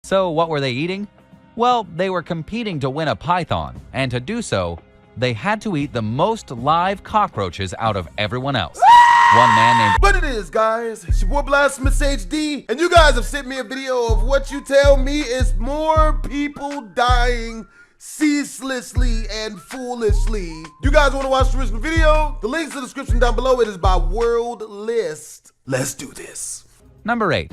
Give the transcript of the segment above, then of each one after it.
So what were they eating? Well, they were competing to win a python, and to do so, they had to eat the most live cockroaches out of everyone else. One man named... But it is, guys. It's your boy BlastphamousHD, and you guys have sent me a video of what you tell me is more people dying ceaselessly and foolishly. You guys want to watch the original video? The link's in the description down below. It is by World List. Let's do this. Number 8.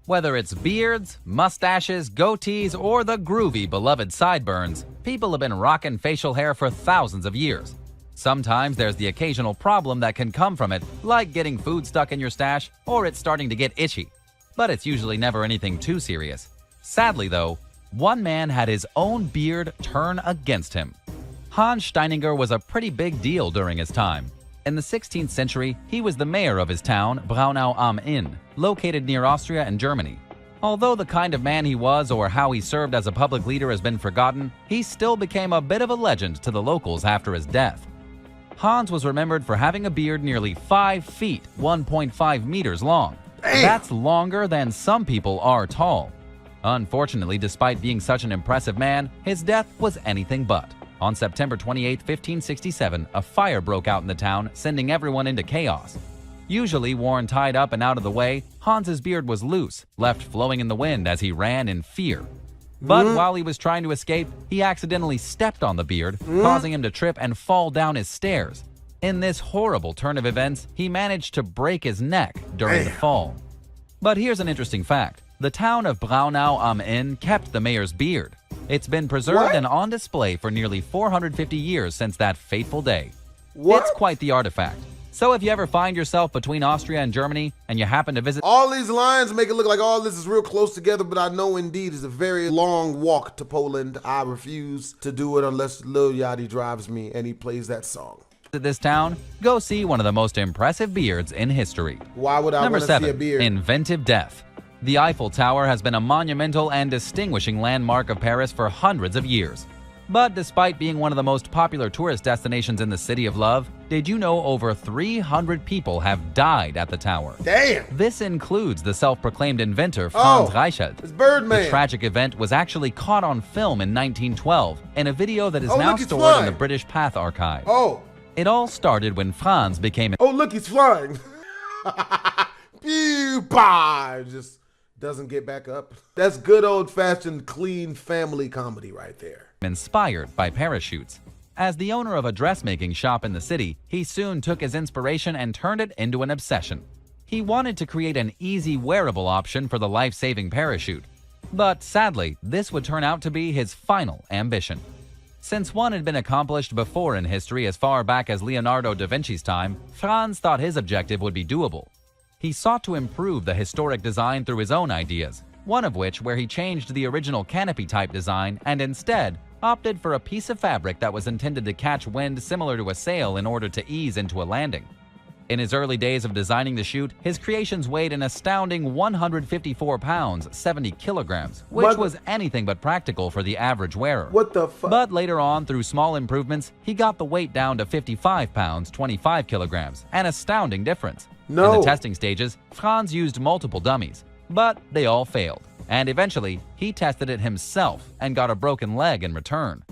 Whether it's beards, mustaches, goatees, or the groovy beloved sideburns, people have been rocking facial hair for thousands of years. Sometimes there's the occasional problem that can come from it, like getting food stuck in your stash or it's starting to get itchy. But it's usually never anything too serious. Sadly though, one man had his own beard turn against him. Hans Steininger was a pretty big deal during his time. In the 16th century, he was the mayor of his town, Braunau am Inn, located near Austria and Germany. Although the kind of man he was or how he served as a public leader has been forgotten, he still became a bit of a legend to the locals after his death. Hans was remembered for having a beard nearly 5 feet, 1.5 meters long. Damn. That's longer than some people are tall. Unfortunately, despite being such an impressive man, his death was anything but. On September 28, 1567, a fire broke out in the town, sending everyone into chaos. Usually worn tied up and out of the way, Hans's beard was loose, left flowing in the wind as he ran in fear. But while he was trying to escape, he accidentally stepped on the beard, causing him to trip and fall down his stairs. In this horrible turn of events, he managed to break his neck during the fall. But here's an interesting fact. The town of Braunau am Inn kept the mayor's beard. It's been preserved and on display for nearly 450 years since that fateful day. It's quite the artifact. So if you ever find yourself between Austria and Germany and you happen to visit... All these lines make it look like all this is real close together, but I know indeed it's a very long walk to Poland. I refuse to do it unless Lil Yachty drives me and he plays that song. this town, go see one of the most impressive beards in history. Why would I want to see a beard? Inventive death. The Eiffel Tower has been a monumental and distinguishing landmark of Paris for hundreds of years. But despite being one of the most popular tourist destinations in the City of Love, did you know over 300 people have died at the tower? Damn! This includes the self-proclaimed inventor Franz Reichelt. It's Birdman. The tragic event was actually caught on film in 1912 in a video that is now stored in the British Path Archive. It all started when Franz became... Oh, look, he's flying! Pew, bah! Just doesn't get back up. That's good old-fashioned clean family comedy right there. Inspired by parachutes. As the owner of a dressmaking shop in the city, he soon took his inspiration and turned it into an obsession. He wanted to create an easy wearable option for the life-saving parachute. But sadly, this would turn out to be his final ambition. Since one had been accomplished before in history as far back as Leonardo da Vinci's time, Franz thought his objective would be doable. He sought to improve the historic design through his own ideas, one of which where he changed the original canopy-type design and instead opted for a piece of fabric that was intended to catch wind similar to a sail in order to ease into a landing. In his early days of designing the chute, his creations weighed an astounding 154 pounds, 70 kilograms, which was anything but practical for the average wearer. What the fuck? But later on, through small improvements, he got the weight down to 55 pounds, 25 kilograms, an astounding difference. In the testing stages, Franz used multiple dummies, but they all failed. And eventually, he tested it himself and got a broken leg in return.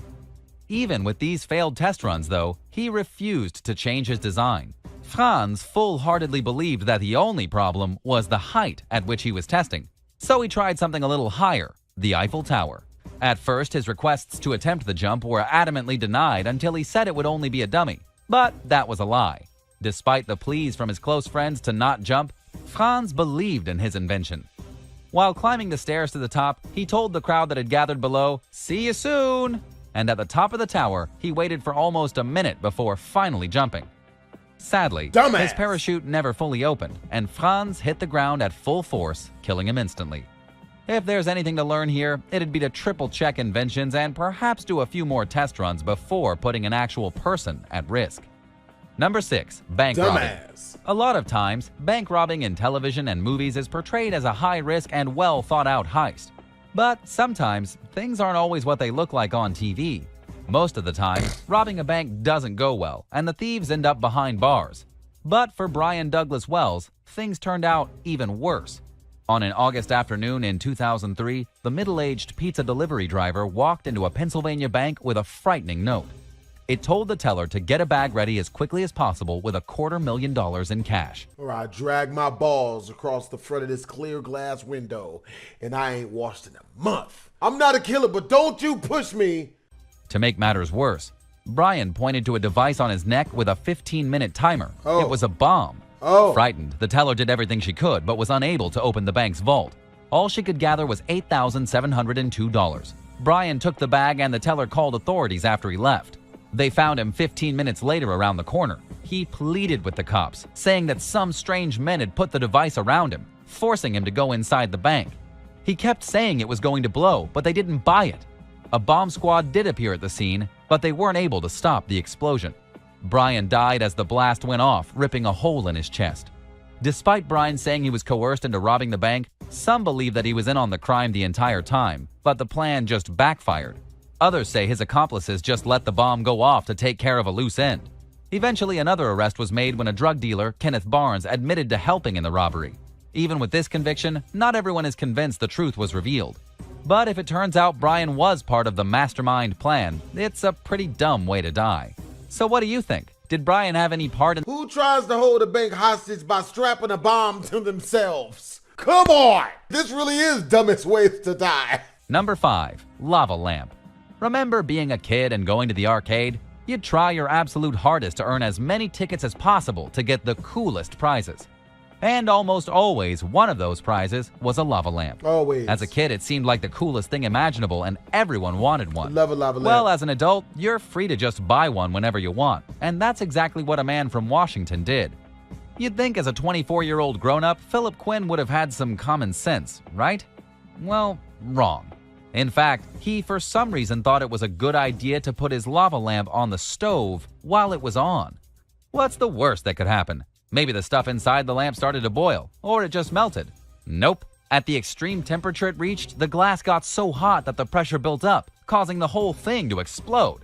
Even with these failed test runs, though, he refused to change his design. Franz full-heartedly believed that the only problem was the height at which he was testing. So he tried something a little higher, the Eiffel Tower. At first, his requests to attempt the jump were adamantly denied until he said it would only be a dummy. But that was a lie. Despite the pleas from his close friends to not jump, Franz believed in his invention. While climbing the stairs to the top, he told the crowd that had gathered below, "See you soon!" And at the top of the tower, he waited for almost a minute before finally jumping. Sadly, his parachute never fully opened, and Franz hit the ground at full force, killing him instantly. If there's anything to learn here, it'd be to triple-check inventions and perhaps do a few more test runs before putting an actual person at risk. Number 6. Bank robbing. A lot of times, bank robbing in television and movies is portrayed as a high-risk and well-thought-out heist. But sometimes, things aren't always what they look like on TV. Most of the time, robbing a bank doesn't go well, and the thieves end up behind bars. But for Brian Douglas Wells, things turned out even worse. On an August afternoon in 2003, the middle-aged pizza delivery driver walked into a Pennsylvania bank with a frightening note. It told the teller to get a bag ready as quickly as possible with $250,000 in cash. Or I drag my balls across the front of this clear glass window and I ain't washed in a month. I'm not a killer, but don't you push me. To make matters worse, Brian pointed to a device on his neck with a 15-minute timer. It was a bomb. Frightened, the teller did everything she could but was unable to open the bank's vault. All she could gather was $8,702. Brian took the bag and the teller called authorities after he left. They found him 15 minutes later around the corner. He pleaded with the cops, saying that some strange men had put the device around him, forcing him to go inside the bank. He kept saying it was going to blow, but they didn't buy it. A bomb squad did appear at the scene, but they weren't able to stop the explosion. Brian died as the blast went off, ripping a hole in his chest. Despite Brian saying he was coerced into robbing the bank, some believe that he was in on the crime the entire time, but the plan just backfired. Others say his accomplices just let the bomb go off to take care of a loose end. Eventually, another arrest was made when a drug dealer, Kenneth Barnes, admitted to helping in the robbery. Even with this conviction, not everyone is convinced the truth was revealed. But if it turns out Brian was part of the mastermind plan, it's a pretty dumb way to die. So what do you think? Did Brian have any part in— Who tries to hold a bank hostage by strapping a bomb to themselves? Come on! This really is dumbest ways to die. Number 5. Lava lamp. Remember being a kid and going to the arcade? You'd try your absolute hardest to earn as many tickets as possible to get the coolest prizes. And almost always, one of those prizes was a lava lamp. Always. As a kid, it seemed like the coolest thing imaginable and everyone wanted one. Love a lava lamp. Well, as an adult, you're free to just buy one whenever you want. And that's exactly what a man from Washington did. You'd think as a 24-year-old grown-up, Philip Quinn would have had some common sense, right? Well, wrong. In fact, he for some reason thought it was a good idea to put his lava lamp on the stove while it was on. What's the worst that could happen? Maybe the stuff inside the lamp started to boil, or it just melted. Nope. At the extreme temperature it reached, the glass got so hot that the pressure built up, causing the whole thing to explode.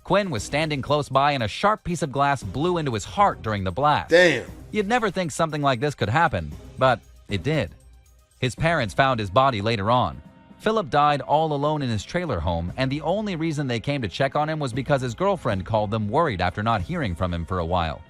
Quinn was standing close by and a sharp piece of glass blew into his heart during the blast. Damn. You'd never think something like this could happen, but it did. His parents found his body later on. Philip died all alone in his trailer home, and the only reason they came to check on him was because his girlfriend called them worried after not hearing from him for a while.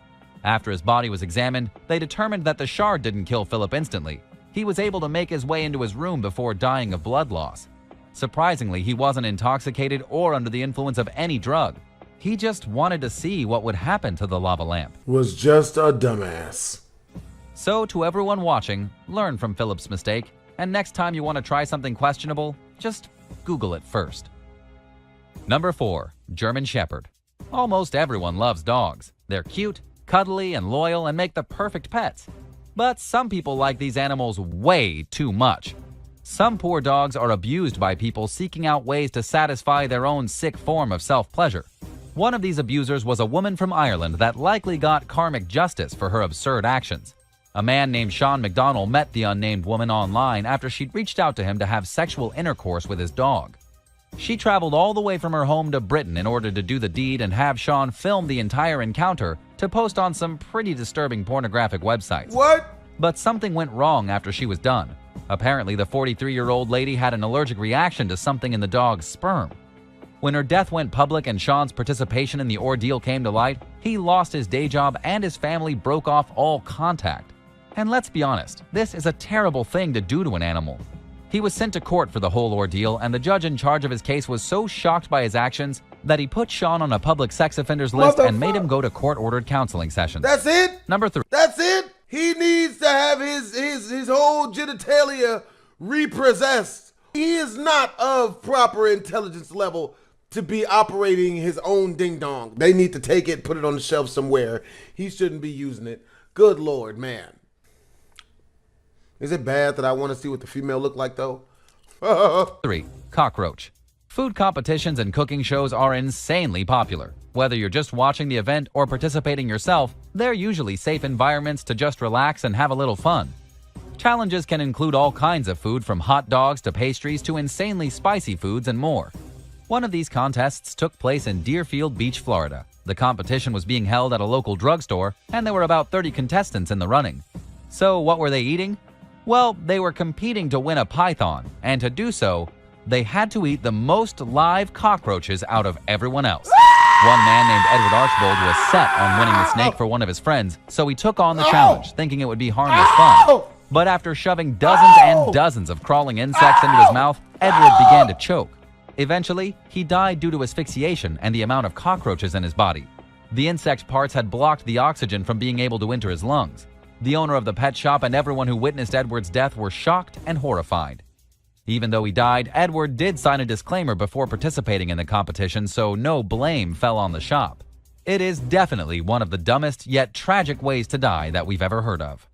After his body was examined, they determined that the shard didn't kill Philip instantly. He was able to make his way into his room before dying of blood loss. Surprisingly, he wasn't intoxicated or under the influence of any drug. He just wanted to see what would happen to the lava lamp. Was just a dumbass. So to everyone watching, learn from Philip's mistake, and next time you want to try something questionable, just Google it first. Number 4. German Shepherd. Almost everyone loves dogs. They're cute, cuddly, and loyal, and make the perfect pets. But some people like these animals way too much. Some poor dogs are abused by people seeking out ways to satisfy their own sick form of self-pleasure. One of these abusers was a woman from Ireland that likely got karmic justice for her absurd actions. A man named Sean McDonnell met the unnamed woman online after she'd reached out to him to have sexual intercourse with his dog. She traveled all the way from her home to Britain in order to do the deed and have Sean film the entire encounter to post on some pretty disturbing pornographic websites. What? But something went wrong after she was done. Apparently, the 43-year-old lady had an allergic reaction to something in the dog's sperm. When her death went public and Sean's participation in the ordeal came to light, he lost his day job and his family broke off all contact. And let's be honest, this is a terrible thing to do to an animal. He was sent to court for the whole ordeal, and the judge in charge of his case was so shocked by his actions that he put Sean on a public sex offenders list and made him go to court-ordered counseling sessions. That's it? Number 3. That's it? He needs to have his whole genitalia repossessed. He is not of proper intelligence level to be operating his own ding-dong. They need to take it, put it on the shelf somewhere. He shouldn't be using it. Good Lord, man. Is it bad that I want to see what the female look like, though? 3. Cockroach. Food competitions and cooking shows are insanely popular. Whether you're just watching the event or participating yourself, they're usually safe environments to just relax and have a little fun. Challenges can include all kinds of food from hot dogs to pastries to insanely spicy foods and more. One of these contests took place in Deerfield Beach, Florida. The competition was being held at a local drugstore, and there were about 30 contestants in the running. So what were they eating? Well, they were competing to win a python, and to do so, they had to eat the most live cockroaches out of everyone else. One man named Edward Archbold was set on winning the snake for one of his friends, so he took on the challenge, thinking it would be harmless fun. But after shoving dozens and dozens of crawling insects into his mouth, Edward began to choke. Eventually, he died due to asphyxiation and the amount of cockroaches in his body. The insect parts had blocked the oxygen from being able to enter his lungs. The owner of the pet shop and everyone who witnessed Edward's death were shocked and horrified. Even though he died, Edward did sign a disclaimer before participating in the competition, so no blame fell on the shop. It is definitely one of the dumbest yet tragic ways to die that we've ever heard of.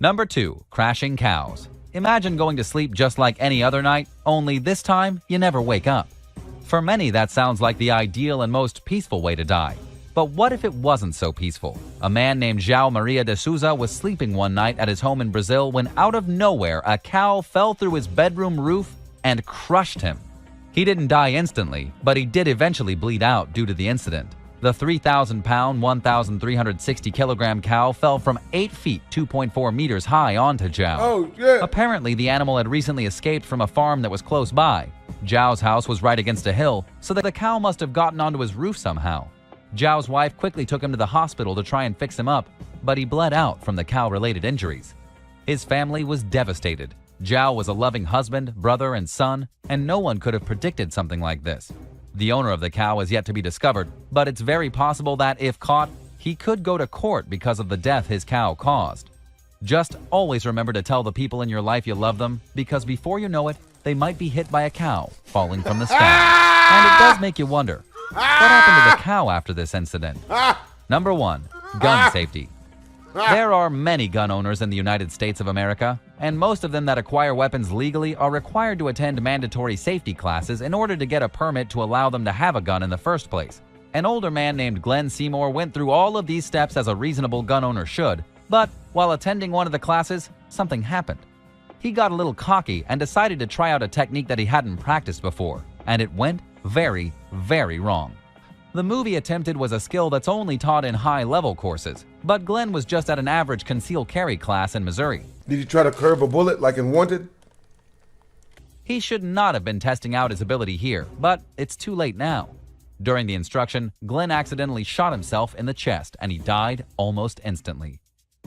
Number 2. Crashing cows. Imagine going to sleep just like any other night, only this time you never wake up. For many, that sounds like the ideal and most peaceful way to die. But what if it wasn't so peaceful? A man named João Maria de Souza was sleeping one night at his home in Brazil when out of nowhere a cow fell through his bedroom roof and crushed him. He didn't die instantly, but he did eventually bleed out due to the incident. The 3,000-pound, 1,360-kilogram cow fell from 8 feet, 2.4 meters high onto João. Oh, yeah. Apparently, the animal had recently escaped from a farm that was close by. João's house was right against a hill, so that the cow must have gotten onto his roof somehow. João's wife quickly took him to the hospital to try and fix him up, but he bled out from the cow-related injuries. His family was devastated. João was a loving husband, brother, and son, and no one could have predicted something like this. The owner of the cow is yet to be discovered, but it's very possible that, if caught, he could go to court because of the death his cow caused. Just always remember to tell the people in your life you love them, because before you know it, they might be hit by a cow falling from the sky. And it does make you wonder, what happened to the cow after this incident? Number 1. Gun safety. There are many gun owners in the United States of America, and most of them that acquire weapons legally are required to attend mandatory safety classes in order to get a permit to allow them to have a gun in the first place. An older man named Glenn Seymour went through all of these steps as a reasonable gun owner should, but while attending one of the classes, something happened. He got a little cocky and decided to try out a technique that he hadn't practiced before, and it went very, very wrong. The move he attempted was a skill that's only taught in high-level courses, but Glenn was just at an average concealed carry class in Missouri. Did he try to curve a bullet like in Wanted? He should not have been testing out his ability here, but it's too late now. During the instruction, Glenn accidentally shot himself in the chest and he died almost instantly.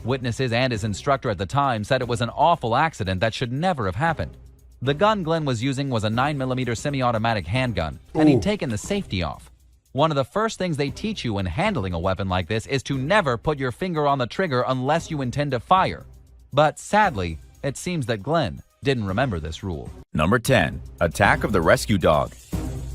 Witnesses and his instructor at the time said it was an awful accident that should never have happened. The gun Glenn was using was a 9mm semi-automatic handgun, and he'd taken the safety off. One of the first things they teach you when handling a weapon like this is to never put your finger on the trigger unless you intend to fire. But sadly, it seems that Glenn didn't remember this rule. Number 10. Attack of the Rescue Dog.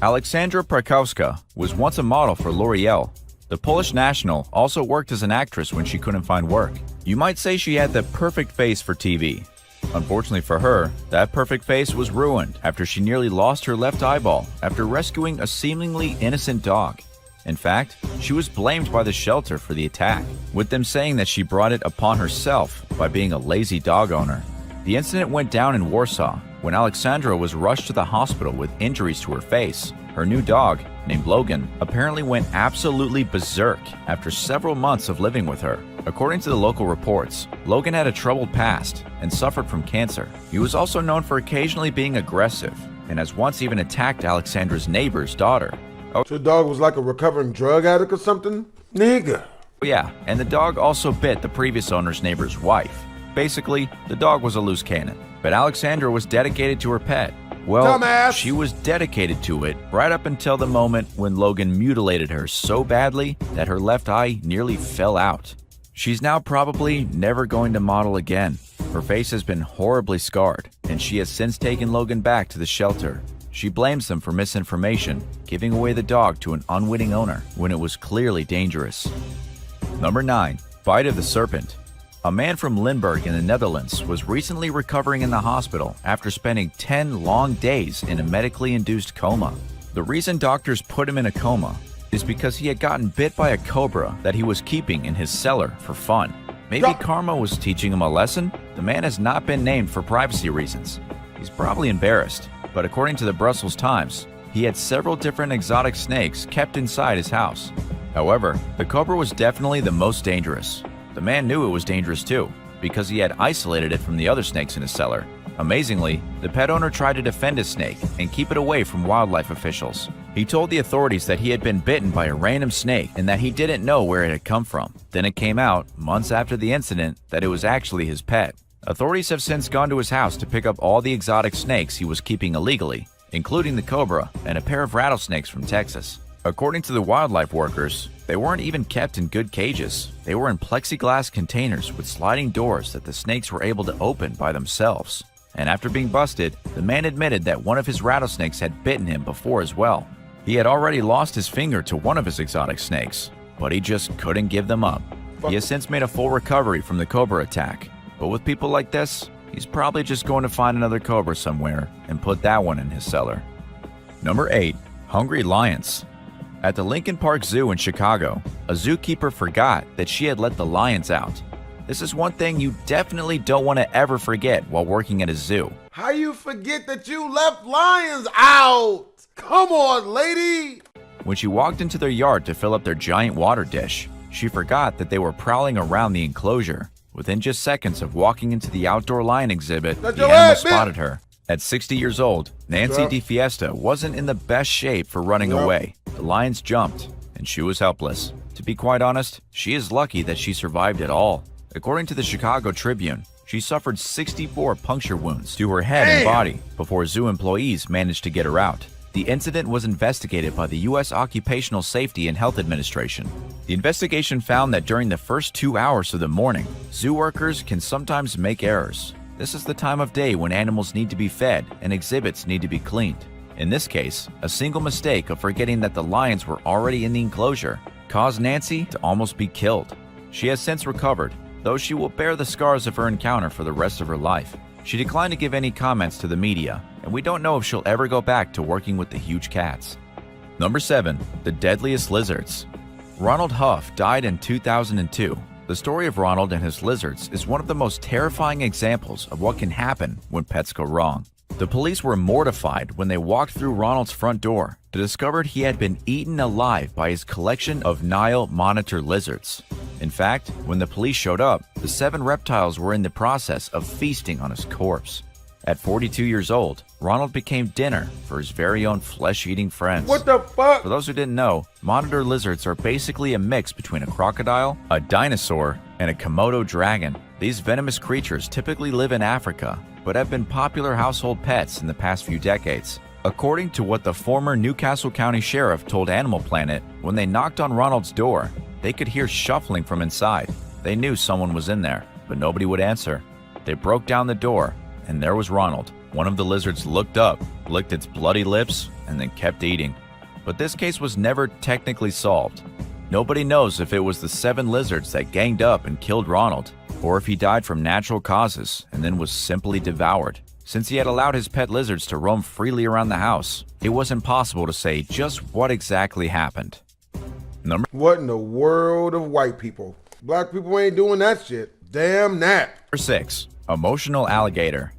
Aleksandra Prakowska was once a model for L'Oreal. The Polish national also worked as an actress when she couldn't find work. You might say she had the perfect face for TV. Unfortunately for her, that perfect face was ruined after she nearly lost her left eyeball after rescuing a seemingly innocent dog. In fact, she was blamed by the shelter for the attack, with them saying that she brought it upon herself by being a lazy dog owner. The incident went down in Warsaw when Aleksandra was rushed to the hospital with injuries to her face. Her new dog, named Logan, apparently went absolutely berserk after several months of living with her. According to the local reports, Logan had a troubled past and suffered from cancer. He was also known for occasionally being aggressive and has once even attacked Aleksandra's neighbor's daughter. So the dog was like a recovering drug addict or something? Nigga. Yeah, and the dog also bit the previous owner's neighbor's wife. Basically, the dog was a loose cannon, but Aleksandra was dedicated to her pet. Well, Dumbass. She was dedicated to it right up until the moment when Logan mutilated her so badly that her left eye nearly fell out. She's now probably never going to model again. Her face has been horribly scarred, and she has since taken Logan back to the shelter. She blames them for misinformation, giving away the dog to an unwitting owner when it was clearly dangerous. Number 9. Bite of the Serpent. A man from Limburg in the Netherlands was recently recovering in the hospital after spending 10 long days in a medically induced coma. The reason doctors put him in a coma is because he had gotten bit by a cobra that he was keeping in his cellar for fun. Maybe karma was teaching him a lesson? The man has not been named for privacy reasons. He's probably embarrassed, but according to the Brussels Times, he had several different exotic snakes kept inside his house. However, the cobra was definitely the most dangerous. The man knew it was dangerous too. because he had isolated it from the other snakes in his cellar. Amazingly, the pet owner tried to defend his snake and keep it away from wildlife officials. He told the authorities that he had been bitten by a random snake and that he didn't know where it had come from. Then it came out, months after the incident, that it was actually his pet. Authorities have since gone to his house to pick up all the exotic snakes he was keeping illegally, including the cobra and a pair of rattlesnakes from Texas. According to the wildlife workers, they weren't even kept in good cages. They were in plexiglass containers with sliding doors that the snakes were able to open by themselves. And after being busted, the man admitted that one of his rattlesnakes had bitten him before as well. He had already lost his finger to one of his exotic snakes, but he just couldn't give them up. He has since made a full recovery from the cobra attack. But with people like this, he's probably just going to find another cobra somewhere and put that one in his cellar. Number 8. Hungry lions. At the Lincoln Park Zoo in Chicago, a zookeeper forgot that she had let the lions out. This is one thing you definitely don't want to ever forget while working at a zoo. How you forget that you left lions out? Come on, lady! When she walked into their yard to fill up their giant water dish, she forgot that they were prowling around the enclosure. Within just seconds of walking into the outdoor lion exhibit, the animal spotted her. At 60 years old, Nancy DeFiesta wasn't in the best shape for running away. The lions jumped, and she was helpless. To be quite honest, she is lucky that she survived at all. According to the Chicago Tribune, she suffered 64 puncture wounds to her head and body before zoo employees managed to get her out. The incident was investigated by the U.S. Occupational Safety and Health Administration. The investigation found that during the first 2 hours of the morning, zoo workers can sometimes make errors. This is the time of day when animals need to be fed and exhibits need to be cleaned. In this case, a single mistake of forgetting that the lions were already in the enclosure caused Nancy to almost be killed. She has since recovered, though she will bear the scars of her encounter for the rest of her life. She declined to give any comments to the media, and we don't know if she'll ever go back to working with the huge cats. Number 7. The deadliest lizards. Ronald Huff died in 2002. The story of Ronald and his lizards is one of the most terrifying examples of what can happen when pets go wrong. The police were mortified when they walked through Ronald's front door to discover he had been eaten alive by his collection of Nile monitor lizards. In fact, when the police showed up, the 7 reptiles were in the process of feasting on his corpse. At 42 years old, Ronald became dinner for his very own flesh-eating friends. What the fuck? For those who didn't know, monitor lizards are basically a mix between a crocodile, a dinosaur, and a Komodo dragon. These venomous creatures typically live in Africa, but have been popular household pets in the past few decades. According to what the former Newcastle County Sheriff told Animal Planet, when they knocked on Ronald's door, they could hear shuffling from inside. They knew someone was in there, but nobody would answer. They broke down the door, and there was Ronald. One of the lizards looked up, licked its bloody lips, and then kept eating. But this case was never technically solved. Nobody knows if it was the 7 lizards that ganged up and killed Ronald, or if he died from natural causes and then was simply devoured. Since he had allowed his pet lizards to roam freely around the house, it was impossible to say just what exactly happened. What in the world of white people? Black people ain't doing that shit. Damn that. Number 6. Emotional alligator.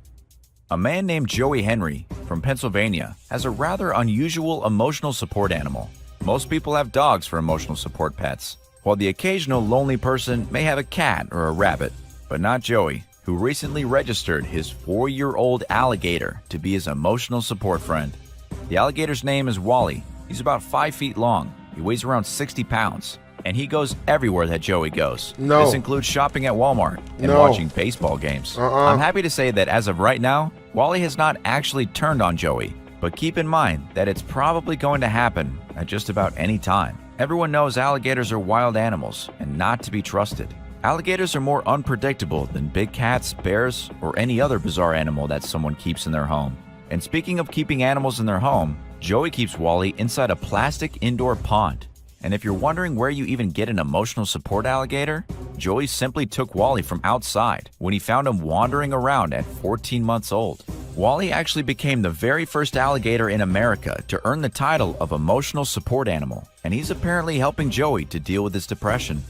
A man named Joey Henry from Pennsylvania has a rather unusual emotional support animal. Most people have dogs for emotional support pets, while the occasional lonely person may have a cat or a rabbit, but not Joey, who recently registered his 4-year-old alligator to be his emotional support friend. The alligator's name is Wally. He's about 5 feet long. He weighs around 60 pounds, and he goes everywhere that Joey goes. This includes shopping at Walmart and watching baseball games. I'm happy to say that as of right now, Wally has not actually turned on Joey, but keep in mind that it's probably going to happen at just about any time. Everyone knows alligators are wild animals and not to be trusted. Alligators are more unpredictable than big cats, bears, or any other bizarre animal that someone keeps in their home. And speaking of keeping animals in their home, Joey keeps Wally inside a plastic indoor pond. And if you're wondering where you even get an emotional support alligator, Joey simply took Wally from outside when he found him wandering around at 14 months old. Wally actually became the very first alligator in America to earn the title of emotional support animal, and he's apparently helping Joey to deal with his depression.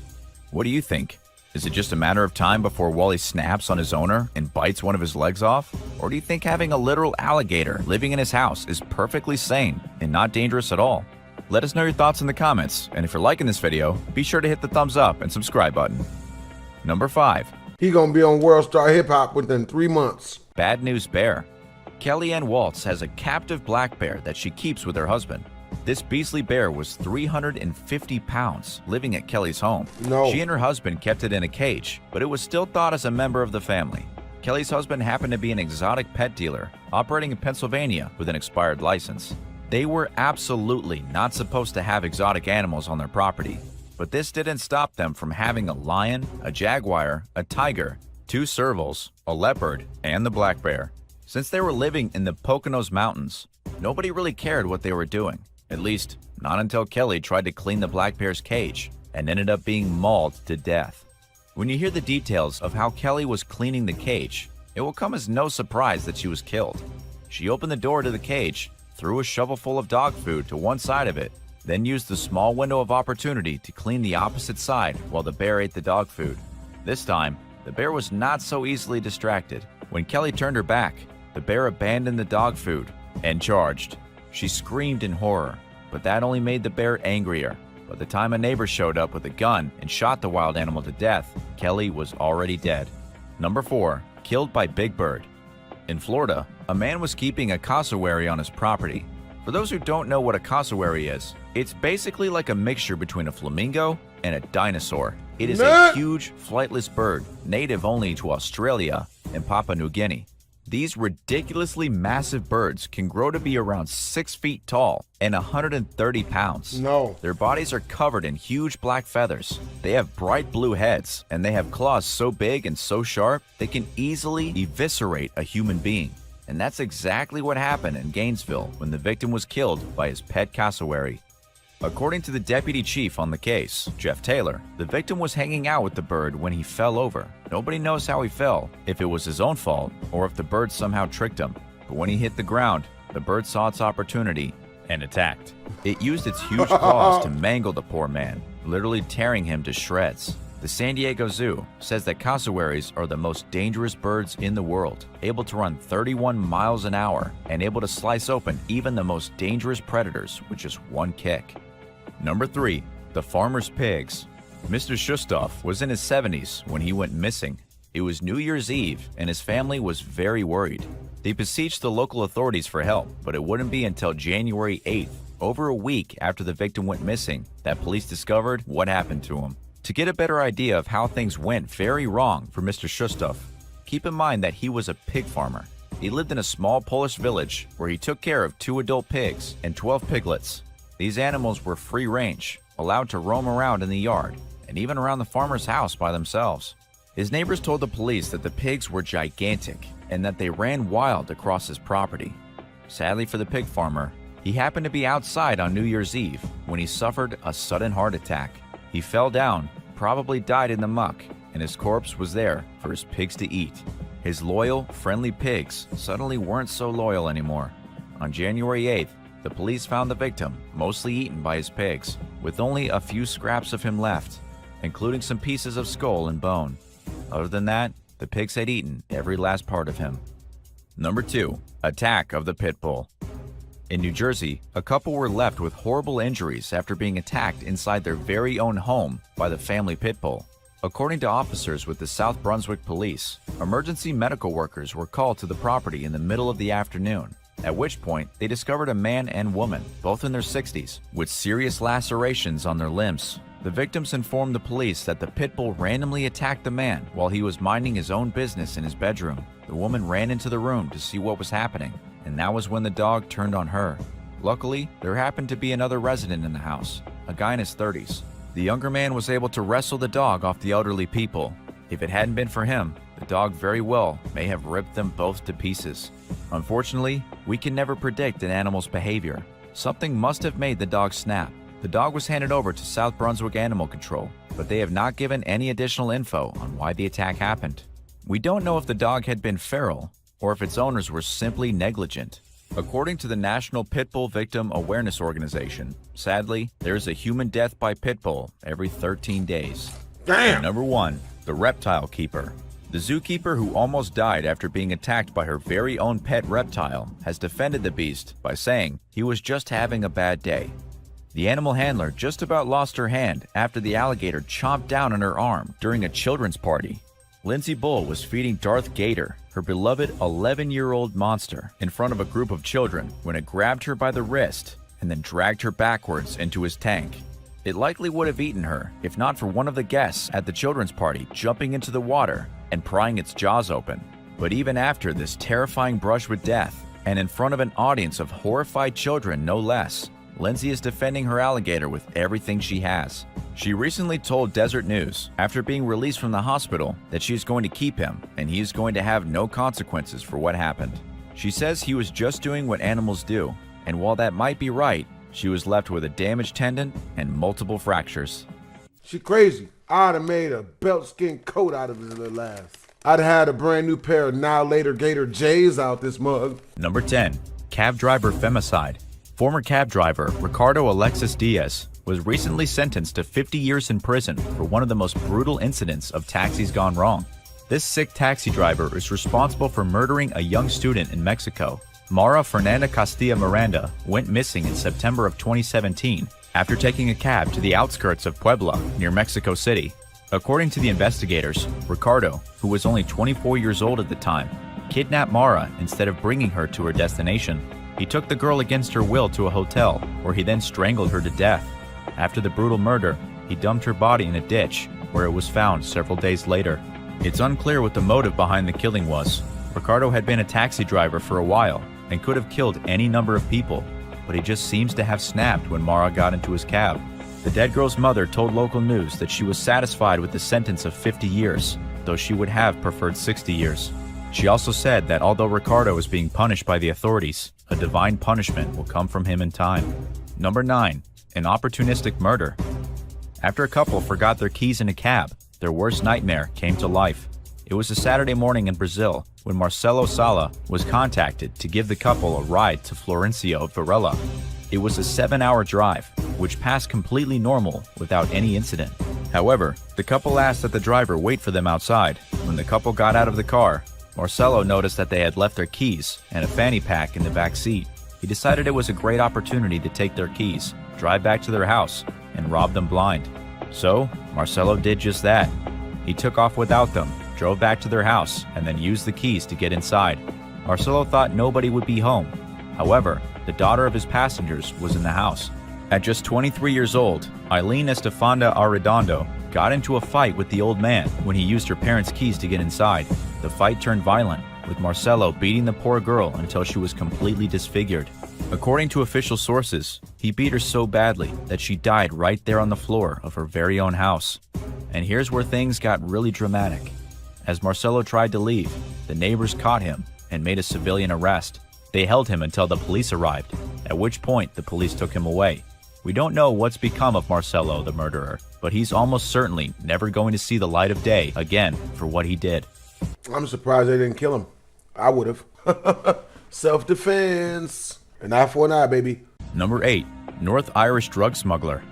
What do you think? Is it just a matter of time before Wally snaps on his owner and bites one of his legs off? Or do you think having a literal alligator living in his house is perfectly sane and not dangerous at all? Let us know your thoughts in the comments, and if you're liking this video, be sure to hit the thumbs up and subscribe button. Number 5. He gonna be on World Star Hip Hop within 3 months. Bad news bear. Kellyanne Waltz has a captive black bear that she keeps with her husband. This beastly bear was 350 pounds, living at Kelly's home. No. She and her husband kept it in a cage, but it was still thought as a member of the family. Kelly's husband happened to be an exotic pet dealer operating in Pennsylvania with an expired license. They were absolutely not supposed to have exotic animals on their property, but this didn't stop them from having a lion, a jaguar, a tiger, 2 servals, a leopard, and the black bear. Since they were living in the Poconos Mountains, nobody really cared what they were doing, at least not until Kelly tried to clean the black bear's cage and ended up being mauled to death. When you hear the details of how Kelly was cleaning the cage, it will come as no surprise that she was killed. She opened the door to the cage, threw a shovelful of dog food to one side of it, then used the small window of opportunity to clean the opposite side while the bear ate the dog food. This time, the bear was not so easily distracted. When Kelly turned her back, the bear abandoned the dog food and charged. She screamed in horror, but that only made the bear angrier. By the time a neighbor showed up with a gun and shot the wild animal to death, Kelly was already dead. Number 4. Killed by Big Bird. In Florida, a man was keeping a cassowary on his property. For those who don't know what a cassowary is, it's basically like a mixture between a flamingo and a dinosaur. It is a huge, flightless bird, native only to Australia and Papua New Guinea. These ridiculously massive birds can grow to be around 6 feet tall and 130 pounds. No. Their bodies are covered in huge black feathers. They have bright blue heads, and they have claws so big and so sharp they can easily eviscerate a human being. And that's exactly what happened in Gainesville when the victim was killed by his pet cassowary. According to the deputy chief on the case, Jeff Taylor, the victim was hanging out with the bird when he fell over. Nobody knows how he fell, if it was his own fault, or if the bird somehow tricked him. But when he hit the ground, the bird saw its opportunity and attacked. It used its huge claws to mangle the poor man, literally tearing him to shreds. The San Diego Zoo says that cassowaries are the most dangerous birds in the world, able to run 31 miles an hour and able to slice open even the most dangerous predators with just one kick. Number 3. The Farmer's Pigs. Mr. Shustov was in his 70s when he went missing. It was New Year's Eve, and his family was very worried. They beseeched the local authorities for help, but it wouldn't be until January 8th, over a week after the victim went missing, that police discovered what happened to him. To get a better idea of how things went very wrong for Mr. Shustov, keep in mind that he was a pig farmer. He lived in a small Polish village where he took care of 2 adult pigs and 12 piglets. These animals were free range, allowed to roam around in the yard, and even around the farmer's house by themselves. His neighbors told the police that the pigs were gigantic and that they ran wild across his property. Sadly for the pig farmer, he happened to be outside on New Year's Eve when he suffered a sudden heart attack. He fell down, probably died in the muck, and his corpse was there for his pigs to eat. His loyal, friendly pigs suddenly weren't so loyal anymore. On January 8th, the police found the victim, mostly eaten by his pigs, with only a few scraps of him left, including some pieces of skull and bone. Other than that, the pigs had eaten every last part of him. Number 2. Attack of the Pit Bull. In New Jersey, a couple were left with horrible injuries after being attacked inside their very own home by the family pit bull. According to officers with the South Brunswick Police, emergency medical workers were called to the property in the middle of the afternoon, at which point they discovered a man and woman, both in their 60s, with serious lacerations on their limbs. The victims informed the police that the pit bull randomly attacked the man while he was minding his own business in his bedroom. The woman ran into the room to see what was happening, and that was when the dog turned on her. Luckily, there happened to be another resident in the house, a guy in his 30s. The younger man was able to wrestle the dog off the elderly people. If it hadn't been for him, the dog very well may have ripped them both to pieces. Unfortunately, we can never predict an animal's behavior. Something must have made the dog snap. The dog was handed over to South Brunswick Animal Control, but they have not given any additional info on why the attack happened. We don't know if the dog had been feral or if its owners were simply negligent. According to the National Pit Bull Victim Awareness Organization, sadly, there is a human death by pit bull every 13 days. Damn! Number 1. The Reptile Keeper. The zookeeper who almost died after being attacked by her very own pet reptile has defended the beast by saying he was just having a bad day. The animal handler just about lost her hand after the alligator chomped down on her arm during a children's party. Lindsay Bull was feeding Darth Gator, her beloved 11-year-old monster, in front of a group of children when it grabbed her by the wrist and then dragged her backwards into his tank. It likely would have eaten her if not for one of the guests at the children's party jumping into the water and prying its jaws open. But even after this terrifying brush with death, and in front of an audience of horrified children no less, Lindsay is defending her alligator with everything she has. She recently told Desert News, after being released from the hospital, that she is going to keep him and he is going to have no consequences for what happened. She says he was just doing what animals do, and while that might be right, she was left with a damaged tendon and multiple fractures. She crazy. I'd have made a belt skin coat out of his little ass. I'd have had a brand new pair of Now Later Gator J's out this mug. Number 10. Cab driver femicide. Former cab driver Ricardo Alexis Diaz was recently sentenced to 50 years in prison for one of the most brutal incidents of taxis gone wrong. This sick taxi driver is responsible for murdering a young student in Mexico. Mara Fernanda Castilla Miranda went missing in September of 2017 after taking a cab to the outskirts of Puebla near Mexico City. According to the investigators, Ricardo, who was only 24 years old at the time, kidnapped Mara instead of bringing her to her destination. He took the girl against her will to a hotel, where he then strangled her to death. After the brutal murder, he dumped her body in a ditch, where it was found several days later. It's unclear what the motive behind the killing was. Ricardo had been a taxi driver for a while and could have killed any number of people, but he just seems to have snapped when Mara got into his cab. The dead girl's mother told local news that she was satisfied with the sentence of 50 years, though she would have preferred 60 years. She also said that although Ricardo is being punished by the authorities, a divine punishment will come from him in time. Number 9. An opportunistic murder. After a couple forgot their keys in a cab, their worst nightmare came to life. It was a Saturday morning in Brazil when Marcelo Sala was contacted to give the couple a ride to Florencio Varela. It was a 7-hour drive, which passed completely normal without any incident. However, the couple asked that the driver wait for them outside. When the couple got out of the car, Marcelo noticed that they had left their keys and a fanny pack in the back seat. He decided it was a great opportunity to take their keys, drive back to their house, and rob them blind. So, Marcelo did just that. He took off without them, drove back to their house, and then used the keys to get inside. Marcelo thought nobody would be home. However, the daughter of his passengers was in the house. At just 23 years old, Eileen Estefanda Arredondo got into a fight with the old man when he used her parents' keys to get inside. The fight turned violent, with Marcelo beating the poor girl until she was completely disfigured. According to official sources, he beat her so badly that she died right there on the floor of her very own house. And here's where things got really dramatic. As Marcelo tried to leave, the neighbors caught him and made a civilian arrest. They held him until the police arrived, at which point the police took him away. We don't know what's become of Marcelo, the murderer, but he's almost certainly never going to see the light of day again for what he did. I'm surprised they didn't kill him. I would have. Self-defense. An eye for an eye, baby. Number 8. North Irish drug smuggler.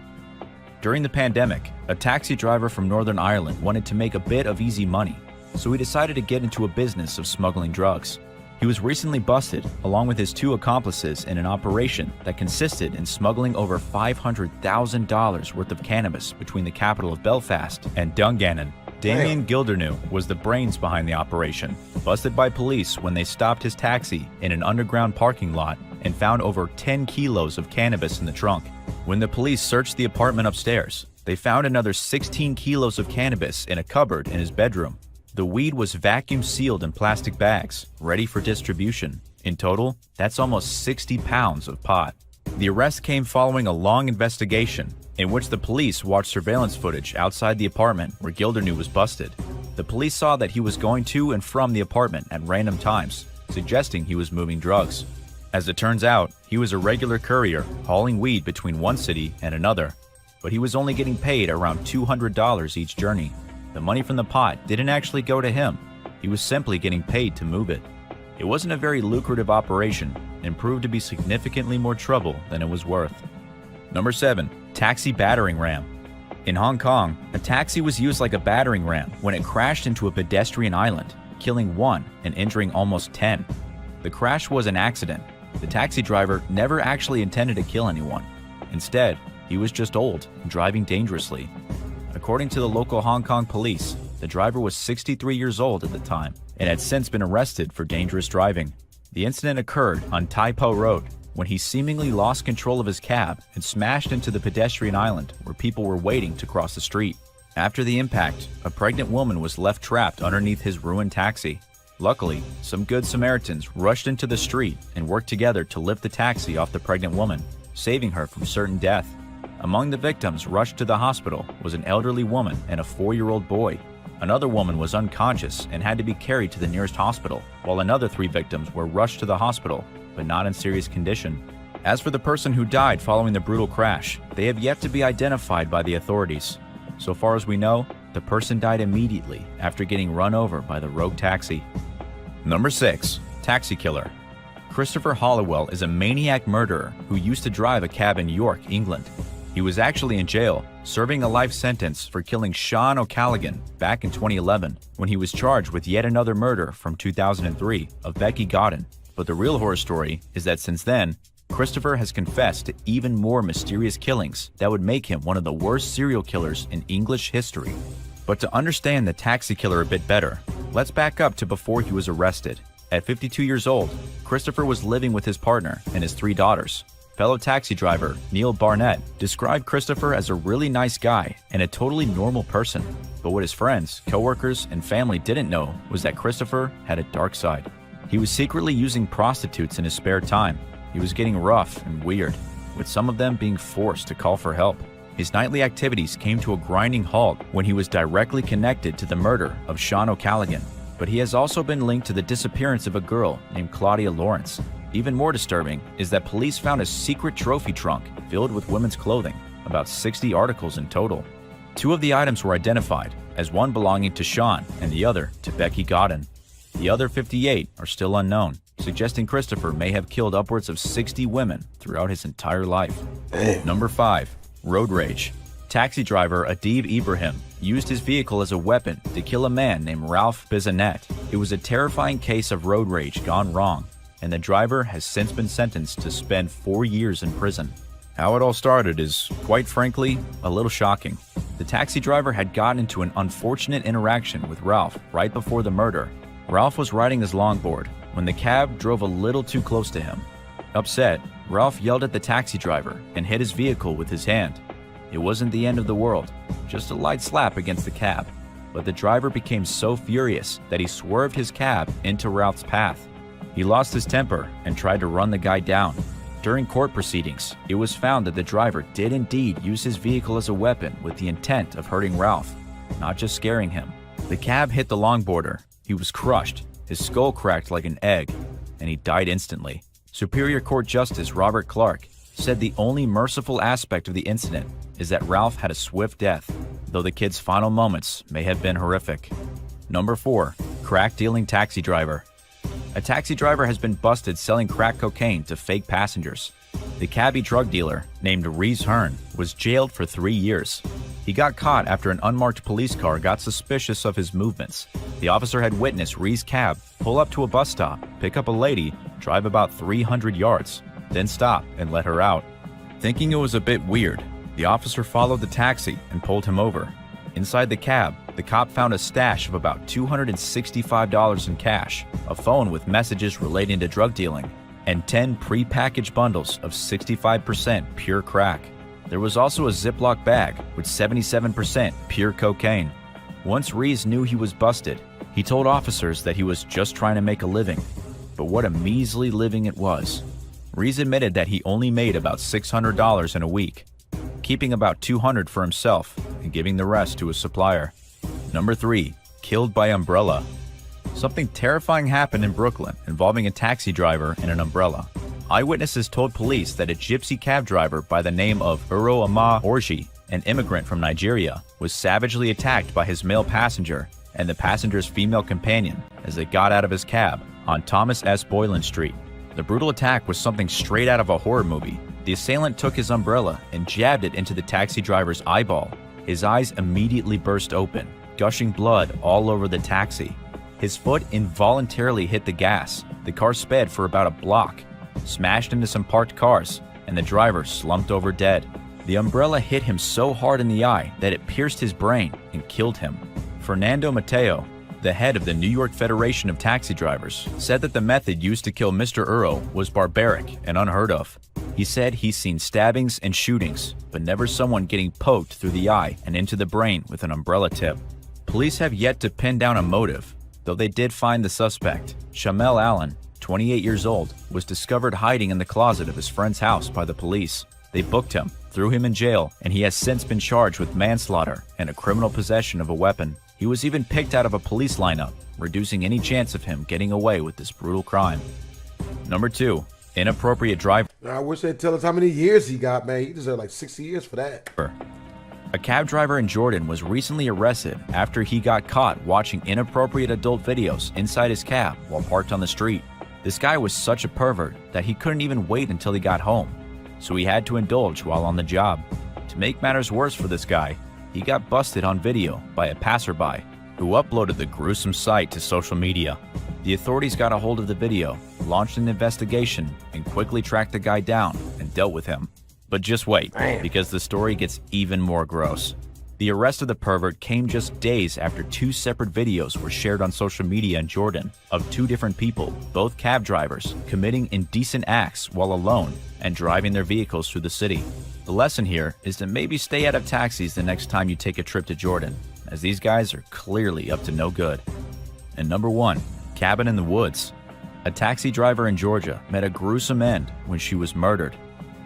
During the pandemic, a taxi driver from Northern Ireland wanted to make a bit of easy money, so he decided to get into a business of smuggling drugs. He was recently busted, along with his 2 accomplices, in an operation that consisted in smuggling over $500,000 worth of cannabis between the capital of Belfast and Dungannon. Damien Gildernew was the brains behind the operation, busted by police when they stopped his taxi in an underground parking lot and found over 10 kilos of cannabis in the trunk. When the police searched the apartment upstairs, they found another 16 kilos of cannabis in a cupboard in his bedroom. The weed was vacuum sealed in plastic bags, ready for distribution. In total, that's almost 60 pounds of pot. The arrest came following a long investigation in which the police watched surveillance footage outside the apartment where Gildernew was busted. The police saw that he was going to and from the apartment at random times, suggesting he was moving drugs. As it turns out, he was a regular courier hauling weed between one city and another, but he was only getting paid around $200 each journey. The money from the pot didn't actually go to him. He was simply getting paid to move it. It wasn't a very lucrative operation and proved to be significantly more trouble than it was worth. Number 7. Taxi battering ram. In Hong Kong, a taxi was used like a battering ram when it crashed into a pedestrian island, killing 1 and injuring almost 10. The crash was an accident. The taxi driver never actually intended to kill anyone. Instead, he was just old and driving dangerously. According to the local Hong Kong police, The driver was 63 years old at the time and had since been arrested for dangerous driving. The incident occurred on Tai Po Road when he seemingly lost control of his cab and smashed into the pedestrian island where people were waiting to cross the street. After the impact, a pregnant woman was left trapped underneath his ruined taxi. Luckily, some good Samaritans rushed into the street and worked together to lift the taxi off the pregnant woman, saving her from certain death. Among the victims rushed to the hospital was an elderly woman and a 4-year-old boy. Another woman was unconscious and had to be carried to the nearest hospital, while another 3 victims were rushed to the hospital, but not in serious condition. As for the person who died following the brutal crash, they have yet to be identified by the authorities. So far as we know, the person died immediately after getting run over by the rogue taxi. Number 6. Taxi Killer. Christopher Halliwell is a maniac murderer who used to drive a cab in York, England. He was actually in jail, serving a life sentence for killing Sean O'Callaghan back in 2011, when he was charged with yet another murder from 2003 of Becky Godden. But the real horror story is that since then, Christopher has confessed to even more mysterious killings that would make him one of the worst serial killers in English history. But to understand the taxi killer a bit better, let's back up to before he was arrested. At 52 years old, Christopher was living with his partner and his 3 daughters. Fellow taxi driver Neil Barnett described Christopher as a really nice guy and a totally normal person. But what his friends, coworkers, and family didn't know was that Christopher had a dark side. He was secretly using prostitutes in his spare time. He was getting rough and weird, with some of them being forced to call for help. His nightly activities came to a grinding halt when he was directly connected to the murder of Sean O'Callaghan. But he has also been linked to the disappearance of a girl named Claudia Lawrence. Even more disturbing is that police found a secret trophy trunk filled with women's clothing, about 60 articles in total. 2 of the items were identified, as one belonging to Sean and the other to Becky Godden. The other 58 are still unknown, suggesting Christopher may have killed upwards of 60 women throughout his entire life. Number 5. Road Rage. Taxi driver Adib Ibrahim used his vehicle as a weapon to kill a man named Ralph Bizanet. It was a terrifying case of road rage gone wrong, and the driver has since been sentenced to spend 4 years in prison. How it all started is, quite frankly, a little shocking. The taxi driver had gotten into an unfortunate interaction with Ralph right before the murder. Ralph was riding his longboard when the cab drove a little too close to him. Upset, Ralph yelled at the taxi driver and hit his vehicle with his hand. It wasn't the end of the world, just a light slap against the cab. But the driver became so furious that he swerved his cab into Ralph's path. He lost his temper and tried to run the guy down. During court proceedings, it was found that the driver did indeed use his vehicle as a weapon with the intent of hurting Ralph, not just scaring him. The cab hit the longboarder. He was crushed, his skull cracked like an egg, and he died instantly. Superior Court Justice Robert Clark said the only merciful aspect of the incident is that Ralph had a swift death, though the kid's final moments may have been horrific. Number 4. Crack-dealing taxi driver. A taxi driver has been busted selling crack cocaine to fake passengers. The cabbie drug dealer, named Reese Hearn, was jailed for 3 years. He got caught after an unmarked police car got suspicious of his movements. The officer had witnessed Reese's cab pull up to a bus stop, pick up a lady, drive about 300 yards, then stop and let her out. Thinking it was a bit weird, the officer followed the taxi and pulled him over. Inside the cab, the cop found a stash of about $265 in cash, a phone with messages relating to drug dealing, and 10 pre-packaged bundles of 65% pure crack. There was also a Ziploc bag with 77% pure cocaine. Once Reese knew he was busted, he told officers that he was just trying to make a living. But what a measly living it was. Reese admitted that he only made about $600 in a week, keeping about $200 for himself and giving the rest to his supplier. Number 3. Killed by umbrella. Something terrifying happened in Brooklyn involving a taxi driver and an umbrella. Eyewitnesses told police that a gypsy cab driver by the name of Uro Ama Orji, an immigrant from Nigeria, was savagely attacked by his male passenger and the passenger's female companion as they got out of his cab on Thomas S. Boylan Street. The brutal attack was something straight out of a horror movie. The assailant took his umbrella and jabbed it into the taxi driver's eyeball. His eyes immediately burst open, gushing blood all over the taxi. His foot involuntarily hit the gas. The car sped for about a block, smashed into some parked cars, and the driver slumped over dead. The umbrella hit him so hard in the eye that it pierced his brain and killed him. Fernando Mateo, the head of the New York Federation of Taxi Drivers, said that the method used to kill Mr. Uro was barbaric and unheard of. He said he's seen stabbings and shootings, but never someone getting poked through the eye and into the brain with an umbrella tip. Police have yet to pin down a motive, though they did find the suspect. Shamel Allen, 28 years old, was discovered hiding in the closet of his friend's house by the police. They booked him, threw him in jail, and he has since been charged with manslaughter and a criminal possession of a weapon. He was even picked out of a police lineup, reducing any chance of him getting away with this brutal crime. Number 2. Inappropriate driver. I wish they'd tell us how many years he got, man. He deserved like 60 years for that. A cab driver in Jordan was recently arrested after he got caught watching inappropriate adult videos inside his cab while parked on the street. This guy was such a pervert that he couldn't even wait until he got home, so he had to indulge while on the job. To make matters worse for this guy, he got busted on video by a passerby who uploaded the gruesome sight to social media. The authorities got a hold of the video, launched an investigation, and quickly tracked the guy down and dealt with him. But just wait, because the story gets even more gross. The arrest of the pervert came just days after 2 separate videos were shared on social media in Jordan of 2 different people, both cab drivers, committing indecent acts while alone and driving their vehicles through the city. The lesson here is to maybe stay out of taxis the next time you take a trip to Jordan, as these guys are clearly up to no good. And number 1, cabin in the woods. A taxi driver in Georgia met a gruesome end when she was murdered.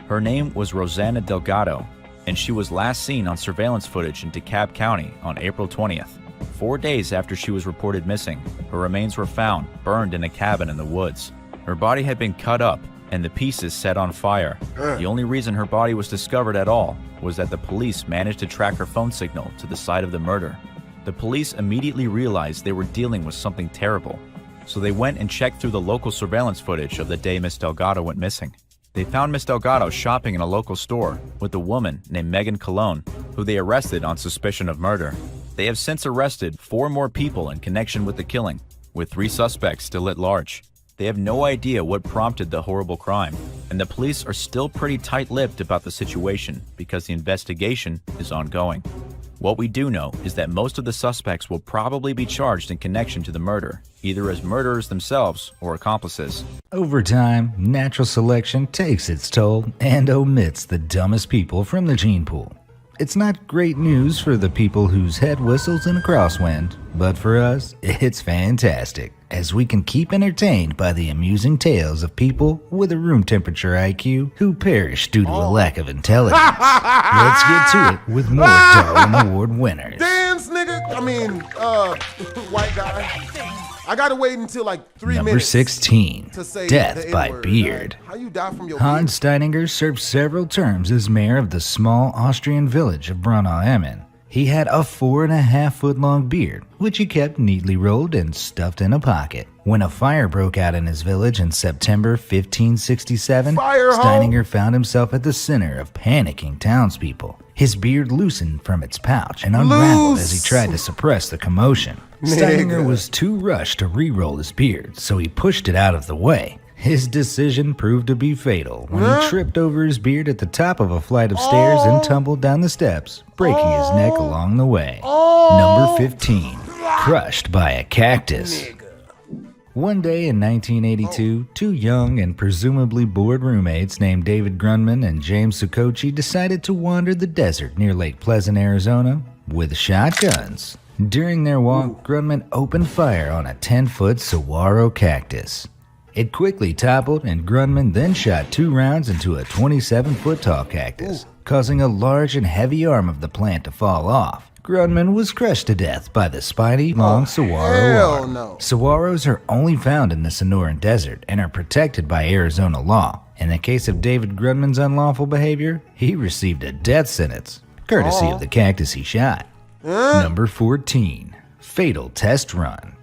Her name was Rosanna Delgado, and she was last seen on surveillance footage in DeKalb County on April 20th. 4 days after she was reported missing, her remains were found burned in a cabin in the woods. Her body had been cut up and the pieces set on fire. The only reason her body was discovered at all was that the police managed to track her phone signal to the site of the murder. The police immediately realized they were dealing with something terrible, so they went and checked through the local surveillance footage of the day Miss Delgado went missing. They found Miss Delgado shopping in a local store with a woman named Megan Colon, who they arrested on suspicion of murder. They have since arrested 4 more people in connection with the killing, with 3 suspects still at large. They have no idea what prompted the horrible crime, and the police are still pretty tight-lipped about the situation because the investigation is ongoing. What we do know is that most of the suspects will probably be charged in connection to the murder, either as murderers themselves or accomplices. Over time, natural selection takes its toll and omits the dumbest people from the gene pool. It's not great news for the people whose head whistles in a crosswind, but for us, it's fantastic, as we can keep entertained by the amusing tales of people with a room temperature IQ who perish due to a lack of intelligence. Let's get to it with more Darwin Award winners. Dance, nigga. White guy. I gotta wait until like 3 Number minutes. 16, to say Death the by N-word. Beard. How you die from your Hans Steininger served several terms as mayor of the small Austrian village of Braunau-Emmen. He had a 4.5-foot long beard, which he kept neatly rolled and stuffed in a pocket. When a fire broke out in his village in September 1567, Steininger found himself at the center of panicking townspeople. His beard loosened from its pouch and unraveled as he tried to suppress the commotion. Steininger was too rushed to re-roll his beard, so he pushed it out of the way. His decision proved to be fatal when he tripped over his beard at the top of a flight of stairs and tumbled down the steps, breaking his neck along the way. Number 15, crushed by a cactus. One day in 1982, 2 young and presumably bored roommates named David Grunman and James Sukochi decided to wander the desert near Lake Pleasant, Arizona, with shotguns. During their walk, Grunman opened fire on a 10-foot saguaro cactus. It quickly toppled, and Grunman then shot 2 rounds into a 27-foot tall cactus, causing a large and heavy arm of the plant to fall off. Grunman was crushed to death by the spiny, long saguaro arm. Saguaros are only found in the Sonoran Desert and are protected by Arizona law. In the case of David Grunman's unlawful behavior, he received a death sentence, courtesy of the cactus he shot. Number 14, fatal test run.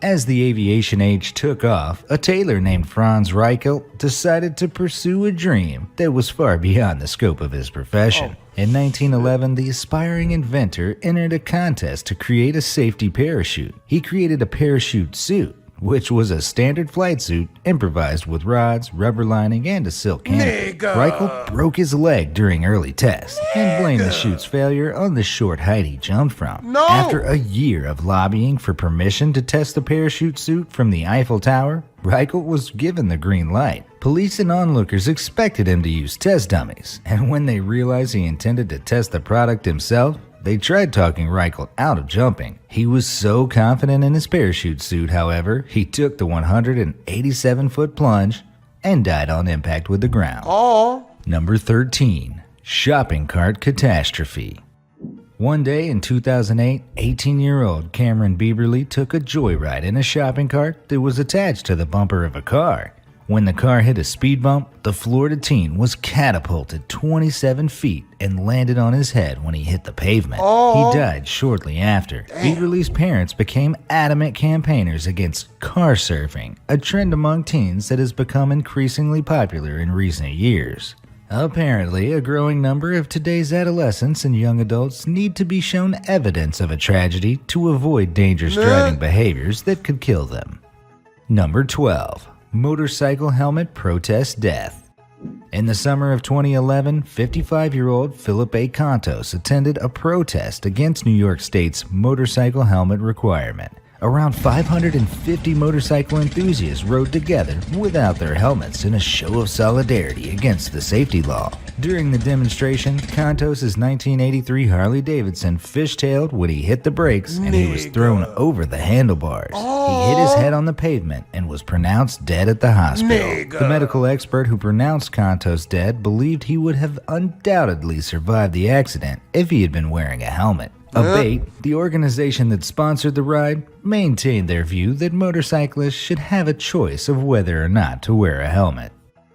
As the aviation age took off, a tailor named Franz Reichelt decided to pursue a dream that was far beyond the scope of his profession. In 1911, the aspiring inventor entered a contest to create a safety parachute. He created a parachute suit, which was a standard flight suit improvised with rods, rubber lining, and a silk canopy. Reichel broke his leg during early tests and blamed the chute's failure on the short height he jumped from. After a year of lobbying for permission to test the parachute suit from the Eiffel Tower, Reichel was given the green light. Police and onlookers expected him to use test dummies, and when they realized he intended to test the product himself, they tried talking Reichel out of jumping. He was so confident in his parachute suit, however, he took the 187-foot plunge and died on impact with the ground. Number 13. Shopping Cart Catastrophe. One day in 2008, 18-year-old Cameron Bieberly took a joyride in a shopping cart that was attached to the bumper of a car. When the car hit a speed bump, the Florida teen was catapulted 27 feet and landed on his head when he hit the pavement. He died shortly after. Bieberly's parents became adamant campaigners against car surfing, a trend among teens that has become increasingly popular in recent years. Apparently, a growing number of today's adolescents and young adults need to be shown evidence of a tragedy to avoid dangerous driving behaviors that could kill them. Number 12. Motorcycle helmet protest death. In the summer of 2011, 55-year-old Philip A. Contos attended a protest against New York State's motorcycle helmet requirement. Around 550 motorcycle enthusiasts rode together without their helmets in a show of solidarity against the safety law. During the demonstration, Contos' 1983 Harley-Davidson fishtailed when he hit the brakes and he was thrown over the handlebars. He hit his head on the pavement and was pronounced dead at the hospital. The medical expert who pronounced Contos dead believed he would have undoubtedly survived the accident if he had been wearing a helmet. Abate, the organization that sponsored the ride, maintained their view that motorcyclists should have a choice of whether or not to wear a helmet.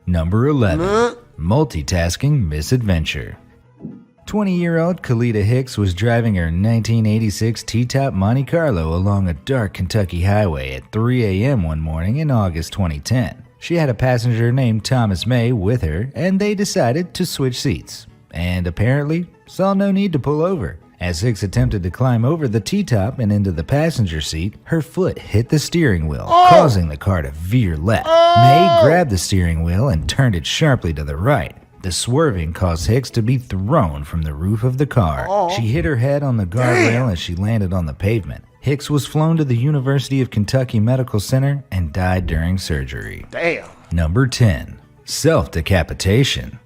Number 11. Multitasking misadventure. 20-year-old Kalita Hicks was driving her 1986 T-Top Monte Carlo along a dark Kentucky highway at 3 a.m. one morning in August 2010. She had a passenger named Thomas May with her, and they decided to switch seats, and apparently saw no need to pull over. As Hicks attempted to climb over the T-top and into the passenger seat, her foot hit the steering wheel, causing the car to veer left. May grabbed the steering wheel and turned it sharply to the right. The swerving caused Hicks to be thrown from the roof of the car. She hit her head on the guardrail as she landed on the pavement. Hicks was flown to the University of Kentucky Medical Center and died during surgery. Number 10. Self-decapitation.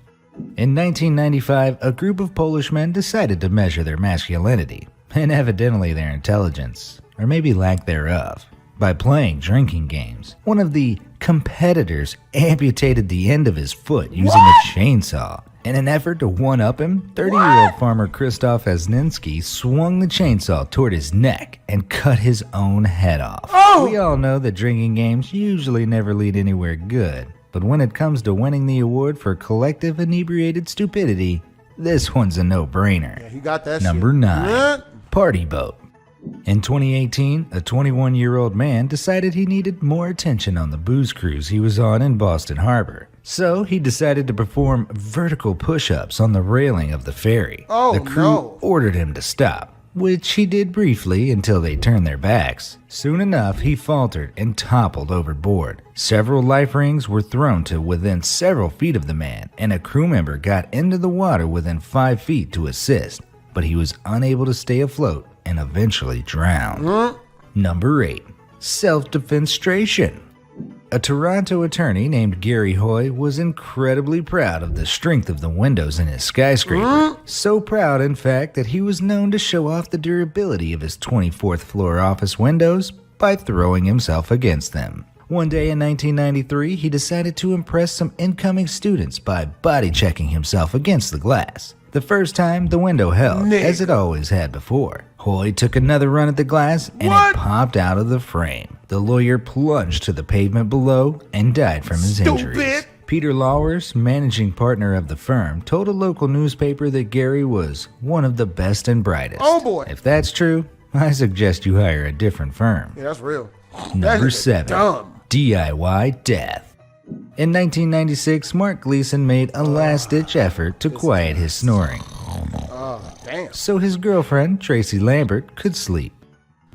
In 1995, a group of Polish men decided to measure their masculinity, and evidently their intelligence, or maybe lack thereof, by playing drinking games. One of the competitors amputated the end of his foot using a chainsaw. In an effort to one-up him, 30-year-old farmer Krzysztof Asninski swung the chainsaw toward his neck and cut his own head off. We all know that drinking games usually never lead anywhere good. But when it comes to winning the award for collective inebriated stupidity, this one's a no-brainer. He got that Number 9. Party boat. In 2018, a 21-year-old man decided he needed more attention on the booze cruise he was on in Boston Harbor. So he decided to perform vertical push-ups on the railing of the ferry. The crew ordered him to stop, which he did briefly until they turned their backs. Soon enough, he faltered and toppled overboard. Several life rings were thrown to within several feet of the man, and a crew member got into the water within 5 feet to assist, but he was unable to stay afloat and eventually drowned. Number 8. Self-defenstration. A Toronto attorney named Gary Hoy was incredibly proud of the strength of the windows in his skyscraper. So proud, in fact, that he was known to show off the durability of his 24th floor office windows by throwing himself against them. One day in 1993, he decided to impress some incoming students by body-checking himself against the glass. The first time, the window held, as it always had before. Hoy took another run at the glass, and it popped out of the frame. The lawyer plunged to the pavement below and died from his injuries. Peter Lawers, managing partner of the firm, told a local newspaper that Gary was one of the best and brightest. If that's true, I suggest you hire a different firm. Yeah, that's real. Number 7. DIY death. In 1996, Mark Gleason made a last-ditch effort to quiet his snoring, so his girlfriend, Tracy Lambert, could sleep.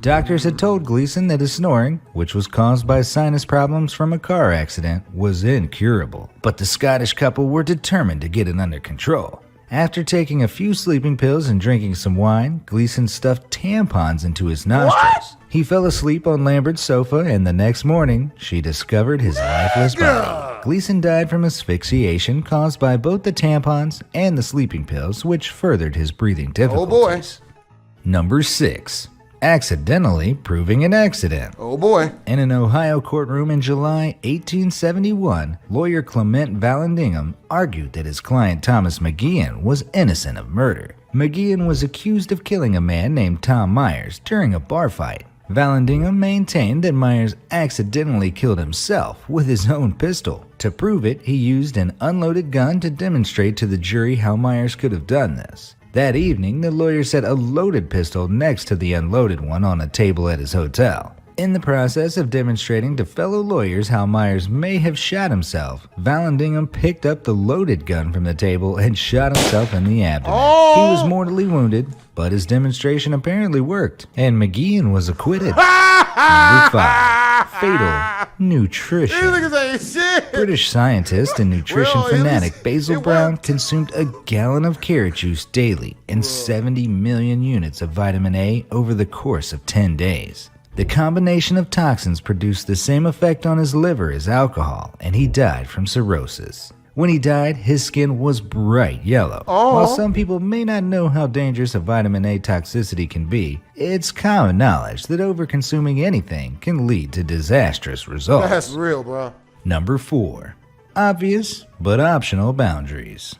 Doctors had told Gleason that his snoring, which was caused by sinus problems from a car accident, was incurable, but the Scottish couple were determined to get it under control. After taking a few sleeping pills and drinking some wine, Gleason stuffed tampons into his nostrils. He fell asleep on Lambert's sofa, and the next morning, she discovered his lifeless body. Gleason died from asphyxiation caused by both the tampons and the sleeping pills, which furthered his breathing difficulties. Oh boy. Number 6. Accidentally proving an accident. Oh boy. In an Ohio courtroom in July 1871, lawyer Clement Vallandigham argued that his client Thomas McGeehan was innocent of murder. McGeehan was accused of killing a man named Tom Myers during a bar fight. Vallandigham maintained that Myers accidentally killed himself with his own pistol. To prove it, he used an unloaded gun to demonstrate to the jury how Myers could have done this. That evening, the lawyer set a loaded pistol next to the unloaded one on a table at his hotel. In the process of demonstrating to fellow lawyers how Myers may have shot himself, Vallandigham picked up the loaded gun from the table and shot himself in the abdomen. He was mortally wounded, but his demonstration apparently worked, and McGeehan was acquitted. Number 5. Fatal nutrition. British scientist and nutrition fanatic Basil Brown consumed a gallon of carrot juice daily and 70 million units of vitamin A over the course of 10 days. The combination of toxins produced the same effect on his liver as alcohol, and he died from cirrhosis. When he died, his skin was bright yellow. While some people may not know how dangerous a vitamin A toxicity can be, it's common knowledge that overconsuming anything can lead to disastrous results. That's real, bro. Number 4. Obvious but optional boundaries.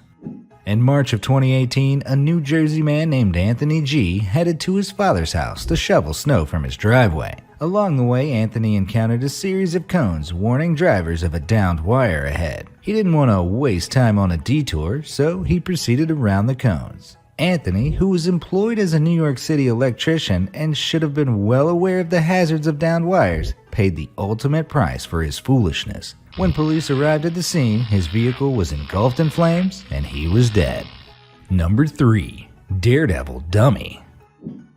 In March of 2018, a New Jersey man named Anthony G. headed to his father's house to shovel snow from his driveway. Along the way, Anthony encountered a series of cones warning drivers of a downed wire ahead. He didn't want to waste time on a detour, so he proceeded around the cones. Anthony, who was employed as a New York City electrician and should have been well aware of the hazards of downed wires, paid the ultimate price for his foolishness. When police arrived at the scene, his vehicle was engulfed in flames and he was dead. Number 3. Daredevil Dummy.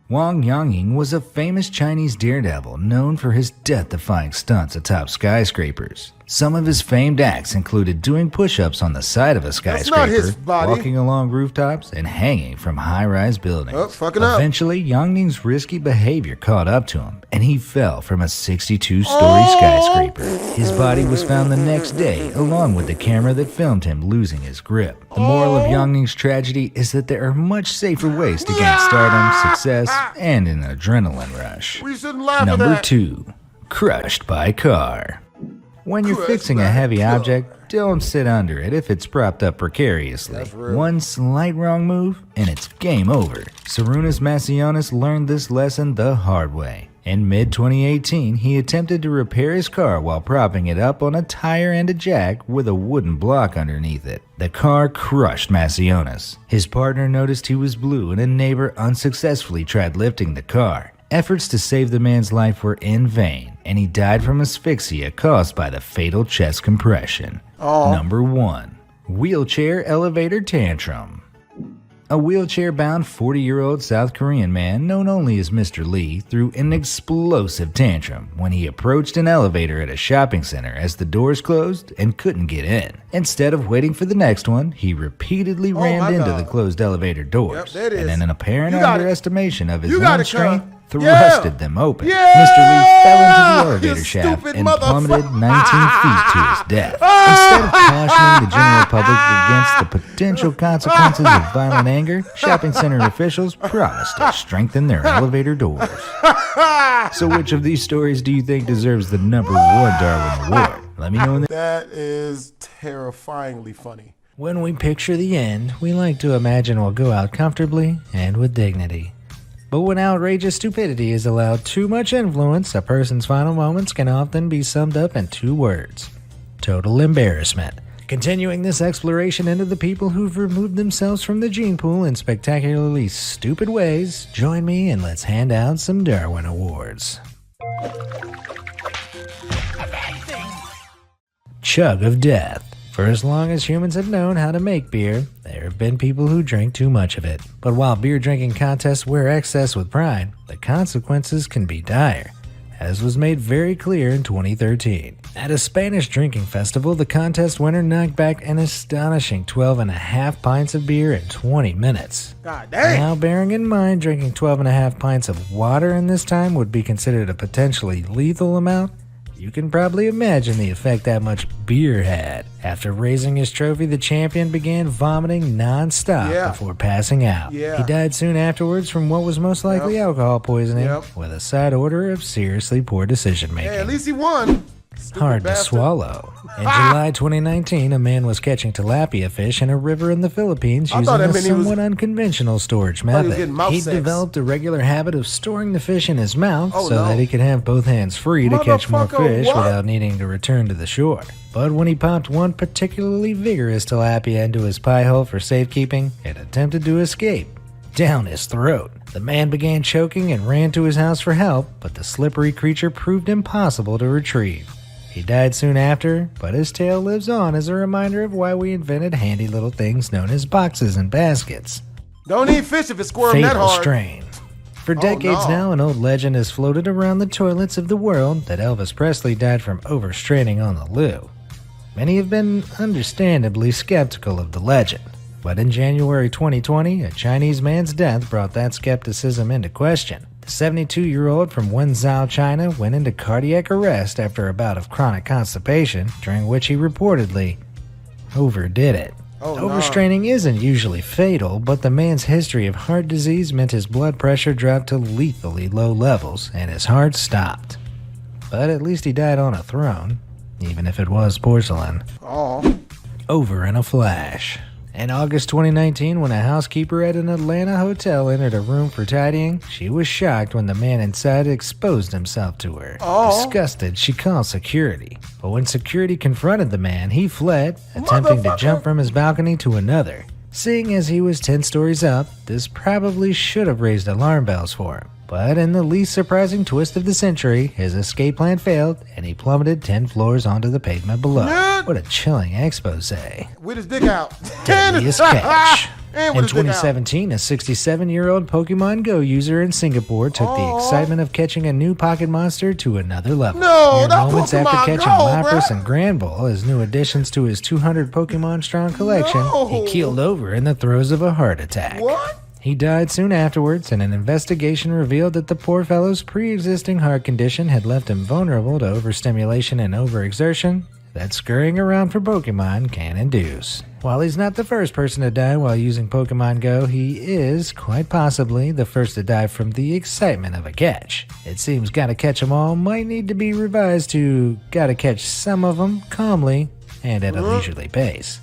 Wang Yangying was a famous Chinese daredevil known for his death-defying stunts atop skyscrapers. Some of his famed acts included doing push-ups on the side of a skyscraper, walking along rooftops, and hanging from high-rise buildings. Eventually, Yangying's risky behavior caught up to him, and he fell from a 62-story skyscraper. His body was found the next day, along with the camera that filmed him losing his grip. The moral of Yangying's tragedy is that there are much safer ways to gain stardom, success, and an adrenaline rush. We shouldn't laugh at Number that. 2. Crushed by car. When you're fixing a heavy object, don't sit under it if it's propped up precariously. One slight wrong move, and it's game over. Sarunas Masionis learned this lesson the hard way. In mid-2018, he attempted to repair his car while propping it up on a tire and a jack with a wooden block underneath it. The car crushed Masionis. His partner noticed he was blue, and a neighbor unsuccessfully tried lifting the car. Efforts to save the man's life were in vain, and he died from asphyxia caused by the fatal chest compression. Number 1. Wheelchair elevator tantrum. A wheelchair-bound 40-year-old South Korean man known only as Mr. Lee threw an explosive tantrum when he approached an elevator at a shopping center as the doors closed and couldn't get in. Instead of waiting for the next one, he repeatedly rammed into the closed elevator doors, and in an apparent underestimation of his own strength, thrusted them open. Mr. Lee fell into the elevator shaft and plummeted 19 feet to his death. Instead of cautioning the general public against the potential consequences of violent anger, shopping center officials promised to strengthen their elevator doors. So which of these stories do you think deserves the number 1 Darwin Award? Let me know in the... That is terrifyingly funny. When we picture the end, we like to imagine we'll go out comfortably and with dignity. But when outrageous stupidity is allowed too much influence, a person's final moments can often be summed up in 2 words: total embarrassment. Continuing this exploration into the people who've removed themselves from the gene pool in spectacularly stupid ways, join me and let's hand out some Darwin Awards. Chug of Death. For as long as humans have known how to make beer, there have been people who drink too much of it. But while beer drinking contests wear excess with pride, the consequences can be dire, as was made very clear in 2013. At a Spanish drinking festival, the contest winner knocked back an astonishing 12.5 pints of beer in 20 minutes. God damn. Now, bearing in mind drinking 12.5 pints of water in this time would be considered a potentially lethal amount, you can probably imagine the effect that much beer had. After raising his trophy, the champion began vomiting non-stop before passing out. He died soon afterwards from what was most likely alcohol poisoning, with a side order of seriously poor decision-making. Hey, at least he won. Hard to swallow. In July 2019, a man was catching tilapia fish in a river in the Philippines using a somewhat unconventional storage method. He developed a regular habit of storing the fish in his mouth that he could have both hands free to catch more fish without needing to return to the shore. But when he popped one particularly vigorous tilapia into his pie hole for safekeeping, it attempted to escape down his throat. The man began choking and ran to his house for help, but the slippery creature proved impossible to retrieve. He died soon after, but his tale lives on as a reminder of why we invented handy little things known as boxes and baskets. Don't eat fish if it's squirming that Fatal hard. strain. For decades now, an old legend has floated around the toilets of the world that Elvis Presley died from overstraining on the loo. Many have been understandably skeptical of the legend, but in January 2020, a Chinese man's death brought that skepticism into question. The 72-year-old from Wenzhou, China, went into cardiac arrest after a bout of chronic constipation, during which he reportedly overdid it. Overstraining isn't usually fatal, but the man's history of heart disease meant his blood pressure dropped to lethally low levels and his heart stopped. But at least he died on a throne, even if it was porcelain. Over in a flash. In August 2019, when a housekeeper at an Atlanta hotel entered a room for tidying, she was shocked when the man inside exposed himself to her. Disgusted, she called security. But when security confronted the man, he fled, attempting to jump from his balcony to another. Seeing as he was 10 stories up, this probably should have raised alarm bells for him. But in the least surprising twist of the century, his escape plan failed, and he plummeted 10 floors onto the pavement below. What a chilling expose. With his dick out. Deadliest catch. In 2017, a 67-year-old Pokemon Go user in Singapore took the excitement of catching a new pocket monster to another level. Mere moments after catching Lapras and Granbull as new additions to his 200 Pokemon-strong collection, he keeled over in the throes of a heart attack. He died soon afterwards, and an investigation revealed that the poor fellow's pre-existing heart condition had left him vulnerable to overstimulation and overexertion that scurrying around for Pokemon can induce. While he's not the first person to die while using Pokemon Go, he is, quite possibly, the first to die from the excitement of a catch. It seems Gotta Catch 'em All might need to be revised to Gotta Catch Some of 'em calmly and at a leisurely pace.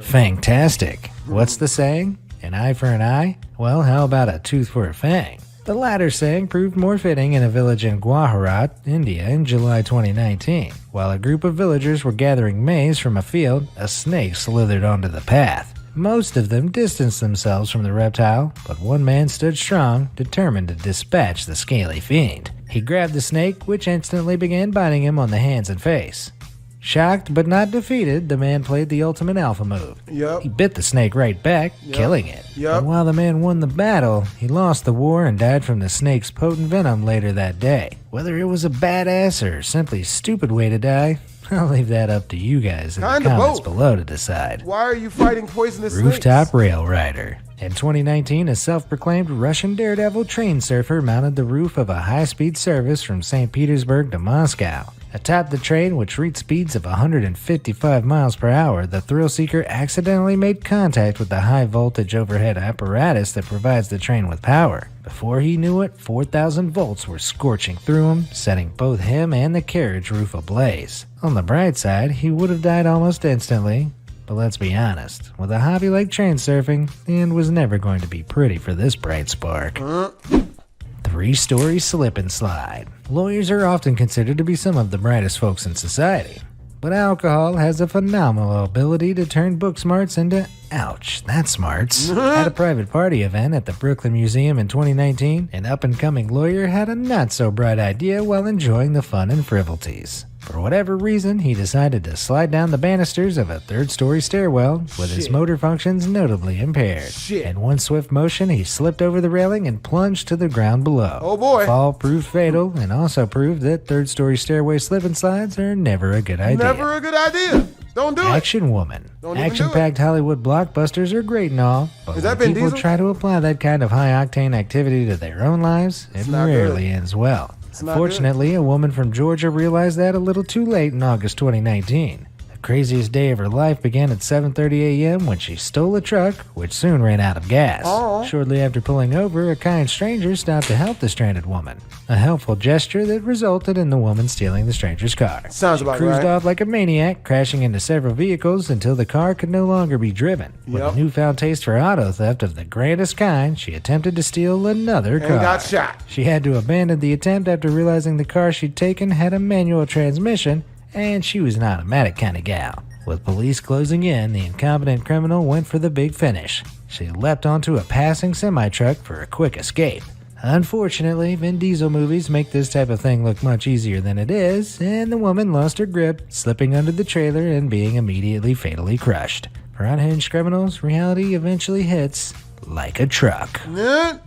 Fantastic. What's the saying? An eye for an eye? Well, how about a tooth for a fang? The latter saying proved more fitting in a village in Gujarat, India in July 2019. While a group of villagers were gathering maize from a field, a snake slithered onto the path. Most of them distanced themselves from the reptile, but one man stood strong, determined to dispatch the scaly fiend. He grabbed the snake, which instantly began biting him on the hands and face. Shocked but not defeated, the man played the ultimate alpha move. He bit the snake right back, killing it. And while the man won the battle, he lost the war and died from the snake's potent venom later that day. Whether it was a badass or simply stupid way to die, I'll leave that up to you guys in the comments below to decide. Why are you fighting poisonous snakes? Rooftop Rail Rider. In 2019, a self-proclaimed Russian daredevil train surfer mounted the roof of a high-speed service from St. Petersburg to Moscow. Atop the train, which reached speeds of 155 miles per hour, the thrill-seeker accidentally made contact with the high-voltage overhead apparatus that provides the train with power. Before he knew it, 4,000 volts were scorching through him, setting both him and the carriage roof ablaze. On the bright side, he would have died almost instantly. But let's be honest, with a hobby like train surfing, the end was never going to be pretty for this bright spark. 3-story slip and slide. Lawyers are often considered to be some of the brightest folks in society. But alcohol has a phenomenal ability to turn book smarts into, ouch, that's smarts. At a private party event at the Brooklyn Museum in 2019, an up-and-coming lawyer had a not-so-bright idea while enjoying the fun and frivolities. For whatever reason, he decided to slide down the banisters of a third-story stairwell with his motor functions notably impaired. In one swift motion, he slipped over the railing and plunged to the ground below. Oh boy. Fall proved fatal and also proved that third-story stairway slip and slides are never a good idea. Never a good idea. Don't do it. Action Woman. Don't even do Action-packed Hollywood blockbusters are great and all, but Is that when Vin people Diesel? try to apply that kind of high-octane activity to their own lives, it not rarely good. ends well. not Unfortunately, a woman from Georgia realized that a little too late in August 2019. The craziest day of her life began at 7:30 a.m. when she stole a truck, which soon ran out of gas. Aw. Shortly after pulling over, a kind stranger stopped to help the stranded woman. A helpful gesture that resulted in the woman stealing the stranger's car. Sounds She about cruised right. off like a maniac, crashing into several vehicles until the car could no longer be driven. With Yep. a newfound taste for auto theft of the grandest kind, she attempted to steal another car. And got shot. She had to abandon the attempt after realizing the car she'd taken had a manual transmission, and she was an automatic kind of gal. With police closing in, the incompetent criminal went for the big finish. She leapt onto a passing semi-truck for a quick escape. Unfortunately, Vin Diesel movies make this type of thing look much easier than it is, and the woman lost her grip, slipping under the trailer and being immediately fatally crushed. For unhinged criminals, reality eventually hits like a truck. Eh?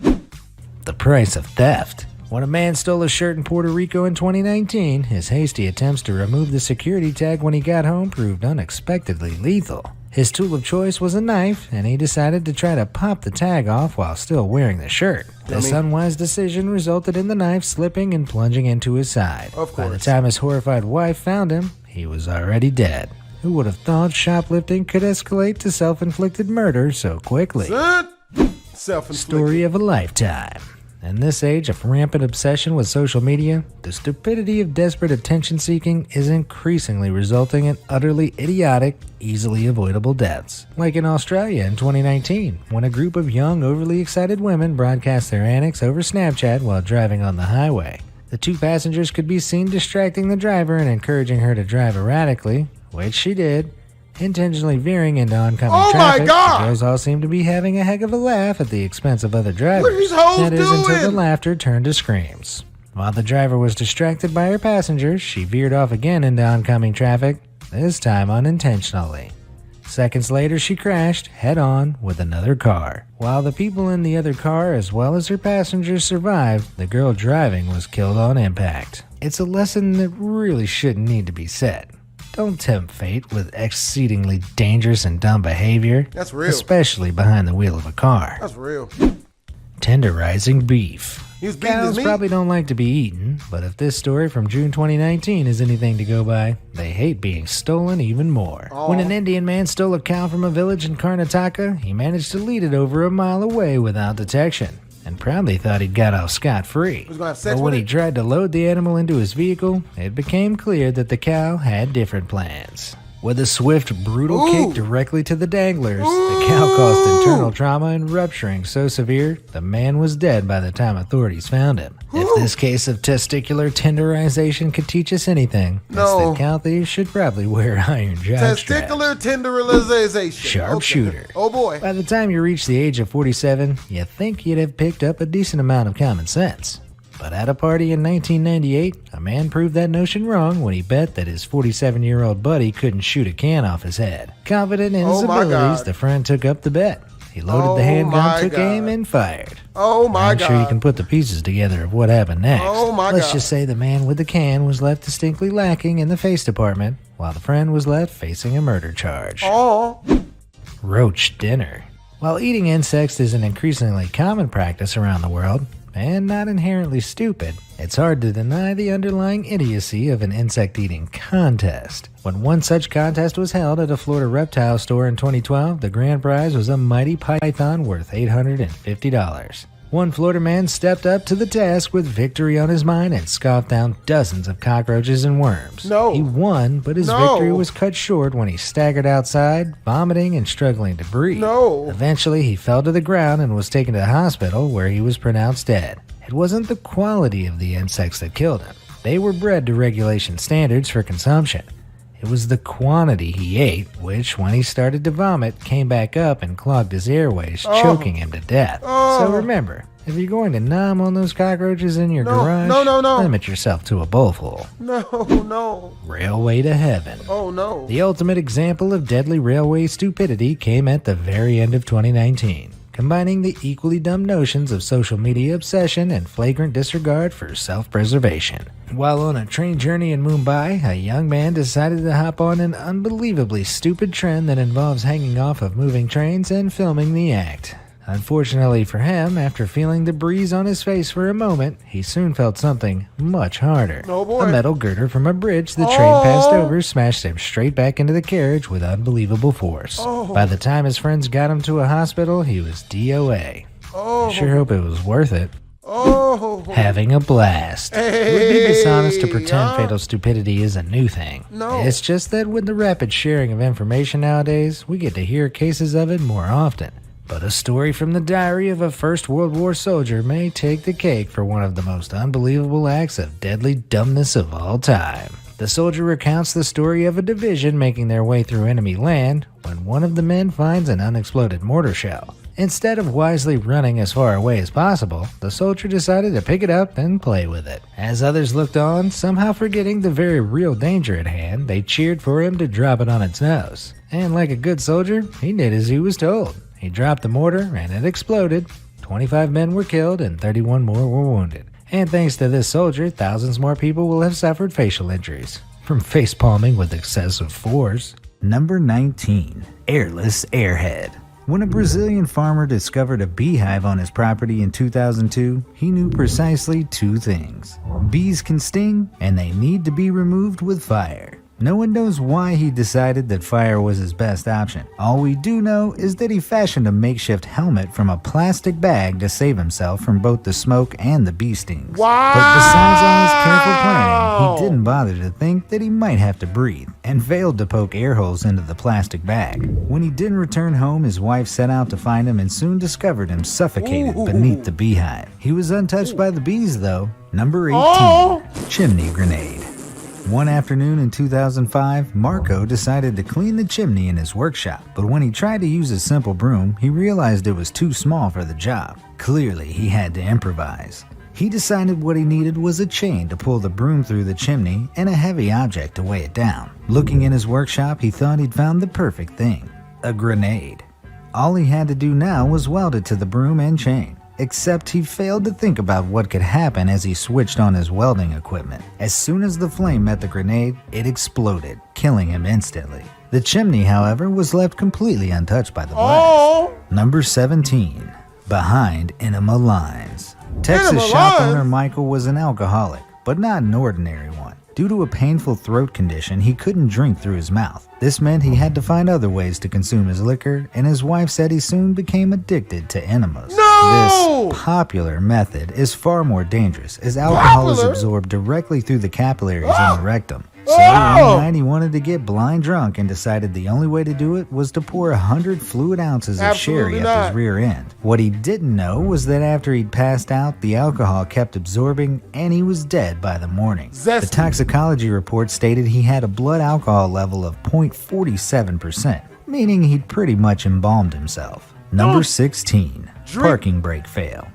The price of theft. When a man stole a shirt in Puerto Rico in 2019, his hasty attempts to remove the security tag when he got home proved unexpectedly lethal. His tool of choice was a knife, and he decided to try to pop the tag off while still wearing the shirt. This unwise decision resulted in the knife slipping and plunging into his side. Of By the course. time his horrified wife found him, he was already dead. Who would have thought shoplifting could escalate to self-inflicted murder so quickly? Self-inflicted. Story of a lifetime. In this age of rampant obsession with social media, the stupidity of desperate attention seeking is increasingly resulting in utterly idiotic, easily avoidable deaths. Like in Australia in 2019, when a group of young, overly excited women broadcast their antics over Snapchat while driving on the highway. The two passengers could be seen distracting the driver and encouraging her to drive erratically, which she did, intentionally veering into oncoming Oh my traffic. God! The girls all seemed to be having a heck of a laugh at the expense of other drivers. What are these hoes That is until the doing? laughter turned to screams. While the driver was distracted by her passengers, she veered off again into oncoming traffic, this time unintentionally. Seconds later, she crashed head-on with another car. While the people in the other car, as well as her passengers, survived, the girl driving was killed on impact. It's a lesson that really shouldn't need to be said. Don't tempt fate with exceedingly dangerous and dumb behavior. That's real. Especially behind the wheel of a car. That's real. Tenderizing beef. He was beating his Cows meat. probably don't like to be eaten, but if this story from June 2019 is anything to go by, they hate being stolen even more. When an Indian man stole a cow from a village in Karnataka, he managed to lead it over a mile away without detection, and proudly thought he'd got off scot-free. was gonna have sex But when with he it? tried to load the animal into his vehicle, it became clear that the cow had different plans. With a swift, brutal Ooh. kick directly to the danglers, the cow caused internal trauma and rupturing so severe, the man was dead by the time authorities found him. If this case of testicular tenderization could teach us anything, it's No. that cow thieves should probably wear iron jockstraps. Testicular tenderization. Sharpshooter. Okay. Oh boy. By the time you reach the age of 47, you think you'd have picked up a decent amount of common sense. But at a party in 1998, a man proved that notion wrong when he bet that his 47-year-old buddy couldn't shoot a can off his head. Confident in his Oh my abilities, God. the friend took up the bet. He loaded Oh the handgun, my took God. aim, and fired. Oh my I'm God. sure you can put the pieces together of what happened next. Oh my Let's God. just say the man with the can was left distinctly lacking in the face department, while the friend was left facing a murder charge. Oh. Roach dinner. While eating insects is an increasingly common practice around the world, and not inherently stupid, it's hard to deny the underlying idiocy of an insect-eating contest. When one such contest was held at a Florida reptile store in 2012, the grand prize was a mighty python worth $850. One Florida man stepped up to the task with victory on his mind and scoffed down dozens of cockroaches and worms. No. He won, but his No. victory was cut short when he staggered outside, vomiting and struggling to breathe. No. Eventually, he fell to the ground and was taken to the hospital where he was pronounced dead. It wasn't the quality of the insects that killed him. They were bred to regulation standards for consumption. It was the quantity he ate, which, when he started to vomit, came back up and clogged his airways, choking him to death. So remember, If you're going to nom on those cockroaches in your garage, no. limit yourself to a bowlful. No. Railway to heaven. Oh, no. The ultimate example of deadly railway stupidity came at the very end of 2019, combining the equally dumb notions of social media obsession and flagrant disregard for self-preservation. While on a train journey in Mumbai, a young man decided to hop on an unbelievably stupid trend that involves hanging off of moving trains and filming the act. Unfortunately for him, after feeling the breeze on his face for a moment, he soon felt something much harder. Oh boy. A metal girder from a bridge the train passed over smashed him straight back into the carriage with unbelievable force. By the time his friends got him to a hospital, he was DOA. Sure hope it was worth it. Having a blast. It would be dishonest to pretend fatal stupidity is a new thing. No. It's just that with the rapid sharing of information nowadays, we get to hear cases of it more often. But a story from the diary of a First World War soldier may take the cake for one of the most unbelievable acts of deadly dumbness of all time. The soldier recounts the story of a division making their way through enemy land when one of the men finds an unexploded mortar shell. Instead of wisely running as far away as possible, the soldier decided to pick it up and play with it. As others looked on, somehow forgetting the very real danger at hand, they cheered for him to drop it on its nose. And like a good soldier, he did as he was told. He dropped the mortar and it exploded. 25 men were killed and 31 more were wounded. And thanks to this soldier, thousands more people will have suffered facial injuries from face palming with excessive force. Number 19. Airless Airhead. When a Brazilian farmer discovered a beehive on his property in 2002, he knew precisely two things. Bees can sting, and they need to be removed with fire. No one knows why he decided that fire was his best option. All we do know is that he fashioned a makeshift helmet from a plastic bag to save himself from both the smoke and the bee stings. Wow. But besides all his careful planning, he didn't bother to think that he might have to breathe, and failed to poke air holes into the plastic bag. When he didn't return home, his wife set out to find him and soon discovered him suffocated beneath the beehive. He was untouched by the bees though. Number 18. Chimney Grenade. One afternoon in 2005, Marco decided to clean the chimney in his workshop, but when he tried to use a simple broom, he realized it was too small for the job. Clearly, he had to improvise. He decided what he needed was a chain to pull the broom through the chimney and a heavy object to weigh it down. Looking in his workshop, he thought he'd found the perfect thing: a grenade. All he had to do now was weld it to the broom and chain. Except he failed to think about what could happen as he switched on his welding equipment. As soon as the flame met the grenade, it exploded, killing him instantly. The chimney, however, was left completely untouched by the blast. Number 17. Behind Enema Lines. Texas shop owner Michael was an alcoholic, but not an ordinary one. Due to a painful throat condition, he couldn't drink through his mouth. This meant he had to find other ways to consume his liquor, and his wife said he soon became addicted to enemas. This popular method is far more dangerous, as alcohol is absorbed directly through the capillaries in the rectum. So one night he wanted to get blind drunk and decided the only way to do it was to pour 100 fluid ounces of sherry up his rear end. What he didn't know was that after he'd passed out, the alcohol kept absorbing and he was dead by the morning. The toxicology report stated he had a blood alcohol level of 0.47%, meaning he'd pretty much embalmed himself. Number 16. Parking brake fail.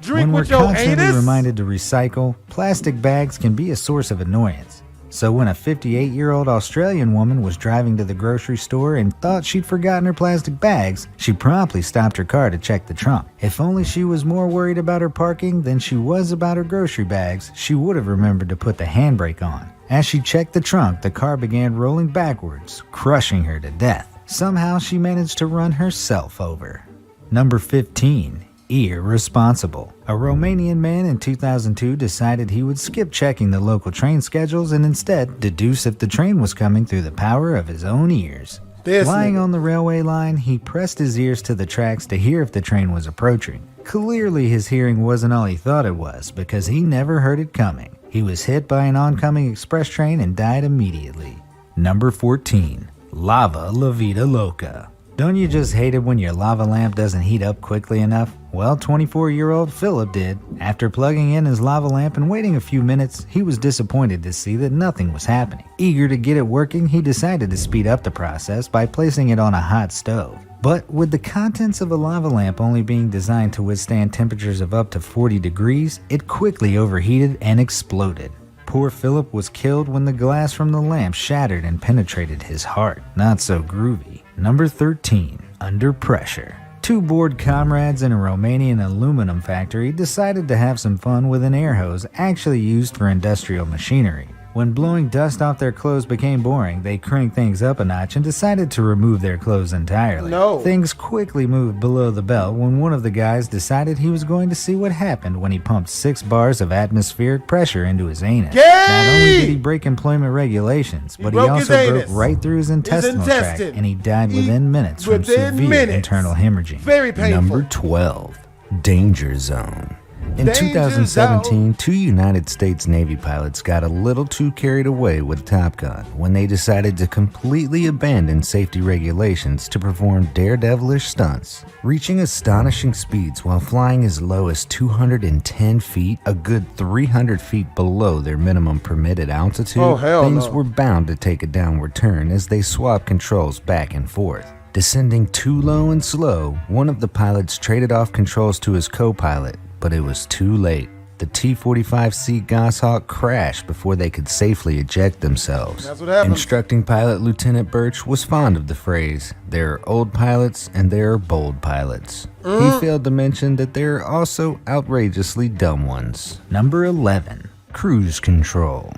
When we're constantly reminded to recycle, plastic bags can be a source of annoyance. So when a 58-year-old Australian woman was driving to the grocery store and thought she'd forgotten her plastic bags, she promptly stopped her car to check the trunk. If only she was more worried about her parking than she was about her grocery bags, she would have remembered to put the handbrake on. As she checked the trunk, the car began rolling backwards, crushing her to death. Somehow she managed to run herself over. Number 15. Irresponsible. A Romanian man in 2002 decided he would skip checking the local train schedules and instead deduce if the train was coming through the power of his own ears. Lying on the railway line, he pressed his ears to the tracks to hear if the train was approaching. Clearly his hearing wasn't all he thought it was, because he never heard it coming. He was hit by an oncoming express train and died immediately. Number 14. Lava La Vida Loca. Don't you just hate it when your lava lamp doesn't heat up quickly enough? Well, 24-year-old Philip did. After plugging in his lava lamp and waiting a few minutes, he was disappointed to see that nothing was happening. Eager to get it working, he decided to speed up the process by placing it on a hot stove. But with the contents of a lava lamp only being designed to withstand temperatures of up to 40 degrees, it quickly overheated and exploded. Poor Philip was killed when the glass from the lamp shattered and penetrated his heart. Not so groovy. Number 13. Under pressure. Two bored comrades in a Romanian aluminum factory decided to have some fun with an air hose actually used for industrial machinery. When blowing dust off their clothes became boring, they cranked things up a notch and decided to remove their clothes entirely. Things quickly moved below the belt when one of the guys decided he was going to see what happened when he pumped 6 bars of atmospheric pressure into his anus. Not only did he break employment regulations, but he also broke right through his intestinal tract, and he died within minutes from severe internal hemorrhaging. Very painful. Number 12. Danger Zone. In 2017, 2 United States Navy pilots got a little too carried away with Top Gun when they decided to completely abandon safety regulations to perform daredevilish stunts. Reaching astonishing speeds while flying as low as 210 feet, a good 300 feet below their minimum permitted altitude, things were bound to take a downward turn as they swapped controls back and forth. Descending too low and slow, one of the pilots traded off controls to his co-pilot, but it was too late. The T-45C Goshawk crashed before they could safely eject themselves. That's what happened. Instructing pilot Lieutenant Birch was fond of the phrase, "There are old pilots and there are bold pilots." He failed to mention that there are also outrageously dumb ones. Number 11. Cruise control.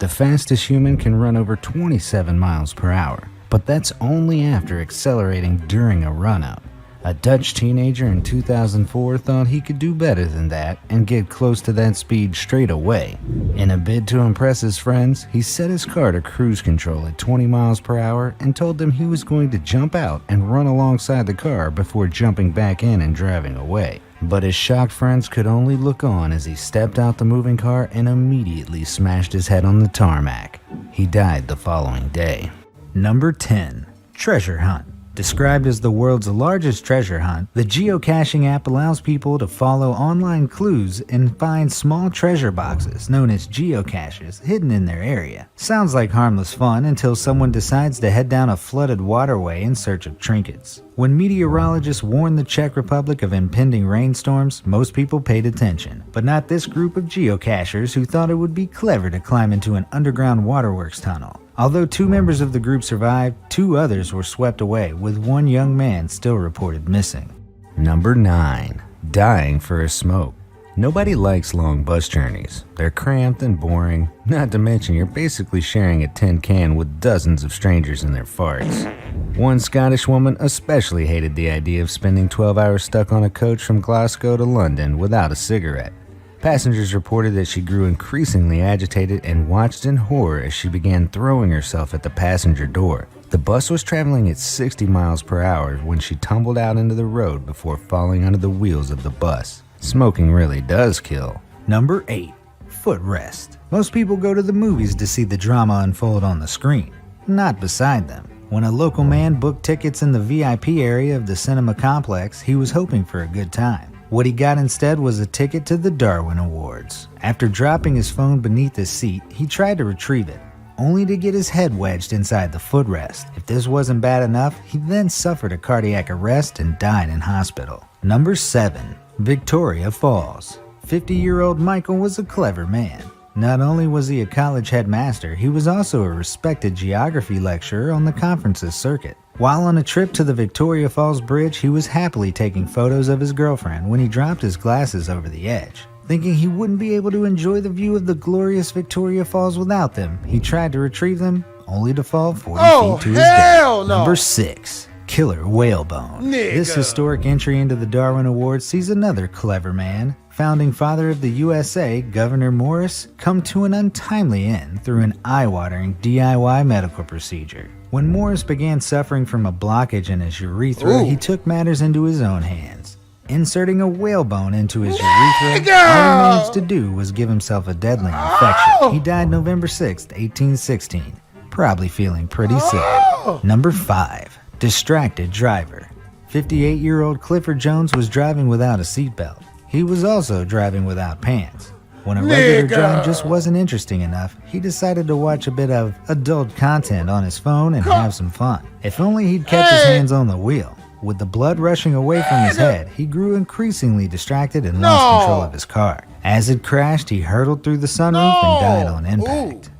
The fastest human can run over 27 miles per hour, but that's only after accelerating during a run-up. A Dutch teenager in 2004 thought he could do better than that and get close to that speed straight away. In a bid to impress his friends, he set his car to cruise control at 20 miles per hour and told them he was going to jump out and run alongside the car before jumping back in and driving away. But his shocked friends could only look on as he stepped out the moving car and immediately smashed his head on the tarmac. He died the following day. Number 10. Treasure Hunt. Described as the world's largest treasure hunt, the geocaching app allows people to follow online clues and find small treasure boxes, known as geocaches, hidden in their area. Sounds like harmless fun until someone decides to head down a flooded waterway in search of trinkets. When meteorologists warned the Czech Republic of impending rainstorms, most people paid attention, but not this group of geocachers who thought it would be clever to climb into an underground waterworks tunnel. Although 2 members of the group survived, 2 others were swept away, with 1 young man still reported missing. Number 9. Dying for a smoke. Nobody likes long bus journeys. They're cramped and boring, not to mention you're basically sharing a tin can with dozens of strangers and their farts. One Scottish woman especially hated the idea of spending 12 hours stuck on a coach from Glasgow to London without a cigarette. Passengers reported that she grew increasingly agitated and watched in horror as she began throwing herself at the passenger door. The bus was traveling at 60 miles per hour when she tumbled out into the road before falling under the wheels of the bus. Smoking really does kill. Number 8. Footrest. Most people go to the movies to see the drama unfold on the screen, not beside them. When a local man booked tickets in the VIP area of the cinema complex, he was hoping for a good time. What he got instead was a ticket to the Darwin Awards. After dropping his phone beneath his seat, he tried to retrieve it, only to get his head wedged inside the footrest. If this wasn't bad enough, he then suffered a cardiac arrest and died in hospital. Number 7. Victoria Falls. 50-year-old Michael was a clever man. Not only was he a college headmaster, he was also a respected geography lecturer on the conferences circuit. While on a trip to the Victoria Falls Bridge, he was happily taking photos of his girlfriend when he dropped his glasses over the edge. Thinking he wouldn't be able to enjoy the view of the glorious Victoria Falls without them, he tried to retrieve them, only to fall 40 feet to his death. No. Number 6. Killer whalebone. This historic entry into the Darwin Awards sees another clever man, founding father of the USA, Governor Morris, come to an untimely end through an eye-watering DIY medical procedure. When Morris began suffering from a blockage in his urethra, he took matters into his own hands. Inserting a whalebone into his urethra, all he managed to do was give himself a deadly infection. He died November 6, 1816, probably feeling pretty sad. Number 5. Distracted driver. 58-year-old Clifford Jones was driving without a seatbelt. He was also driving without pants. When a regular drive just wasn't interesting enough, he decided to watch a bit of adult content on his phone and have some fun. If only he'd kept his hands on the wheel. With the blood rushing away from his head, he grew increasingly distracted and lost control of his car. As it crashed, he hurtled through the sunroof and died on impact.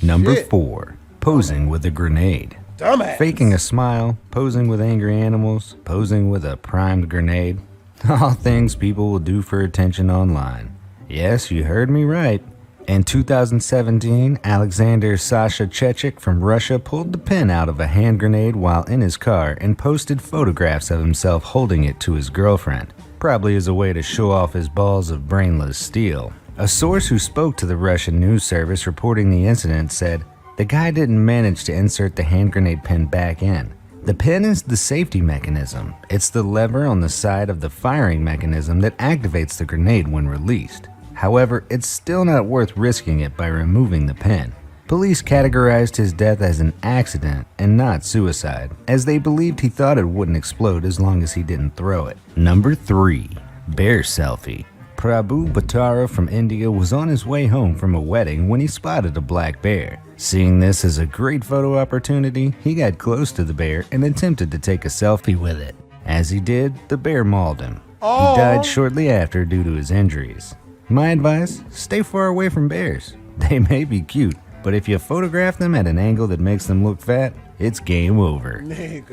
Number 4. Posing with a grenade. Dumbass. Faking a smile, posing with angry animals, posing with a primed grenade. All things people will do for attention online. Yes, you heard me right. In 2017, Alexander Sasha Chechik from Russia pulled the pin out of a hand grenade while in his car and posted photographs of himself holding it to his girlfriend, probably as a way to show off his balls of brainless steel. A source who spoke to the Russian news service reporting the incident said, "The guy didn't manage to insert the hand grenade pin back in. The pin is the safety mechanism. It's the lever on the side of the firing mechanism that activates the grenade when released. However, it's still not worth risking it by removing the pin." Police categorized his death as an accident and not suicide, as they believed he thought it wouldn't explode as long as he didn't throw it. Number 3. Bear selfie. Prabhu Bhattara from India was on his way home from a wedding when he spotted a black bear. Seeing this as a great photo opportunity, he got close to the bear and attempted to take a selfie with it. As he did, the bear mauled him. He died shortly after due to his injuries. My advice, stay far away from bears. They may be cute, but if you photograph them at an angle that makes them look fat, it's game over.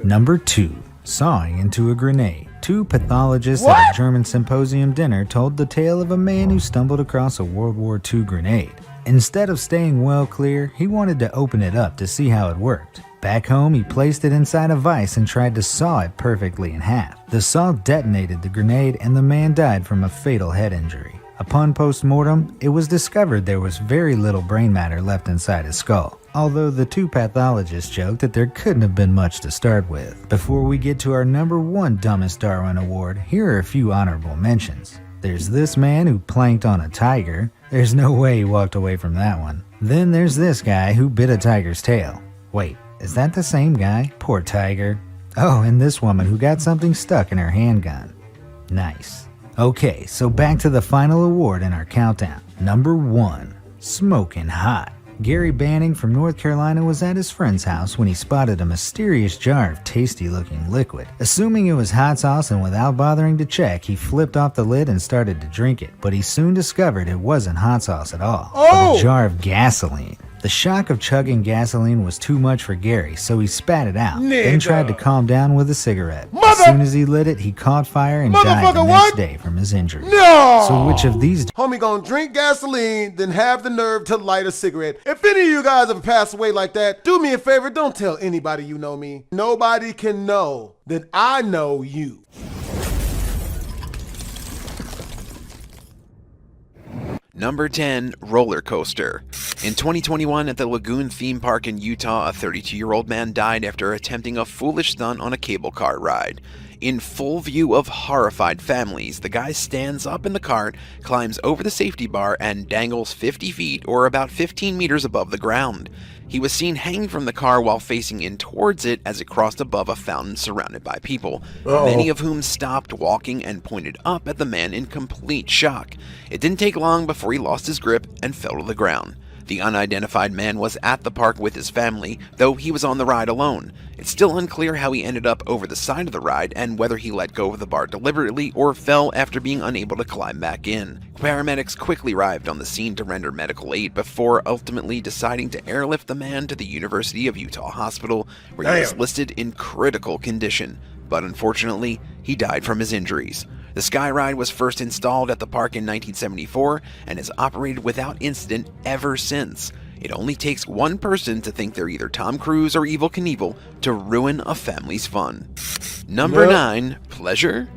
Number 2. Sawing into a grenade. 2 pathologists at a German symposium dinner told the tale of a man who stumbled across a World War II grenade. Instead of staying well clear, he wanted to open it up to see how it worked. Back home, he placed it inside a vise and tried to saw it perfectly in half. The saw detonated the grenade and the man died from a fatal head injury. Upon post-mortem, it was discovered there was very little brain matter left inside his skull, although the 2 pathologists joked that there couldn't have been much to start with. Before we get to our number 1 Dumbest Darwin Award, here are a few honorable mentions. There's this man who planked on a tiger. There's no way he walked away from that one. Then there's this guy who bit a tiger's tail. Wait, is that the same guy? Poor tiger. Oh, and this woman who got something stuck in her handgun. Nice. Okay, so back to the final award in our countdown. Number 1. Smoking Hot. Gary Banning from North Carolina was at his friend's house when he spotted a mysterious jar of tasty-looking liquid. Assuming it was hot sauce and without bothering to check, he flipped off the lid and started to drink it, but he soon discovered it wasn't hot sauce at all, but a jar of gasoline. The shock of chugging gasoline was too much for Gary, so he spat it out, then tried to calm down with a cigarette. As soon as he lit it, he caught fire and died the next day from his injuries. So which of these... Homie gonna drink gasoline, then have the nerve to light a cigarette. If any of you guys have passed away like that, do me a favor, don't tell anybody you know me. Nobody can know that I know you. Number 10, roller coaster. In 2021 at the Lagoon theme park in Utah, a 32-year-old man died after attempting a foolish stunt on a cable car ride. In full view of horrified families, the guy stands up in the cart, climbs over the safety bar, and dangles 50 feet or about 15 meters above the ground. He was seen hanging from the car while facing in towards it as it crossed above a fountain surrounded by people, many of whom stopped walking and pointed up at the man in complete shock. It didn't take long before he lost his grip and fell to the ground. The unidentified man was at the park with his family, though he was on the ride alone. It's still unclear how he ended up over the side of the ride and whether he let go of the bar deliberately or fell after being unable to climb back in. Paramedics quickly arrived on the scene to render medical aid before ultimately deciding to airlift the man to the University of Utah Hospital, where he was listed in critical condition. But unfortunately, he died from his injuries. The Sky Ride was first installed at the park in 1974 and has operated without incident ever since. It only takes one person to think they're either Tom Cruise or Evel Knievel to ruin a family's fun. Number 9, pleasure?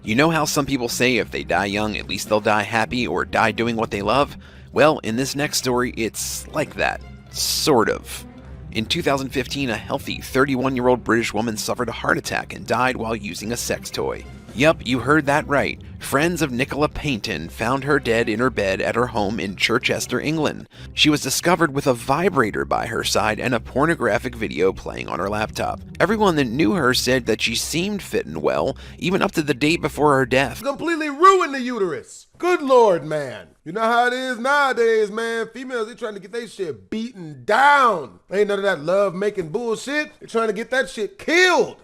You know how some people say if they die young, at least they'll die happy or die doing what they love? Well, in this next story, it's like that. Sort of. In 2015, a healthy 31-year-old British woman suffered a heart attack and died while using a sex toy. Yup, you heard that right. Friends of Nicola Payton found her dead in her bed at her home in Chichester, England. She was discovered with a vibrator by her side and a pornographic video playing on her laptop. Everyone that knew her said that she seemed fit and well, even up to the date before her death. Completely ruined the uterus. Good Lord, man. You know how it is nowadays, man. Females, they trying to get their shit beaten down. Ain't none of that love-making bullshit. They're trying to get that shit killed.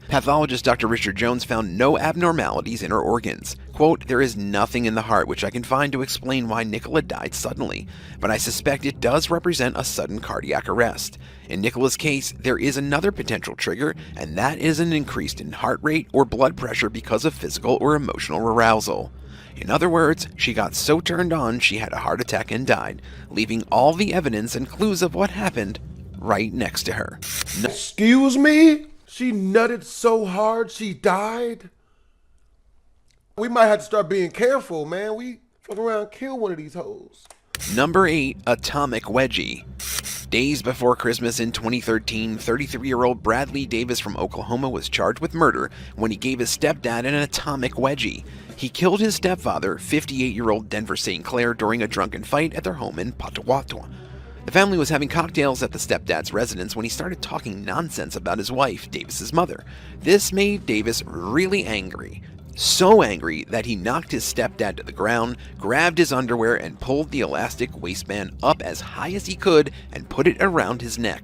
Pathologist Dr. Richard Jones found no abnormalities in her organs. Quote, "There is nothing in the heart which I can find to explain why Nicola died suddenly, but I suspect it does represent a sudden cardiac arrest. In Nicola's case, there is another potential trigger, and that is an increase in heart rate or blood pressure because of physical or emotional arousal. In other words, she got so turned on she had a heart attack and died, leaving all the evidence and clues of what happened right next to her." Excuse me? She nutted so hard she died? We might have to start being careful, man. We fuck around and kill one of these hoes. Number 8, Atomic Wedgie. Days before Christmas in 2013, 33-year-old Bradley Davis from Oklahoma was charged with murder when he gave his stepdad an atomic wedgie. He killed his stepfather, 58-year-old Denver St. Clair, during a drunken fight at their home in Potawatomi. The family was having cocktails at the stepdad's residence when he started talking nonsense about his wife, Davis's mother. This made Davis really angry. So angry that he knocked his stepdad to the ground, grabbed his underwear, and pulled the elastic waistband up as high as he could and put it around his neck.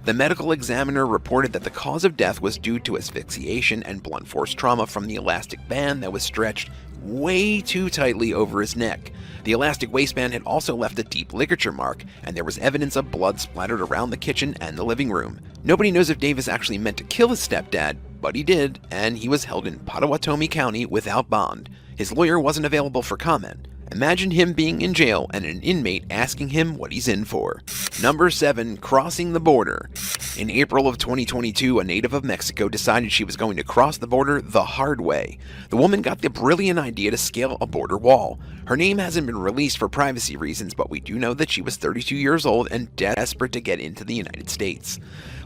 The medical examiner reported that the cause of death was due to asphyxiation and blunt force trauma from the elastic band that was stretched way too tightly over his neck. The elastic waistband had also left a deep ligature mark, and there was evidence of blood splattered around the kitchen and the living room. Nobody knows if Davis actually meant to kill his stepdad, but he did, and he was held in Potawatomi County without bond. His lawyer wasn't available for comment. Imagine him being in jail and an inmate asking him what he's in for. Number 7, crossing the border. In April of 2022, a native of Mexico decided she was going to cross the border the hard way. The woman got the brilliant idea to scale a border wall. Her name hasn't been released for privacy reasons, but we do know that she was 32 years old and desperate to get into the United States.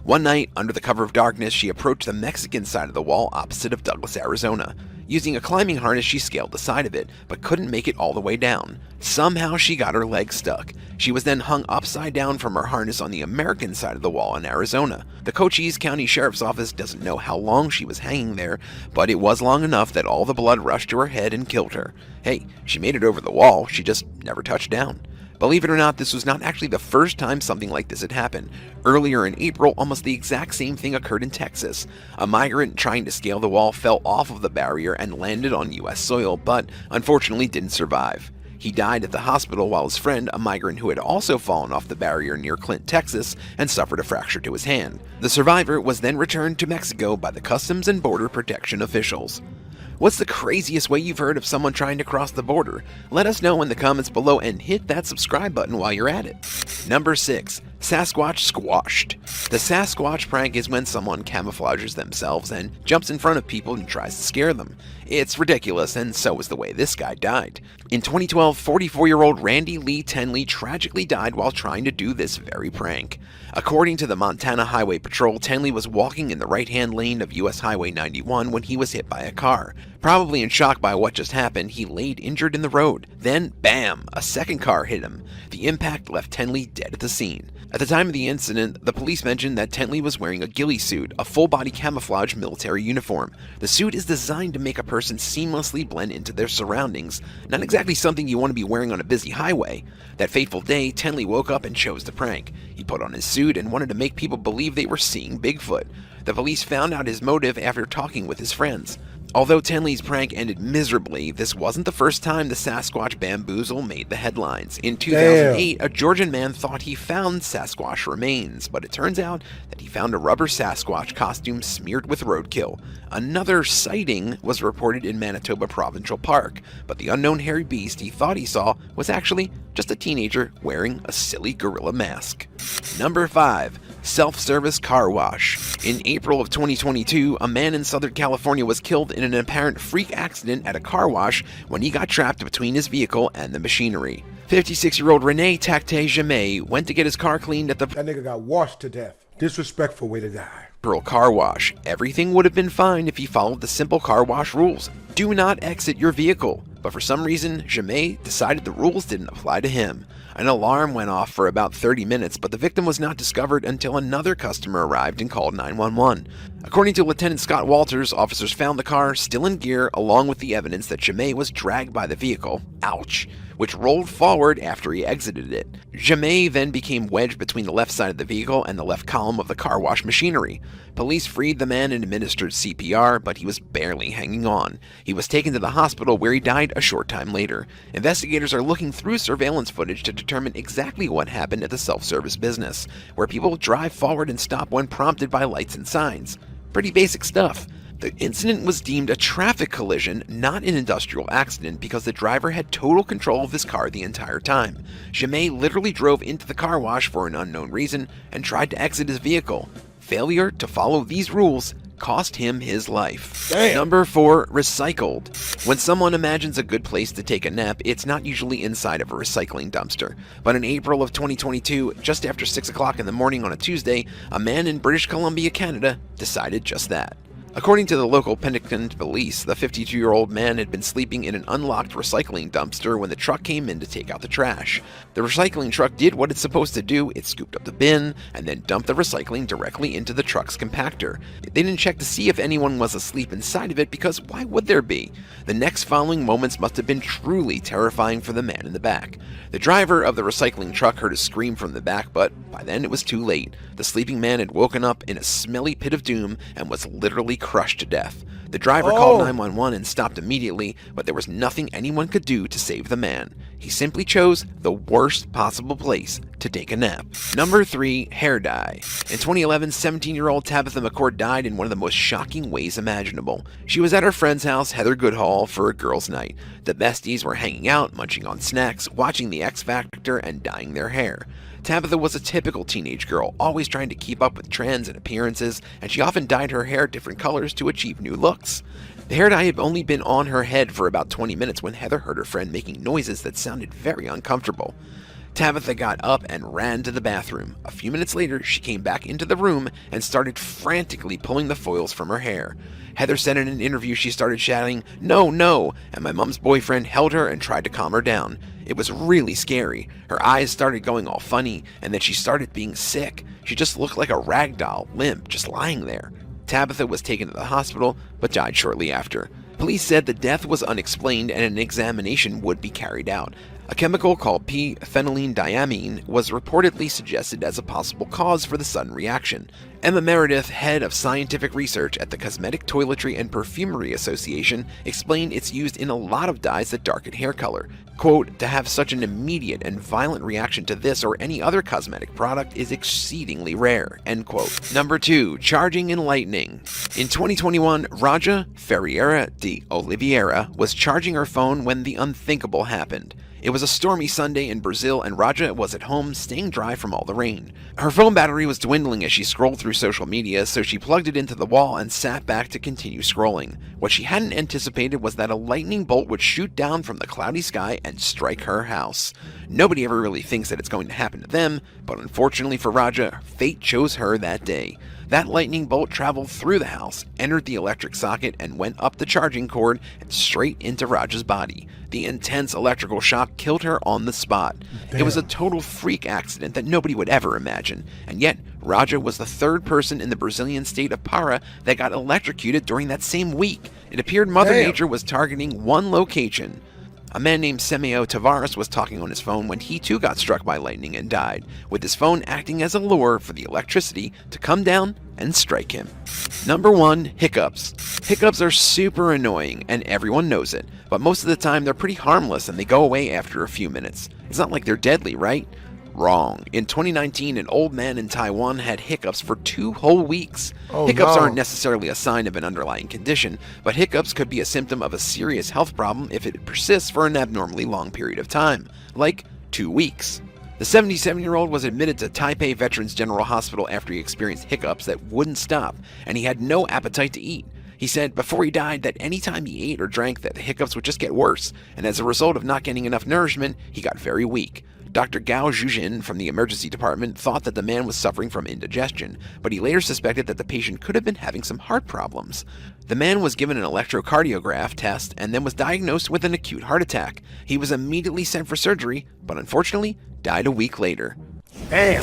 One night, under the cover of darkness, she approached the Mexican side of the wall opposite of Douglas, Arizona. Using a climbing harness, she scaled the side of it, but couldn't make it all the way down. Somehow she got her leg stuck. She was then hung upside down from her harness on the American side of the wall in Arizona. The Cochise County Sheriff's Office doesn't know how long she was hanging there, but it was long enough that all the blood rushed to her head and killed her. Hey, she made it over the wall, she just never touched down. Believe it or not, this was not actually the first time something like this had happened. Earlier in April, almost the exact same thing occurred in Texas. A migrant trying to scale the wall fell off of the barrier and landed on U.S. soil, but unfortunately didn't survive. He died at the hospital while his friend, a migrant who had also fallen off the barrier near Clint, Texas, and suffered a fracture to his hand. The survivor was then returned to Mexico by the Customs and Border Protection officials. What's the craziest way you've heard of someone trying to cross the border? Let us know in the comments below and hit that subscribe button while you're at it. Number 6. Sasquatch squashed. The Sasquatch prank is when someone camouflages themselves and jumps in front of people and tries to scare them. It's ridiculous, and so is the way this guy died. In 2012, 44-year-old Randy Lee Tenley tragically died while trying to do this very prank. According to the Montana Highway Patrol, Tenley was walking in the right-hand lane of US Highway 91 when he was hit by a car. Probably in shock by what just happened, he laid injured in the road. Then, bam, a second car hit him. The impact left Tenley dead at the scene. At the time of the incident, the police mentioned that Tenley was wearing a ghillie suit, a full-body camouflage military uniform. The suit is designed to make a person seamlessly blend into their surroundings, not exactly something you want to be wearing on a busy highway. That fateful day, Tenley woke up and chose to prank. He put on his suit and wanted to make people believe they were seeing Bigfoot. The police found out his motive after talking with his friends. Although Tenley's prank ended miserably, this wasn't the first time the Sasquatch bamboozle made the headlines. In 2008, a Georgian man thought he found Sasquatch remains, but it turns out that he found a rubber Sasquatch costume smeared with roadkill. Another sighting was reported in Manitoba Provincial Park, but the unknown hairy beast he thought he saw was actually just a teenager wearing a silly gorilla mask. Number 5. Self-service car wash. In April of 2022, a man in Southern California was killed in an apparent freak accident at a car wash when he got trapped between his vehicle and the machinery. 56-year-old Rene Tacte-Jamay went to get his car cleaned at the That nigga got washed to death. Disrespectful way to die. car wash. Everything would have been fine if he followed the simple car wash rules. Do not exit your vehicle. But for some reason, Jamay decided the rules didn't apply to him. An alarm went off for about 30 minutes, but the victim was not discovered until another customer arrived and called 911. According to Lieutenant Scott Walters, officers found the car still in gear along with the evidence that Jamay was dragged by the vehicle, ouch, which rolled forward after he exited it. Jamay then became wedged between the left side of the vehicle and the left column of the car wash machinery. Police freed the man and administered CPR, but he was barely hanging on. He was taken to the hospital where he died a short time later. Investigators are looking through surveillance footage to determine exactly what happened at the self-service business, where people drive forward and stop when prompted by lights and signs. Pretty basic stuff. The incident was deemed a traffic collision, not an industrial accident, because the driver had total control of his car the entire time. Jamay literally drove into the car wash for an unknown reason and tried to exit his vehicle. Failure to follow these rules cost him his life. Damn. Number 4, recycled. When someone imagines a good place to take a nap, it's not usually inside of a recycling dumpster. But in April of 2022, just after 6 o'clock in the morning on a Tuesday, a man in British Columbia, Canada, decided just that. According to the local Penticton police, the 52-year-old man had been sleeping in an unlocked recycling dumpster when the truck came in to take out the trash. The recycling truck did what it's supposed to do. It scooped up the bin and then dumped the recycling directly into the truck's compactor. They didn't check to see if anyone was asleep inside of it, because why would there be? The next following moments must have been truly terrifying for the man in the back. The driver of the recycling truck heard a scream from the back, but by then it was too late. The sleeping man had woken up in a smelly pit of doom and was literally crushed to death. The driver called 911 and stopped immediately, but there was nothing anyone could do to save the man. He simply chose the worst possible place to take a nap. Number 3, hair dye. In 2011, 17-year-old Tabitha McCord died in one of the most shocking ways imaginable. She was at her friend's house, Heather Goodhall, for a girls' night. The besties were hanging out, munching on snacks, watching The X Factor, and dyeing their hair. Tabitha was a typical teenage girl, always trying to keep up with trends and appearances, and she often dyed her hair different colors to achieve new looks. The hair dye had only been on her head for about 20 minutes when Heather heard her friend making noises that sounded very uncomfortable. Tabitha got up and ran to the bathroom. A few minutes later, she came back into the room and started frantically pulling the foils from her hair. Heather said in an interview she started shouting, "No, no," and my mom's boyfriend held her and tried to calm her down. It was really scary. Her eyes started going all funny, and then she started being sick. She just looked like a rag doll, limp, just lying there. Tabitha was taken to the hospital, but died shortly after. Police said the death was unexplained and an examination would be carried out. A chemical called p-phenylenediamine was reportedly suggested as a possible cause for the sudden reaction. Emma Meredith, head of scientific research at the Cosmetic Toiletry and Perfumery Association, explained it's used in a lot of dyes that darken hair color. Quote, "To have such an immediate and violent reaction to this or any other cosmetic product is exceedingly rare," end quote. Number 2, charging and lightning. In 2021, Raja Ferreira de Oliveira was charging her phone when the unthinkable happened. It was a stormy Sunday in Brazil, and Raja was at home staying dry from all the rain. Her phone battery was dwindling as she scrolled through social media, so she plugged it into the wall and sat back to continue scrolling. What she hadn't anticipated was that a lightning bolt would shoot down from the cloudy sky and strike her house. Nobody ever really thinks that it's going to happen to them, but unfortunately for Raja, fate chose her that day. That lightning bolt traveled through the house, entered the electric socket, and went up the charging cord and straight into Raja's body. The intense electrical shock killed her on the spot. Damn. It was a total freak accident that nobody would ever imagine, and yet Raja was the third person in the Brazilian state of Pará that got electrocuted during that same week. It appeared Mother Nature was targeting one location. A man named Semeo Tavares was talking on his phone when he too got struck by lightning and died, with his phone acting as a lure for the electricity to come down and strike him. Number 1, hiccups. Hiccups are super annoying, and everyone knows it, but most of the time they're pretty harmless and they go away after a few minutes. It's not like they're deadly, right? Wrong. In 2019, an old man in Taiwan had hiccups for 2 whole weeks. Hiccups aren't necessarily a sign of an underlying condition, but hiccups could be a symptom of a serious health problem if it persists for an abnormally long period of time, like 2 weeks. The 77-year-old was admitted to Taipei Veterans General Hospital after he experienced hiccups that wouldn't stop, and he had no appetite to eat. He said before he died that anytime he ate or drank that the hiccups would just get worse, and as a result of not getting enough nourishment, he got very weak. Dr. Gao Zhujin from the emergency department thought that the man was suffering from indigestion, but he later suspected that the patient could have been having some heart problems. The man was given an electrocardiograph test and then was diagnosed with an acute heart attack. He was immediately sent for surgery, but unfortunately died a week later. Damn.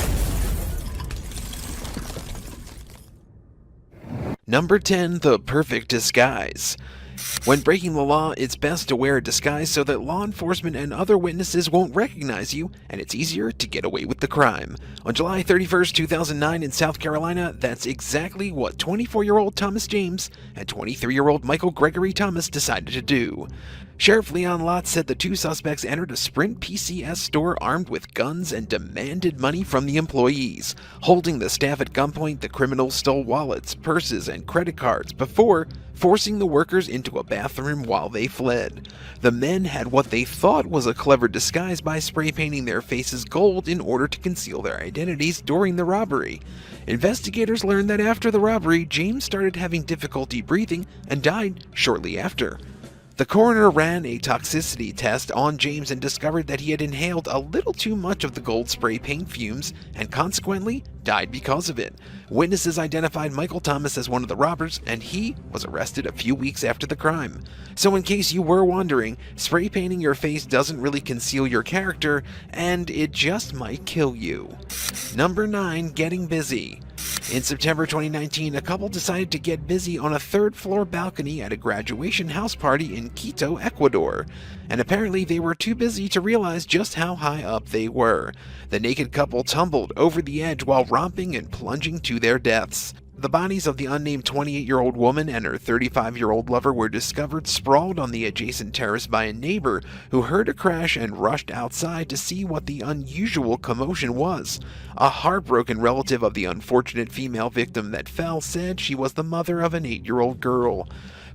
Number 10, the perfect disguise. When breaking the law, it's best to wear a disguise so that law enforcement and other witnesses won't recognize you, and it's easier to get away with the crime. On July 31st, 2009 in South Carolina, that's exactly what 24-year-old Thomas James and 23-year-old Michael Gregory Thomas decided to do. Sheriff Leon Lott said the two suspects entered a Sprint PCS store armed with guns and demanded money from the employees. Holding the staff at gunpoint, the criminals stole wallets, purses, and credit cards before forcing the workers into a bathroom while they fled. The men had what they thought was a clever disguise by spray painting their faces gold in order to conceal their identities during the robbery. Investigators learned that after the robbery, James started having difficulty breathing and died shortly after. The coroner ran a toxicity test on James and discovered that he had inhaled a little too much of the gold spray paint fumes and consequently died because of it. Witnesses identified Michael Thomas as one of the robbers, and he was arrested a few weeks after the crime. So in case you were wondering, spray painting your face doesn't really conceal your character, and it just might kill you. Number 9, getting busy. In September 2019, a couple decided to get busy on a third-floor balcony at a graduation house party in Quito, Ecuador. And apparently they were too busy to realize just how high up they were. The naked couple tumbled over the edge while romping and plunging to their deaths. The bodies of the unnamed 28-year-old woman and her 35-year-old lover were discovered sprawled on the adjacent terrace by a neighbor who heard a crash and rushed outside to see what the unusual commotion was. A heartbroken relative of the unfortunate female victim that fell said she was the mother of an 8-year-old girl.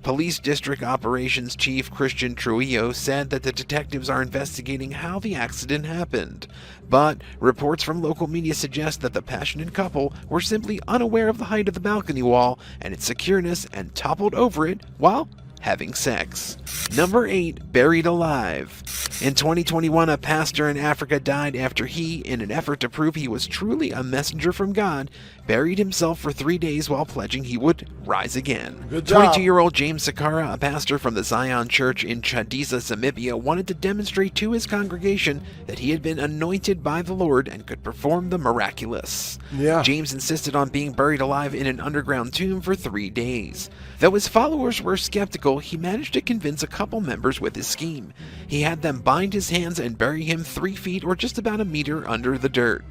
Police District Operations Chief Christian Trujillo said that the detectives are investigating how the accident happened. But reports from local media suggest that the passionate couple were simply unaware of the height of the balcony wall and its secureness and toppled over it while having sex. Number 8, buried alive. In 2021, a pastor in Africa died after he, in an effort to prove he was truly a messenger from God, buried himself for 3 days while pledging he would rise again. Good job. 22-year-old James Scarier, a pastor from the Zion Church in Chadiza, Namibia, wanted to demonstrate to his congregation that he had been anointed by the Lord and could perform the miraculous. Yeah. James insisted on being buried alive in an underground tomb for 3 days. Though his followers were skeptical, he managed to convince a couple members with his scheme. He had them bind his hands and bury him 3 feet or just about a meter under the dirt.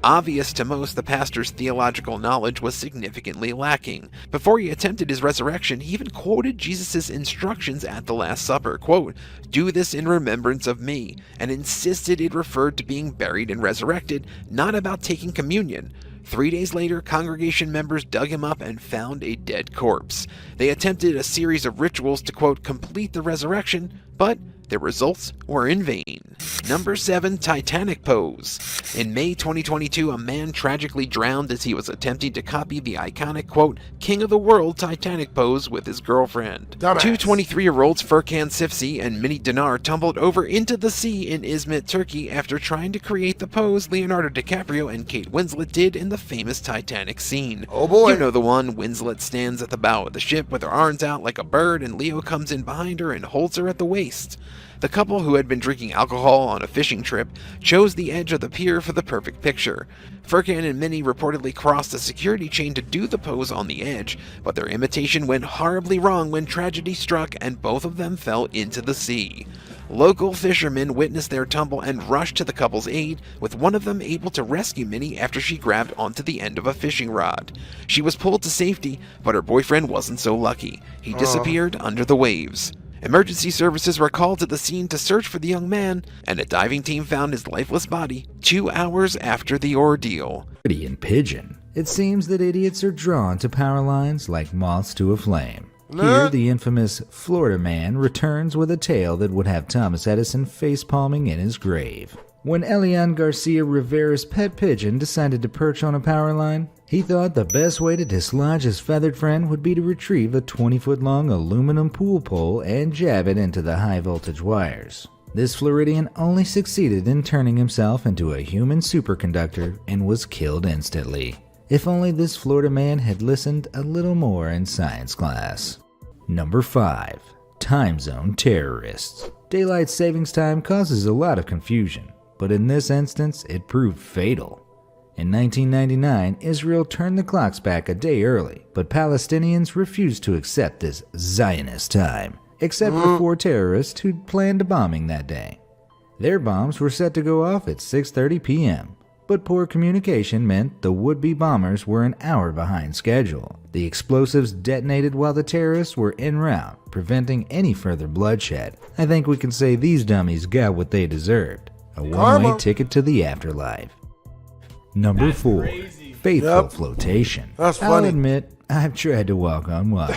Obvious to most, the pastor's theological knowledge was significantly lacking. Before he attempted his resurrection, he even quoted Jesus' instructions at the Last Supper, quote, "Do this in remembrance of me," and insisted it referred to being buried and resurrected, not about taking communion. 3 days later, congregation members dug him up and found a dead corpse. They attempted a series of rituals to, quote, complete the resurrection, but their results were in vain. Number 7, Titanic pose. In May 2022, a man tragically drowned as he was attempting to copy the iconic, quote, King of the World Titanic pose with his girlfriend. Dumbass. Two 23-year-olds, Furkan Sifsi and Mini Dinar, tumbled over into the sea in Izmit, Turkey after trying to create the pose Leonardo DiCaprio and Kate Winslet did in the famous Titanic scene. Oh boy. You know the one. Winslet stands at the bow of the ship with her arms out like a bird, and Leo comes in behind her and holds her at the waist. The couple, who had been drinking alcohol on a fishing trip, chose the edge of the pier for the perfect picture. Furkan and Minnie reportedly crossed a security chain to do the pose on the edge, but their imitation went horribly wrong when tragedy struck and both of them fell into the sea. Local fishermen witnessed their tumble and rushed to the couple's aid, with one of them able to rescue Minnie after she grabbed onto the end of a fishing rod. She was pulled to safety, but her boyfriend wasn't so lucky. He disappeared under the waves. Emergency services were called to the scene to search for the young man, and a diving team found his lifeless body 2 hours after the ordeal. Pretty and pigeon. It seems that idiots are drawn to power lines like moths to a flame. Here, the infamous Florida man returns with a tale that would have Thomas Edison face-palming in his grave. When Elian Garcia Rivera's pet pigeon decided to perch on a power line, he thought the best way to dislodge his feathered friend would be to retrieve a 20-foot-long aluminum pool pole and jab it into the high-voltage wires. This Floridian only succeeded in turning himself into a human superconductor and was killed instantly. If only this Florida man had listened a little more in science class. Number 5. Time zone terrorists. Daylight savings time causes a lot of confusion, but in this instance, it proved fatal. In 1999, Israel turned the clocks back a day early, but Palestinians refused to accept this Zionist time, except for 4 terrorists who'd planned a bombing that day. Their bombs were set to go off at 6:30 p.m., but poor communication meant the would-be bombers were an hour behind schedule. The explosives detonated while the terrorists were en route, preventing any further bloodshed. I think we can say these dummies got what they deserved, a one-way ticket to the afterlife. Number 4. Faithful flotation. That's funny. I'll admit, I've tried to walk on water.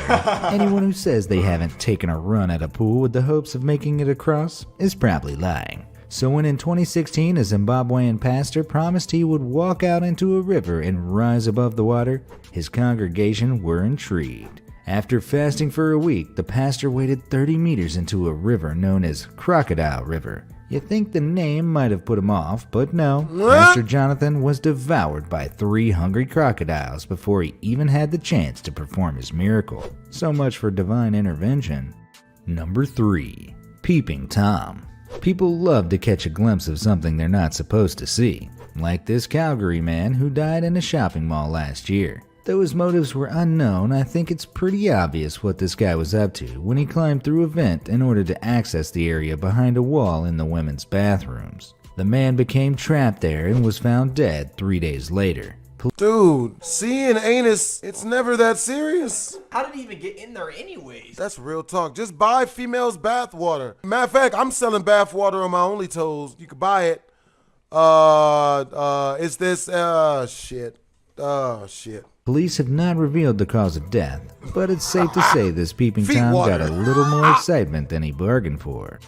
Anyone who says they haven't taken a run at a pool with the hopes of making it across is probably lying. So when in 2016 a Zimbabwean pastor promised he would walk out into a river and rise above the water, his congregation were intrigued. After fasting for a week, the pastor waded 30 meters into a river known as Crocodile River. You think the name might have put him off, but no. Pastor Jonathan was devoured by 3 hungry crocodiles before he even had the chance to perform his miracle. So much for divine intervention. Number 3. Peeping Tom. People love to catch a glimpse of something they're not supposed to see, like this Calgary man who died in a shopping mall last year. Though his motives were unknown, I think it's pretty obvious what this guy was up to when he climbed through a vent in order to access the area behind a wall in the women's bathrooms. The man became trapped there and was found dead 3 days later. Dude, seeing anus, it's never that serious. How did he even get in there anyways? That's real talk. Just buy females bath water. Matter of fact, I'm selling bath water on my Only Toes. You can buy it. It's this, shit. Police have not revealed the cause of death, but it's safe to say this Peeping Tom got a little more excitement than he bargained for.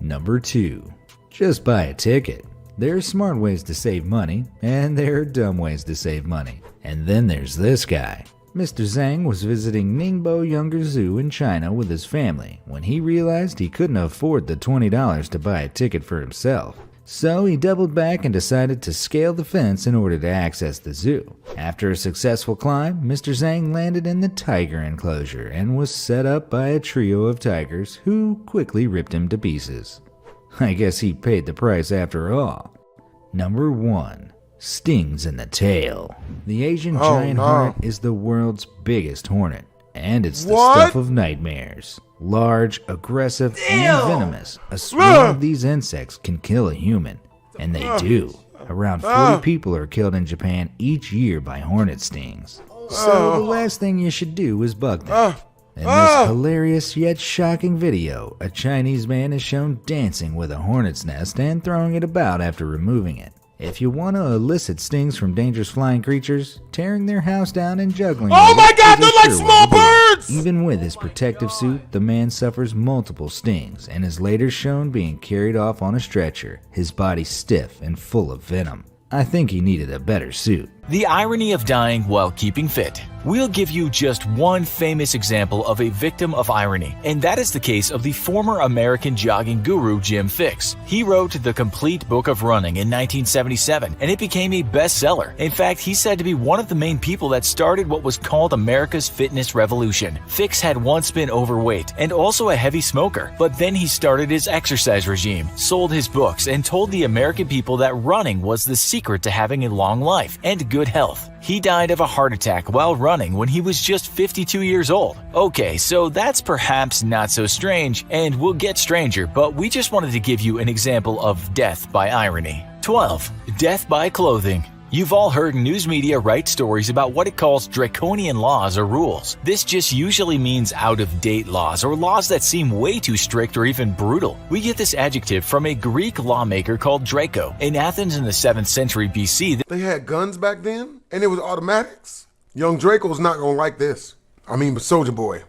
Number 2. Just buy a ticket. There are smart ways to save money, and there are dumb ways to save money. And then there's this guy. Mr. Zhang was visiting Ningbo Younger Zoo in China with his family when he realized he couldn't afford the $20 to buy a ticket for himself. So he doubled back and decided to scale the fence in order to access the zoo. After a successful climb, Mr. Zhang landed in the tiger enclosure and was set up by a trio of tigers who quickly ripped him to pieces. I guess he paid the price after all. Number 1. Stings in the tail. The Asian giant hornet is the world's biggest hornet, and it's the stuff of nightmares. Large, aggressive, and venomous, a swarm of these insects can kill a human, and they do. Around 40 people are killed in Japan each year by hornet stings. So the last thing you should do is bug them. In this hilarious yet shocking video, a Chinese man is shown dancing with a hornet's nest and throwing it about after removing it. If you want to elicit stings from dangerous flying creatures, tearing their house down and juggling. Oh my God, they're like small birds! Even with his protective suit, the man suffers multiple stings and is later shown being carried off on a stretcher, his body stiff and full of venom. I think he needed a better suit. The irony of dying while keeping fit. We'll give you just one famous example of a victim of irony, and that is the case of the former American jogging guru Jim Fixx. He wrote The Complete Book of Running in 1977, and it became a bestseller. In fact, he's said to be one of the main people that started what was called America's fitness revolution. Fixx had once been overweight and also a heavy smoker, but then he started his exercise regime, sold his books, and told the American people that running was the secret to having a long life and good health. He died of a heart attack while running when he was just 52 years old. Okay, so that's perhaps not so strange, and will get stranger, but we just wanted to give you an example of death by irony. 12. Death by clothing. You've all heard news media write stories about what it calls draconian laws or rules. This just usually means out-of-date laws or laws that seem way too strict or even brutal. We get this adjective from a Greek lawmaker called Draco. In Athens in the 7th century BC, they had guns back then, and it was automatics. Young Draco's not gonna like this. I mean, but Soldier Boy,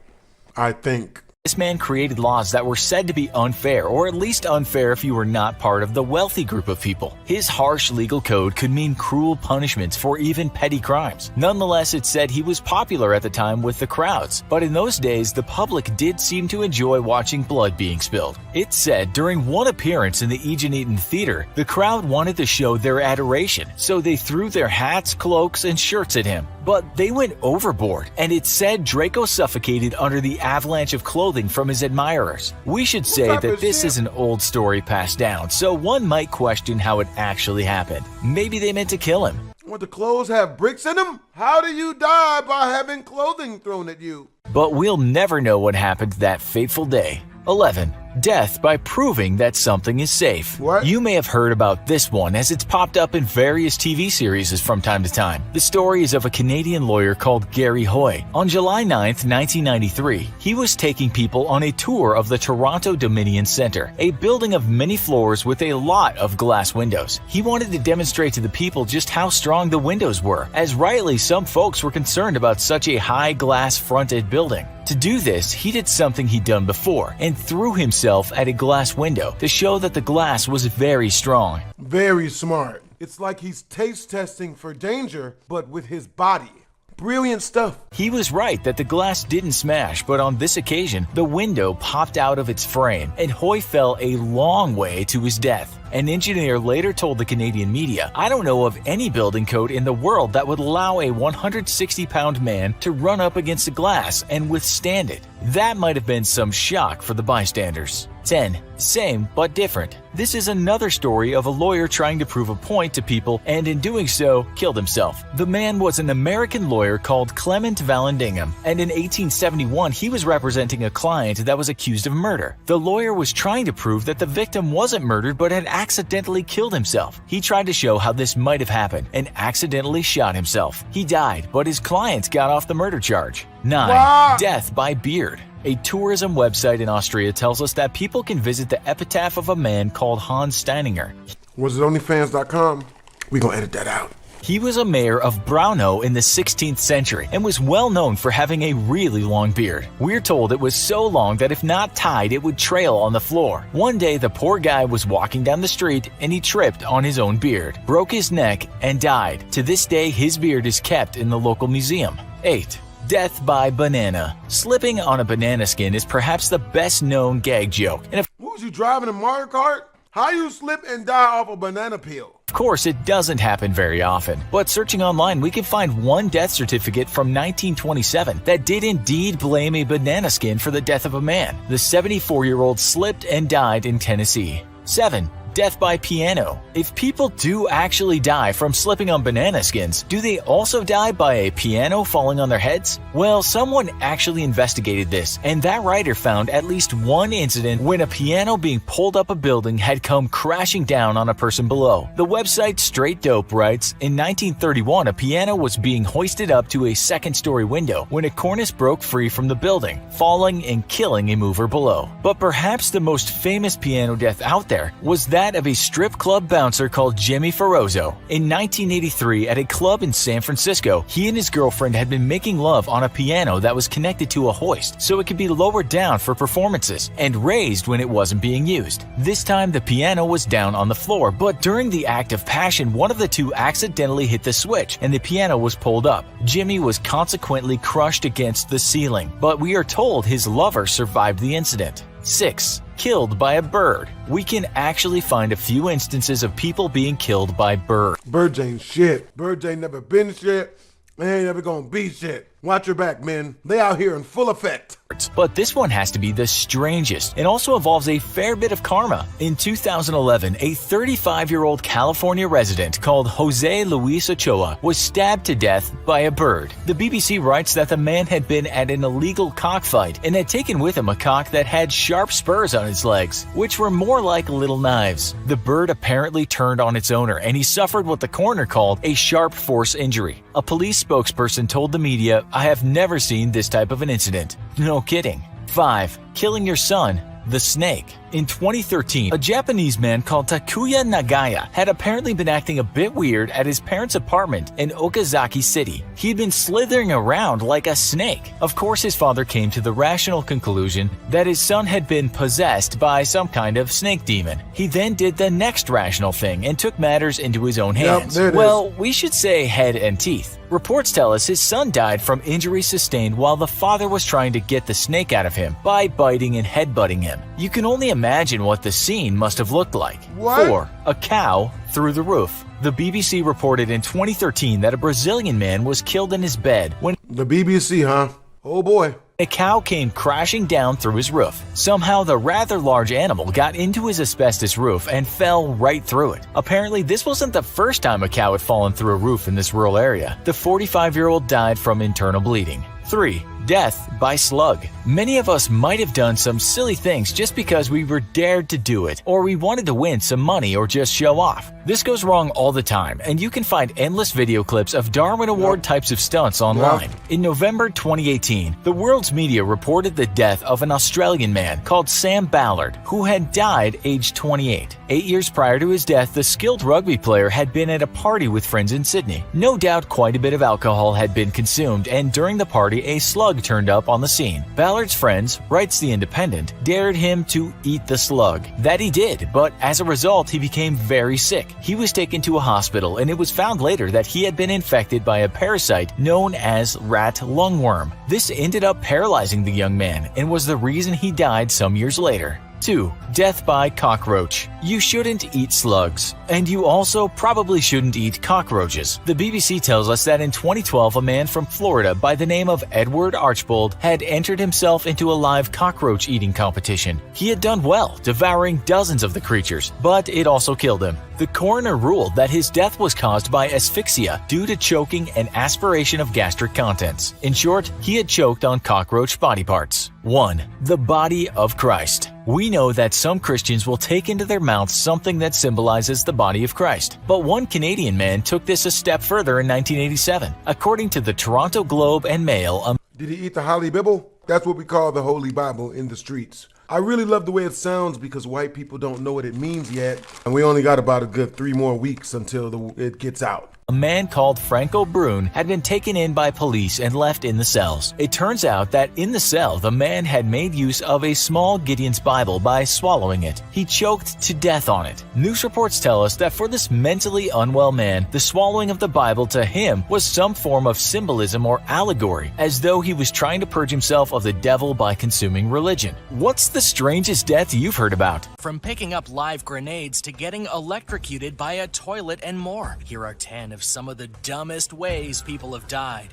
I think. This man created laws that were said to be unfair, or at least unfair if you were not part of the wealthy group of people. His harsh legal code could mean cruel punishments for even petty crimes. Nonetheless, it said he was popular at the time with the crowds, but in those days, the public did seem to enjoy watching blood being spilled. It said during one appearance in the Eugene Theater, the crowd wanted to show their adoration, so they threw their hats, cloaks, and shirts at him. But they went overboard, and it said Draco suffocated under the avalanche of clothing from his admirers. We should say that this is an old story passed down, so one might question how it actually happened. Maybe they meant to kill him. What, the clothes have bricks in them? How do you die by having clothing thrown at you? But we'll never know what happened that fateful day. 11. Death by proving that something is safe. What? You may have heard about this one as it's popped up in various TV series from time to time. The story is of a Canadian lawyer called Gary Hoy. On July 9th, 1993, he was taking people on a tour of the Toronto Dominion Centre, a building of many floors with a lot of glass windows. He wanted to demonstrate to the people just how strong the windows were, as rightly some folks were concerned about such a high glass-fronted building. To do this, he did something he'd done before and threw himself at a glass window to show that the glass was very strong. Very smart. It's like he's taste testing for danger, but with his body. Brilliant stuff. He was right that the glass didn't smash, but on this occasion, the window popped out of its frame, and Hoy fell a long way to his death. An engineer later told the Canadian media, "I don't know of any building code in the world that would allow a 160-pound man to run up against a glass and withstand it. That might have been some shock for the bystanders." 10. Same but different. This is another story of a lawyer trying to prove a point to people and in doing so, killed himself. The man was an American lawyer called Clement Vallandigham, and in 1871 he was representing a client that was accused of murder. The lawyer was trying to prove that the victim wasn't murdered but had accidentally killed himself. He tried to show how this might have happened and accidentally shot himself. He died, but his client got off the murder charge. 9. Wow. Death by beard. A tourism website in Austria tells us that people can visit the epitaph of a man called Hans Steininger. Was it onlyfans.com? We gonna edit that out. He was a mayor of Braunau in the 16th century and was well known for having a really long beard. We're told it was so long that if not tied, it would trail on the floor. One day, the poor guy was walking down the street and he tripped on his own beard, broke his neck, and died. To this day, his beard is kept in the local museum. 8. Death by banana. Slipping on a banana skin is perhaps the best known gag joke. And What was you driving a Mario Kart? How you slip and die off a banana peel? of course, it doesn't happen very often. But searching online, we can find one death certificate from 1927 that did indeed blame a banana skin for the death of a man. The 74-year-old slipped and died in Tennessee. 7. Death by piano. If people do actually die from slipping on banana skins, do they also die by a piano falling on their heads? Well, someone actually investigated this, and that writer found at least one incident when a piano being pulled up a building had come crashing down on a person below. The website Straight Dope writes, in 1931, a piano was being hoisted up to a second-story window when a cornice broke free from the building, falling and killing a mover below. But perhaps the most famous piano death out there was that of a strip club bouncer called Jimmy Ferrozzo. In 1983, at a club in San Francisco, he and his girlfriend had been making love on a piano that was connected to a hoist so it could be lowered down for performances and raised when it wasn't being used. This time, the piano was down on the floor, but during the act of passion, one of the two accidentally hit the switch and the piano was pulled up. Jimmy was consequently crushed against the ceiling, but we are told his lover survived the incident. 6. Killed by a bird. We can actually find a few instances of people being killed by birds. Birds ain't shit. Birds ain't never been shit. They ain't never gonna be shit. Watch your back, men. They out here in full effect. But this one has to be the strangest and also involves a fair bit of karma. In 2011, a 35-year-old California resident called Jose Luis Ochoa was stabbed to death by a bird. The BBC writes that the man had been at an illegal cockfight and had taken with him a cock that had sharp spurs on its legs, which were more like little knives. The bird apparently turned on its owner and he suffered what the coroner called a sharp force injury. A police spokesperson told the media, "I have never seen this type of an incident." No kidding. 5. Killing your son. The snake. In 2013, a Japanese man called Takuya Nagaya had apparently been acting a bit weird at his parents' apartment in Okazaki City. He'd been slithering around like a snake. Of course, his father came to the rational conclusion that his son had been possessed by some kind of snake demon. He then did the next rational thing and took matters into his own hands. Well, we should say head and teeth. Reports tell us his son died from injuries sustained while the father was trying to get the snake out of him by biting and headbutting him. You can only imagine what the scene must have looked like. What? 4. A cow through the roof. The BBC reported in 2013 that a Brazilian man was killed in his bed when The BBC, huh? Oh boy. a cow came crashing down through his roof. Somehow the rather large animal got into his asbestos roof and fell right through it. Apparently this wasn't the first time a cow had fallen through a roof in this rural area. The 45-year-old died from internal bleeding. 3. Death by slug. Many of us might have done some silly things just because we were dared to do it, or we wanted to win some money or just show off. This goes wrong all the time, and you can find endless video clips of Darwin Award types of stunts online. In November 2018, the world's media reported the death of an Australian man called Sam Ballard, who had died aged 28. 8 years prior to his death, the skilled rugby player had been at a party with friends in Sydney. No doubt quite a bit of alcohol had been consumed, and during the party, a slug turned up on the scene. Ballard's friends, writes The Independent, dared him to eat the slug. That he did, but as a result, he became very sick. He was taken to a hospital, and it was found later that he had been infected by a parasite known as rat lungworm. This ended up paralyzing the young man and was the reason he died some years later. 2. Death by cockroach. You shouldn't eat slugs, and you also probably shouldn't eat cockroaches. The BBC tells us that in 2012, a man from Florida by the name of Edward Archbold had entered himself into a live cockroach eating competition. He had done well, devouring dozens of the creatures, but it also killed him. The coroner ruled that his death was caused by asphyxia due to choking and aspiration of gastric contents. In short, he had choked on cockroach body parts. 1. The body of Christ. We know that some Christians will take into their mouths something that symbolizes the body of Christ. But one Canadian man took this a step further in 1987. According to the Toronto Globe and Mail, Did he eat the Holy Bible? That's what we call the Holy Bible in the streets. I really love the way it sounds because white people don't know what it means yet, and we only got about a good 3 more weeks until it gets out. a man called Franco Brune had been taken in by police and left in the cells. It turns out that in the cell, the man had made use of a small Gideon's Bible by swallowing it. He choked to death on it. News reports tell us that for this mentally unwell man, the swallowing of the Bible to him was some form of symbolism or allegory, as though he was trying to purge himself of the devil by consuming religion. What's the strangest death you've heard about? From picking up live grenades to getting electrocuted by a toilet and more, here are 10 of some of the dumbest ways people have died.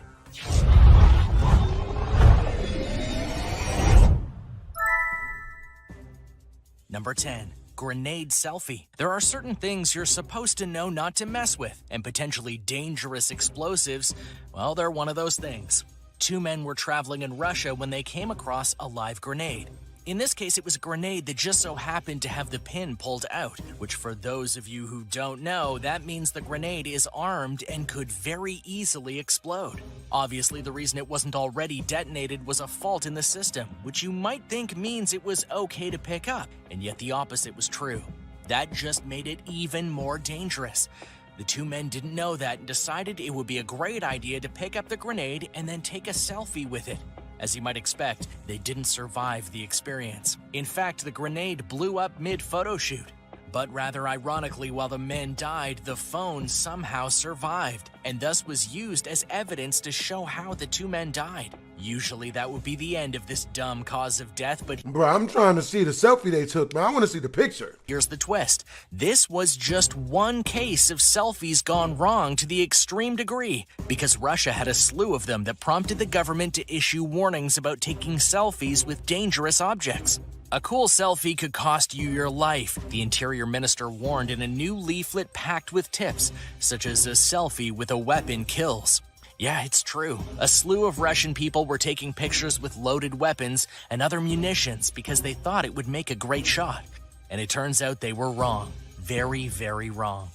Number 10. Grenade selfie. There are certain things you're supposed to know not to mess with, and potentially dangerous explosives, well, they're one of those things. 2 men were traveling in Russia when they came across a live grenade. In this case, it was a grenade that just so happened to have the pin pulled out, which for those of you who don't know, that means the grenade is armed and could very easily explode. Obviously, the reason it wasn't already detonated was a fault in the system, which you might think means it was okay to pick up, and yet the opposite was true. That just made it even more dangerous. The 2 men didn't know that and decided it would be a great idea to pick up the grenade and then take a selfie with it. As you might expect, they didn't survive the experience. In fact, the grenade blew up mid-photo shoot. But rather ironically, while the men died, the phone somehow survived, and thus was used as evidence to show how the 2 men died. Usually that would be the end of this dumb cause of death, but Bro, I'm trying to see the selfie they took, man. I want to see the picture. here's the twist. This was just one case of selfies gone wrong to the extreme degree, because Russia had a slew of them that prompted the government to issue warnings about taking selfies with dangerous objects. A cool selfie could cost you your life, the Interior Minister warned in a new leaflet packed with tips, such as a selfie with a weapon kills. Yeah, it's true. A slew of Russian people were taking pictures with loaded weapons and other munitions because they thought it would make a great shot. And it turns out they were wrong. Very, very wrong.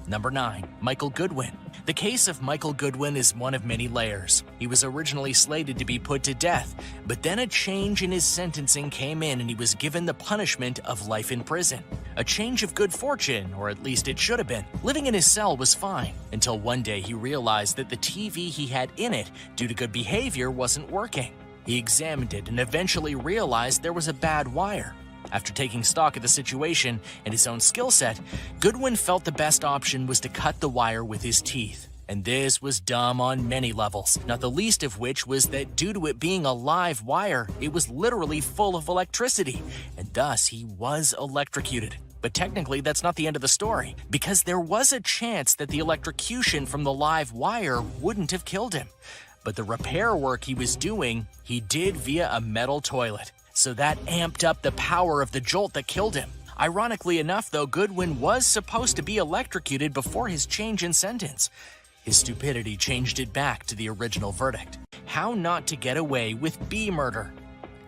Number 9. Michael Goodwin. The case of Michael Goodwin is one of many layers. He was originally slated to be put to death, but then a change in his sentencing came in and he was given the punishment of life in prison. A change of good fortune, or at least it should have been. Living in his cell was fine, until one day he realized that the TV he had in it, due to good behavior, wasn't working. He examined it and eventually realized there was a bad wire. After taking stock of the situation and his own skill set, Goodwin felt the best option was to cut the wire with his teeth. And this was dumb on many levels, not the least of which was that due to it being a live wire, it was literally full of electricity, and thus he was electrocuted. But technically, that's not the end of the story, because there was a chance that the electrocution from the live wire wouldn't have killed him. But the repair work he was doing, he did via a metal toilet. So that amped up the power of the jolt that killed him. Ironically enough, though, Goodwin was supposed to be electrocuted before his change in sentence. His stupidity changed it back to the original verdict. How not to get away with bee murder.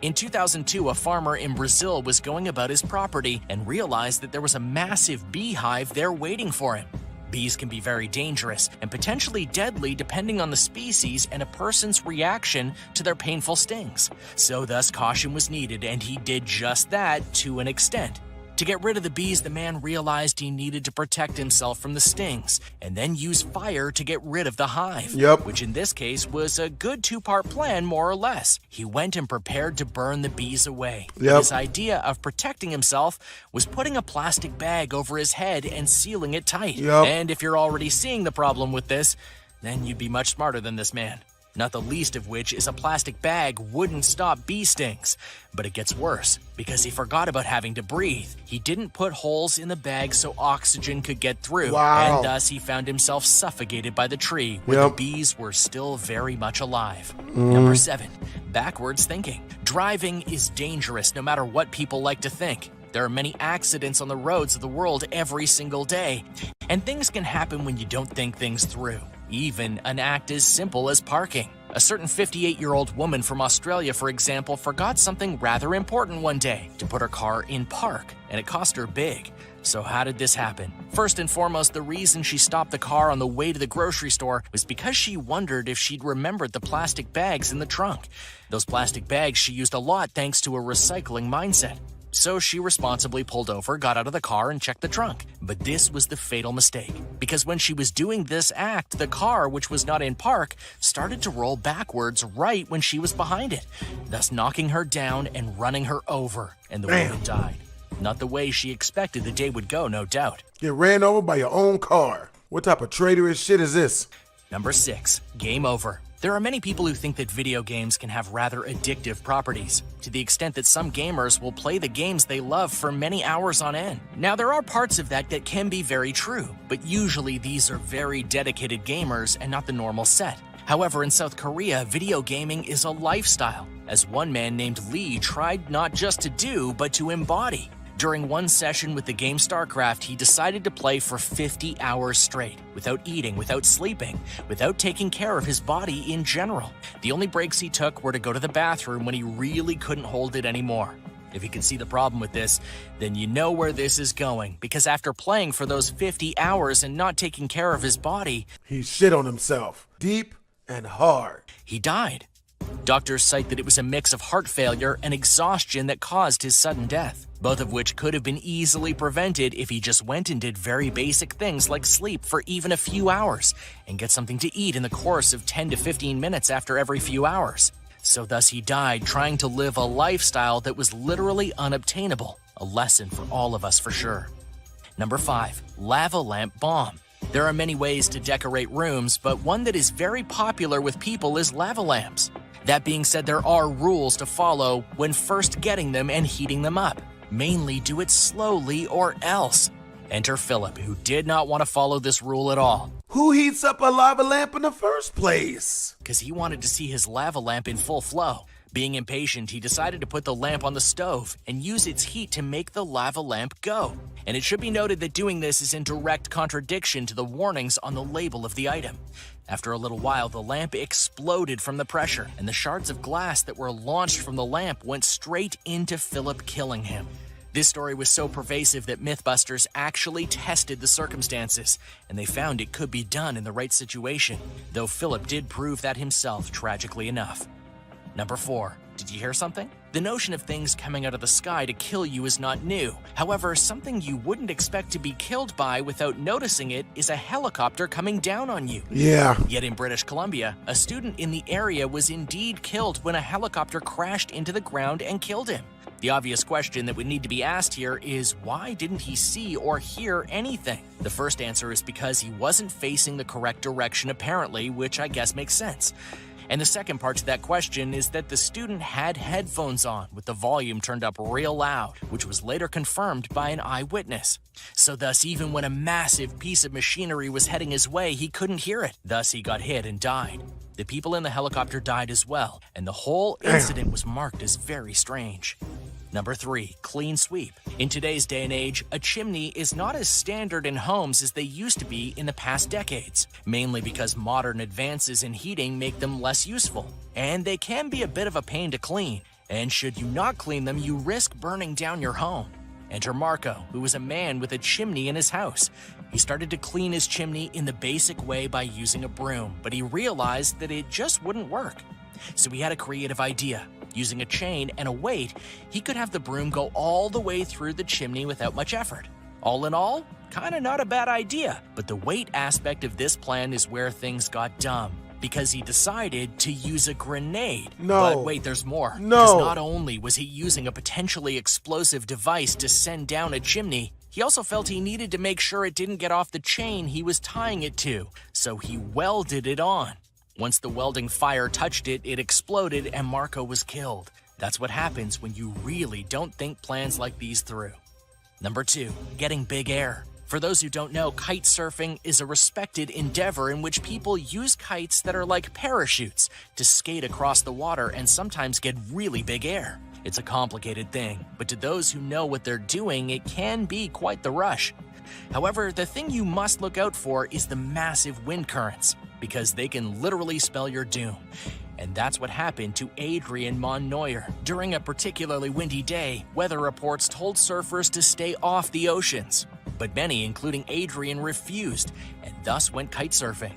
In 2002, a farmer in Brazil was going about his property and realized that there was a massive beehive there waiting for him. Bees can be very dangerous and potentially deadly depending on the species and a person's reaction to their painful stings. So thus caution was needed, and he did just that to an extent. To get rid of the bees, the man realized he needed to protect himself from the stings and then use fire to get rid of the hive, which in this case was a good two-part plan, more or less. He went and prepared to burn the bees away. His idea of protecting himself was putting a plastic bag over his head and sealing it tight. And if you're already seeing the problem with this, then you'd be much smarter than this man. Not the least of which is a plastic bag wouldn't stop bee stings. But it gets worse, because he forgot about having to breathe. He didn't put holes in the bag so oxygen could get through, and thus he found himself suffocated by the tree, where the bees were still very much alive. Number 7, backwards thinking. Driving is dangerous no matter what people like to think. There are many accidents on the roads of the world every single day, and things can happen when you don't think things through. Even an act as simple as parking. A certain 58-year-old woman from Australia, for example, forgot something rather important one day, to put her car in park, and it cost her big. So how did this happen? First and foremost, the reason she stopped the car on the way to the grocery store was because she wondered if she'd remembered the plastic bags in the trunk. Those plastic bags she used a lot thanks to a recycling mindset. So she responsibly pulled over, got out of the car, and checked the trunk. But this was the fatal mistake, because when she was doing this act, the car, which was not in park, started to roll backwards right when she was behind it, thus knocking her down and running her over, and the woman died. Not the way she expected the day would go, no doubt. Get ran over by your own car. What type of traitorous shit is this? Number 6, game over. There are many people who think that video games can have rather addictive properties, to the extent that some gamers will play the games they love for many hours on end. Now, there are parts of that can be very true, but usually these are very dedicated gamers and not the normal set. However, in South Korea, video gaming is a lifestyle, as one man named Lee tried not just to do, but to embody. During one session with the game StarCraft, he decided to play for 50 hours straight, without eating, without sleeping, without taking care of his body in general. The only breaks he took were to go to the bathroom when he really couldn't hold it anymore. If you can see the problem with this, then you know where this is going, because after playing for those 50 hours and not taking care of his body, he shit on himself, deep and hard. He died. Doctors cite that it was a mix of heart failure and exhaustion that caused his sudden death, both of which could have been easily prevented if he just went and did very basic things like sleep for even a few hours and get something to eat in the course of 10 to 15 minutes after every few hours. So thus he died trying to live a lifestyle that was literally unobtainable, a lesson for all of us for sure. Number 5, lava lamp bomb. There are many ways to decorate rooms, but one that is very popular with people is lava lamps. That being said, there are rules to follow when first getting them and heating them up. Mainly do it slowly or else. Enter Philip, who did not want to follow this rule at all. Who heats up a lava lamp in the first place? Because he wanted to see his lava lamp in full flow. Being impatient, he decided to put the lamp on the stove and use its heat to make the lava lamp go. And it should be noted that doing this is in direct contradiction to the warnings on the label of the item. After a little while, the lamp exploded from the pressure, and the shards of glass that were launched from the lamp went straight into Philip, killing him. This story was so pervasive that Mythbusters actually tested the circumstances, and they found it could be done in the right situation, though Philip did prove that himself, tragically enough. Number 4. Did you hear something? The notion of things coming out of the sky to kill you is not new. However, something you wouldn't expect to be killed by without noticing it is a helicopter coming down on you. Yeah. Yet in British Columbia, a student in the area was indeed killed when a helicopter crashed into the ground and killed him. The obvious question that would need to be asked here is, why didn't he see or hear anything? The first answer is because he wasn't facing the correct direction apparently, which I guess makes sense. And the second part to that question is that the student had headphones on with the volume turned up real loud, which was later confirmed by an eyewitness. So thus, even when a massive piece of machinery was heading his way, he couldn't hear it. Thus, he got hit and died. The people in the helicopter died as well, and the whole incident was marked as very strange. Number 3, clean sweep. In today's day and age, a chimney is not as standard in homes as they used to be in the past decades, mainly because modern advances in heating make them less useful, and they can be a bit of a pain to clean. And should you not clean them, you risk burning down your home. Enter Marco, who was a man with a chimney in his house. He started to clean his chimney in the basic way by using a broom, but he realized that it just wouldn't work. So he had a creative idea. Using a chain and a weight, he could have the broom go all the way through the chimney without much effort. All in all, kinda not a bad idea, but the weight aspect of this plan is where things got dumb, because he decided to use a grenade. No. But wait, there's more. No. Because not only was he using a potentially explosive device to send down a chimney, he also felt he needed to make sure it didn't get off the chain he was tying it to, so he welded it on. Once the welding fire touched it, it exploded and Marco was killed. That's what happens when you really don't think plans like these through. Number 2, getting big air. For those who don't know, kite surfing is a respected endeavor in which people use kites that are like parachutes to skate across the water and sometimes get really big air. It's a complicated thing, but to those who know what they're doing, it can be quite the rush. However, the thing you must look out for is the massive wind currents, because they can literally spell your doom. And that's what happened to Adrian Monnoyer. During a particularly windy day, weather reports told surfers to stay off the oceans. But many, including Adrian, refused and thus went kite surfing.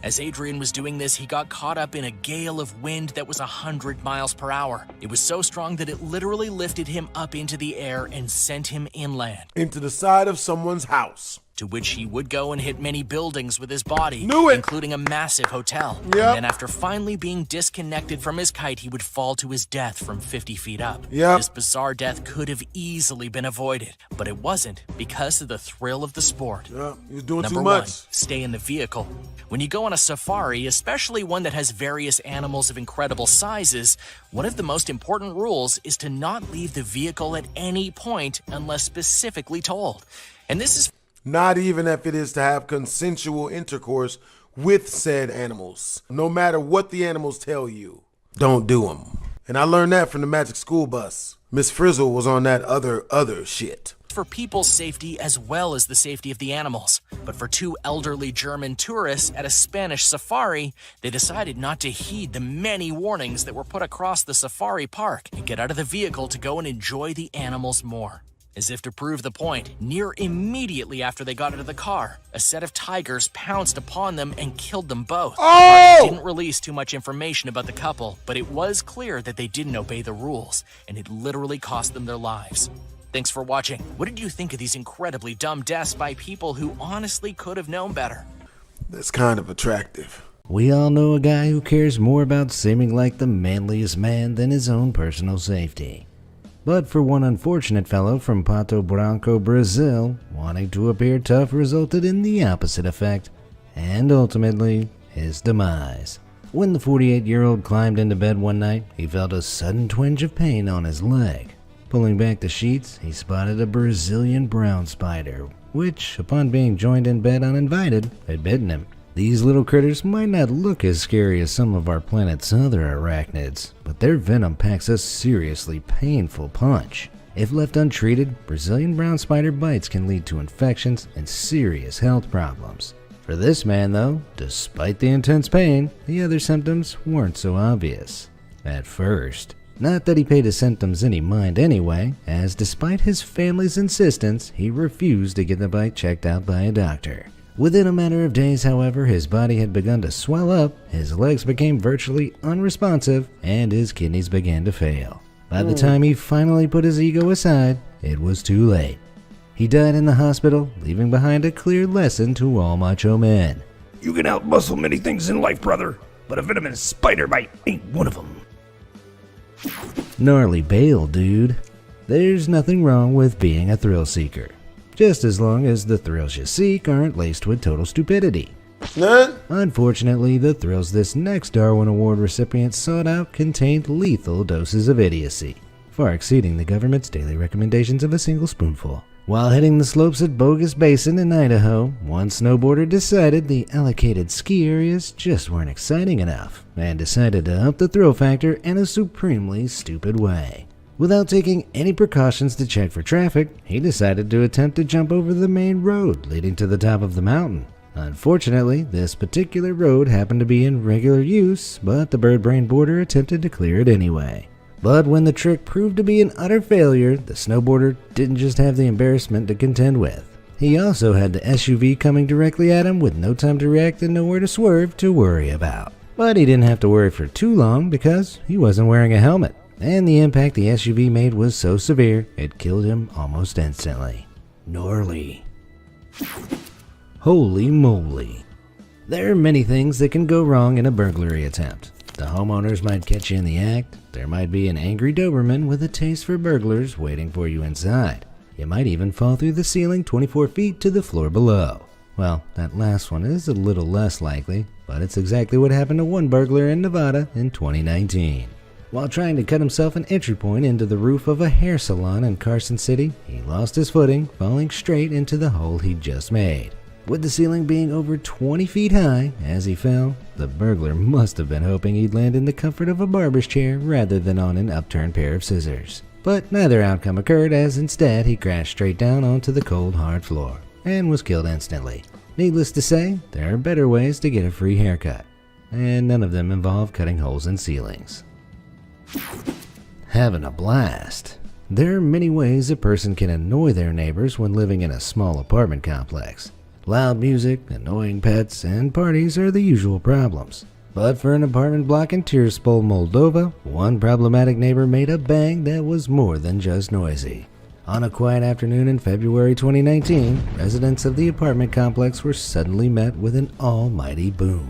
As Adrian was doing this, he got caught up in a gale of wind that was 100 miles per hour. It was so strong that it literally lifted him up into the air and sent him inland. Into the side of someone's house. To which he would go and hit many buildings with his body, Knew it. including a massive hotel. Yep. And then after finally being disconnected from his kite, he would fall to his death from 50 feet up. Yep. This bizarre death could have easily been avoided, but it wasn't because of the thrill of the sport. Yeah, he was doing Number too 1, much. stay in the vehicle. When you go on a safari, especially one that has various animals of incredible sizes, one of the most important rules is to not leave the vehicle at any point unless specifically told. And this is Not even if it is to have consensual intercourse with said animals. No matter what the animals tell you, don't do them. And I learned that from the Magic School Bus. Miss Frizzle was on that other shit. for people's safety as well as the safety of the animals. But for 2 elderly German tourists at a Spanish safari, they decided not to heed the many warnings that were put across the safari park and get out of the vehicle to go and enjoy the animals more. As if to prove the point, near immediately after they got out of the car, a set of tigers pounced upon them and killed them both. Oh! It didn't release too much information about the couple, but it was clear that they didn't obey the rules, and it literally cost them their lives. Thanks for watching. What did you think of these incredibly dumb deaths by people who honestly could have known better? That's kind of attractive. We all know a guy who cares more about seeming like the manliest man than his own personal safety. But for one unfortunate fellow from Pato Branco, Brazil, wanting to appear tough resulted in the opposite effect, and ultimately, his demise. When the 48-year-old climbed into bed one night, he felt a sudden twinge of pain on his leg. Pulling back the sheets, he spotted a Brazilian brown spider, which, upon being joined in bed uninvited, had bitten him. These little critters might not look as scary as some of our planet's other arachnids, but their venom packs a seriously painful punch. If left untreated, Brazilian brown spider bites can lead to infections and serious health problems. For this man though, despite the intense pain, the other symptoms weren't so obvious. At first, Not that he paid his symptoms any mind anyway, as despite his family's insistence, he refused to get the bite checked out by a doctor. Within a matter of days, however, his body had begun to swell up, his legs became virtually unresponsive, and his kidneys began to fail. By the time he finally put his ego aside, it was too late. He died in the hospital, leaving behind a clear lesson to all macho men. You can outmuscle many things in life, brother, but a venomous spider bite ain't one of them. Gnarly bail, dude. There's nothing wrong with being a thrill seeker, just as long as the thrills you seek aren't laced with total stupidity. Unfortunately, the thrills this next Darwin Award recipient sought out contained lethal doses of idiocy, far exceeding the government's daily recommendations of a single spoonful. While hitting the slopes at Bogus Basin in Idaho, one snowboarder decided the allocated ski areas just weren't exciting enough, and decided to up the thrill factor in a supremely stupid way. Without taking any precautions to check for traffic, he decided to attempt to jump over the main road leading to the top of the mountain. Unfortunately, this particular road happened to be in regular use, but the bird-brained boarder attempted to clear it anyway. But when the trick proved to be an utter failure, the snowboarder didn't just have the embarrassment to contend with. He also had the SUV coming directly at him with no time to react and nowhere to swerve to worry about. But he didn't have to worry for too long because he wasn't wearing a helmet, and the impact the SUV made was so severe it killed him almost instantly. Gnarly. Holy moly. There are many things that can go wrong in a burglary attempt. The homeowners might catch you in the act, there might be an angry Doberman with a taste for burglars waiting for you inside. You might even fall through the ceiling 24 feet to the floor below. Well, that last one is a little less likely, but it's exactly what happened to one burglar in Nevada in 2019. While trying to cut himself an entry point into the roof of a hair salon in Carson City, he lost his footing, falling straight into the hole he'd just made. With the ceiling being over 20 feet high, as he fell, the burglar must have been hoping he'd land in the comfort of a barber's chair rather than on an upturned pair of scissors. But neither outcome occurred, as instead he crashed straight down onto the cold, hard floor and was killed instantly. Needless to say, there are better ways to get a free haircut, and none of them involve cutting holes in ceilings. Having a blast. There are many ways a person can annoy their neighbors when living in a small apartment complex. Loud music, annoying pets, and parties are the usual problems. But for an apartment block in Tiraspol, Moldova, one problematic neighbor made a bang that was more than just noisy. On a quiet afternoon in February 2019, residents of the apartment complex were suddenly met with an almighty boom.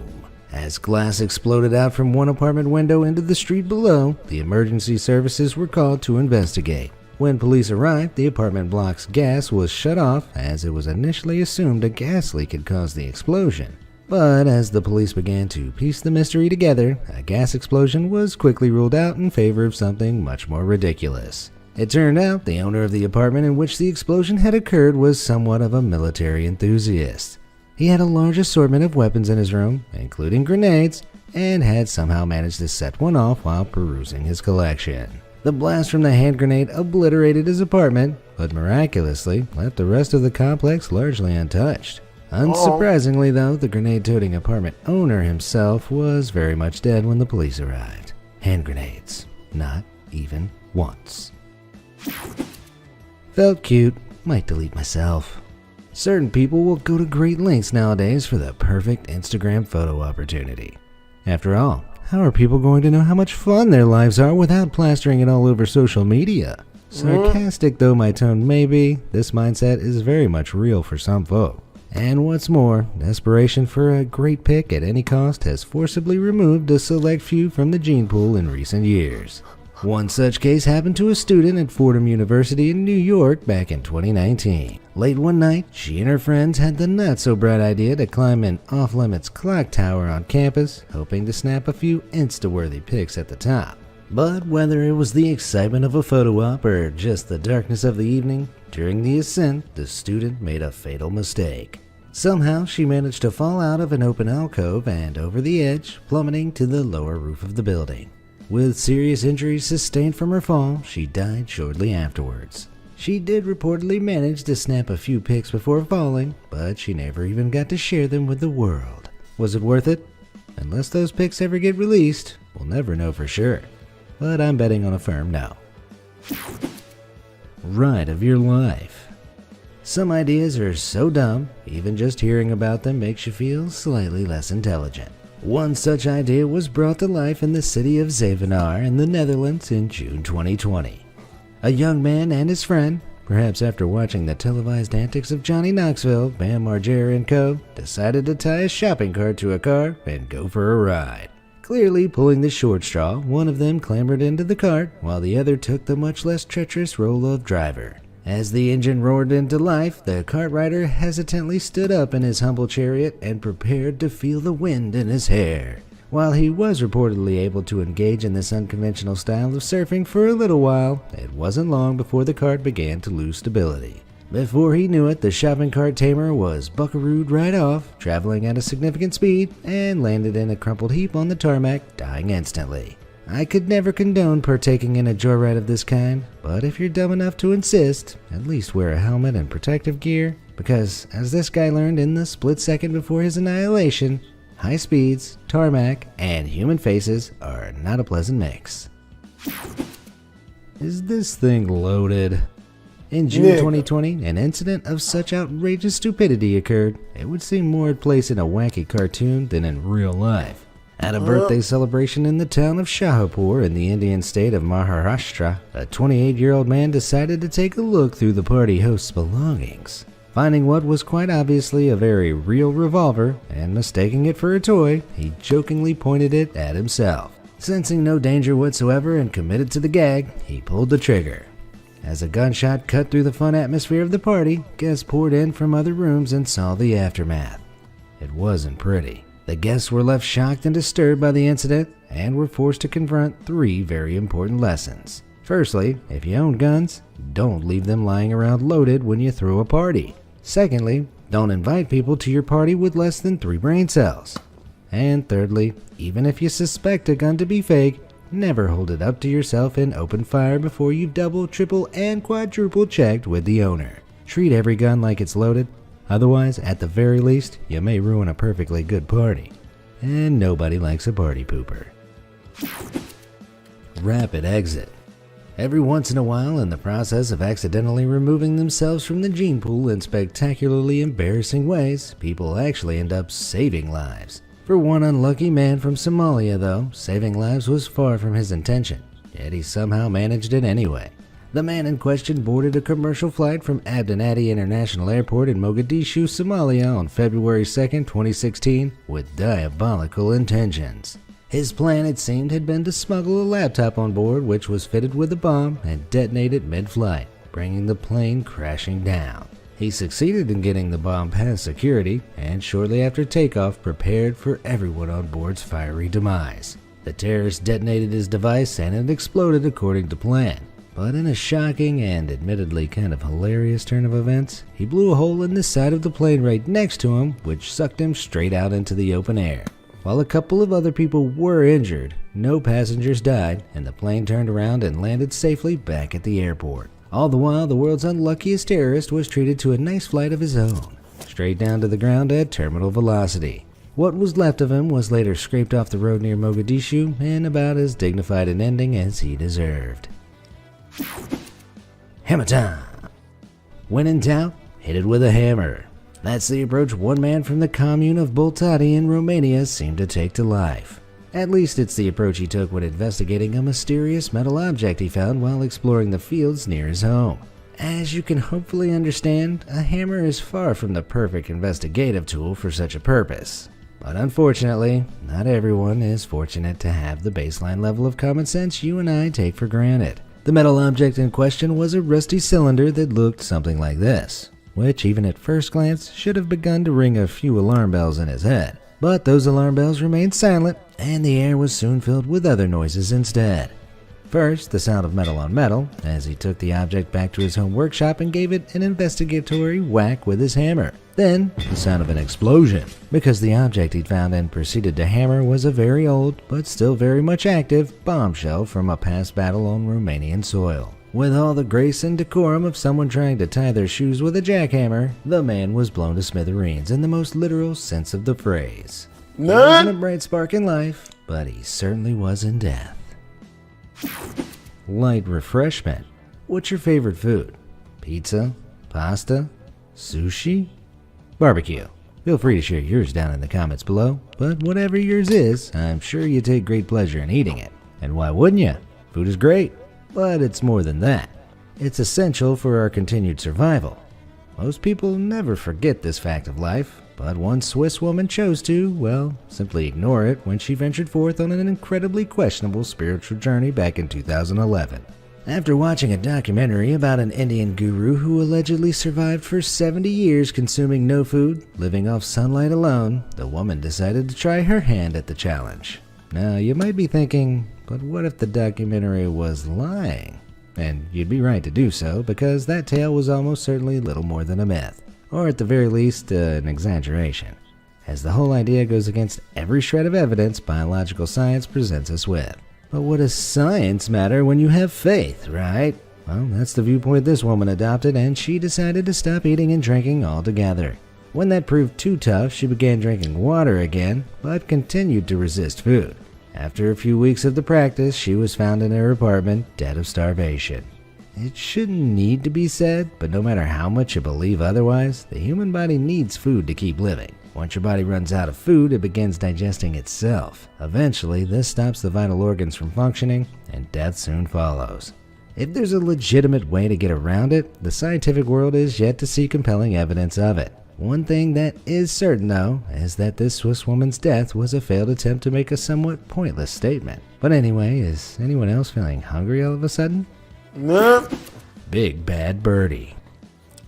As glass exploded out from one apartment window into the street below, the emergency services were called to investigate. When police arrived, the apartment block's gas was shut off, as it was initially assumed a gas leak had caused the explosion. But as the police began to piece the mystery together, a gas explosion was quickly ruled out in favor of something much more ridiculous. It turned out the owner of the apartment in which the explosion had occurred was somewhat of a military enthusiast. He had a large assortment of weapons in his room, including grenades, and had somehow managed to set one off while perusing his collection. The blast from the hand grenade obliterated his apartment, but miraculously left the rest of the complex largely untouched. Unsurprisingly though, the grenade-toting apartment owner himself was very much dead when the police arrived. Hand grenades. Not even once. Felt cute. Might delete myself. Certain people will go to great lengths nowadays for the perfect Instagram photo opportunity. After all, how are people going to know how much fun their lives are without plastering it all over social media? Sarcastic though my tone may be, this mindset is very much real for some folk. And what's more, desperation for a great pic at any cost has forcibly removed a select few from the gene pool in recent years. One such case happened to a student at Fordham University in New York back in 2019. Late one night, she and her friends had the not-so-bright idea to climb an off-limits clock tower on campus, hoping to snap a few Insta-worthy pics at the top. But whether it was the excitement of a photo op or just the darkness of the evening, during the ascent, the student made a fatal mistake. Somehow, she managed to fall out of an open alcove and over the edge, plummeting to the lower roof of the building. With serious injuries sustained from her fall, she died shortly afterwards. She did reportedly manage to snap a few pics before falling, but she never even got to share them with the world. Was it worth it? Unless those pics ever get released, we'll never know for sure. but I'm betting on a firm no. Ride of your life. Some ideas are so dumb, even just hearing about them makes you feel slightly less intelligent. One such idea was brought to life in the city of Zevenaar in the Netherlands in June 2020. A young man and his friend, perhaps after watching the televised antics of Johnny Knoxville, Bam Margera and co., decided to tie a shopping cart to a car and go for a ride. Clearly pulling the short straw, one of them clambered into the cart, while the other took the much less treacherous role of driver. As the engine roared into life, the cart rider hesitantly stood up in his humble chariot and prepared to feel the wind in his hair. While he was reportedly able to engage in this unconventional style of surfing for a little while, it wasn't long before the cart began to lose stability. Before he knew it, the shopping cart tamer was buckarooed right off, traveling at a significant speed, and landed in a crumpled heap on the tarmac, dying instantly. I could never condone partaking in a joyride of this kind, but if you're dumb enough to insist, at least wear a helmet and protective gear, because as this guy learned in the split second before his annihilation, high speeds, tarmac, and human faces are not a pleasant mix. Is this thing loaded? In June 2020, an incident of such outrageous stupidity occurred, it would seem more at place in a wacky cartoon than in real life. At a birthday celebration in the town of Shahapur in the Indian state of Maharashtra, a 28-year-old man decided to take a look through the party host's belongings. Finding what was quite obviously a very real revolver and mistaking it for a toy, he jokingly pointed it at himself. Sensing no danger whatsoever and committed to the gag, he pulled the trigger. As a gunshot cut through the fun atmosphere of the party, guests poured in from other rooms and saw the aftermath. It wasn't pretty. The guests were left shocked and disturbed by the incident and were forced to confront 3 very important lessons. Firstly, if you own guns, don't leave them lying around loaded when you throw a party. Secondly, don't invite people to your party with less than 3 brain cells. And thirdly, even if you suspect a gun to be fake, never hold it up to yourself and open fire before you've double, triple, and quadruple checked with the owner. Treat every gun like it's loaded. Otherwise, at the very least, you may ruin a perfectly good party. And nobody likes a party pooper. Rapid exit. Every once in a while, in the process of accidentally removing themselves from the gene pool in spectacularly embarrassing ways, people actually end up saving lives. For one unlucky man from Somalia, though, saving lives was far from his intention, yet he somehow managed it anyway. The man in question boarded a commercial flight from Abdinati International Airport in Mogadishu, Somalia on February 2, 2016 with diabolical intentions. His plan, it seemed, had been to smuggle a laptop on board which was fitted with a bomb and detonate it mid-flight, bringing the plane crashing down. He succeeded in getting the bomb past security and shortly after takeoff prepared for everyone on board's fiery demise. The terrorist detonated his device and it exploded according to plan. But in a shocking and admittedly kind of hilarious turn of events, he blew a hole in the side of the plane right next to him, which sucked him straight out into the open air. While a couple of other people were injured, no passengers died, and the plane turned around and landed safely back at the airport. All the while, the world's unluckiest terrorist was treated to a nice flight of his own, straight down to the ground at terminal velocity. What was left of him was later scraped off the road near Mogadishu, and about as dignified an ending as he deserved. Hammer time! When in doubt, hit it with a hammer. That's the approach one man from the commune of Boltati in Romania seemed to take to life. At least it's the approach he took when investigating a mysterious metal object he found while exploring the fields near his home. As you can hopefully understand, a hammer is far from the perfect investigative tool for such a purpose. But unfortunately, not everyone is fortunate to have the baseline level of common sense you and I take for granted. The metal object in question was a rusty cylinder that looked something like this, which even at first glance should have begun to ring a few alarm bells in his head. But those alarm bells remained silent, and the air was soon filled with other noises instead. First, the sound of metal on metal, as he took the object back to his home workshop and gave it an investigatory whack with his hammer. Then, the sound of an explosion, because the object he'd found and proceeded to hammer was a very old, but still very much active, bombshell from a past battle on Romanian soil. With all the grace and decorum of someone trying to tie their shoes with a jackhammer, the man was blown to smithereens in the most literal sense of the phrase. He wasn't a bright spark in life, but he certainly was in death. Light refreshment. What's your favorite food? Pizza? Pasta? Sushi? Barbecue. Feel free to share yours down in the comments below, but whatever yours is, I'm sure you take great pleasure in eating it. And why wouldn't you? Food is great, but it's more than that. It's essential for our continued survival. Most people never forget this fact of life, but one Swiss woman chose to, well, simply ignore it when she ventured forth on an incredibly questionable spiritual journey back in 2011. After watching a documentary about an Indian guru who allegedly survived for 70 years consuming no food, living off sunlight alone, the woman decided to try her hand at the challenge. Now, you might be thinking, but what if the documentary was lying? And you'd be right to do so, because that tale was almost certainly little more than a myth, or at the very least, an exaggeration, as the whole idea goes against every shred of evidence biological science presents us with. But what does science matter when you have faith, right? Well, that's the viewpoint this woman adopted, and she decided to stop eating and drinking altogether. When that proved too tough, she began drinking water again, but continued to resist food. After a few weeks of the practice, she was found in her apartment, dead of starvation. It shouldn't need to be said, but no matter how much you believe otherwise, the human body needs food to keep living. Once your body runs out of food, it begins digesting itself. Eventually, this stops the vital organs from functioning, and death soon follows. If there's a legitimate way to get around it, the scientific world is yet to see compelling evidence of it. One thing that is certain, though, is that this Swiss woman's death was a failed attempt to make a somewhat pointless statement. But anyway, is anyone else feeling hungry all of a sudden? Nah. Big Bad Birdie.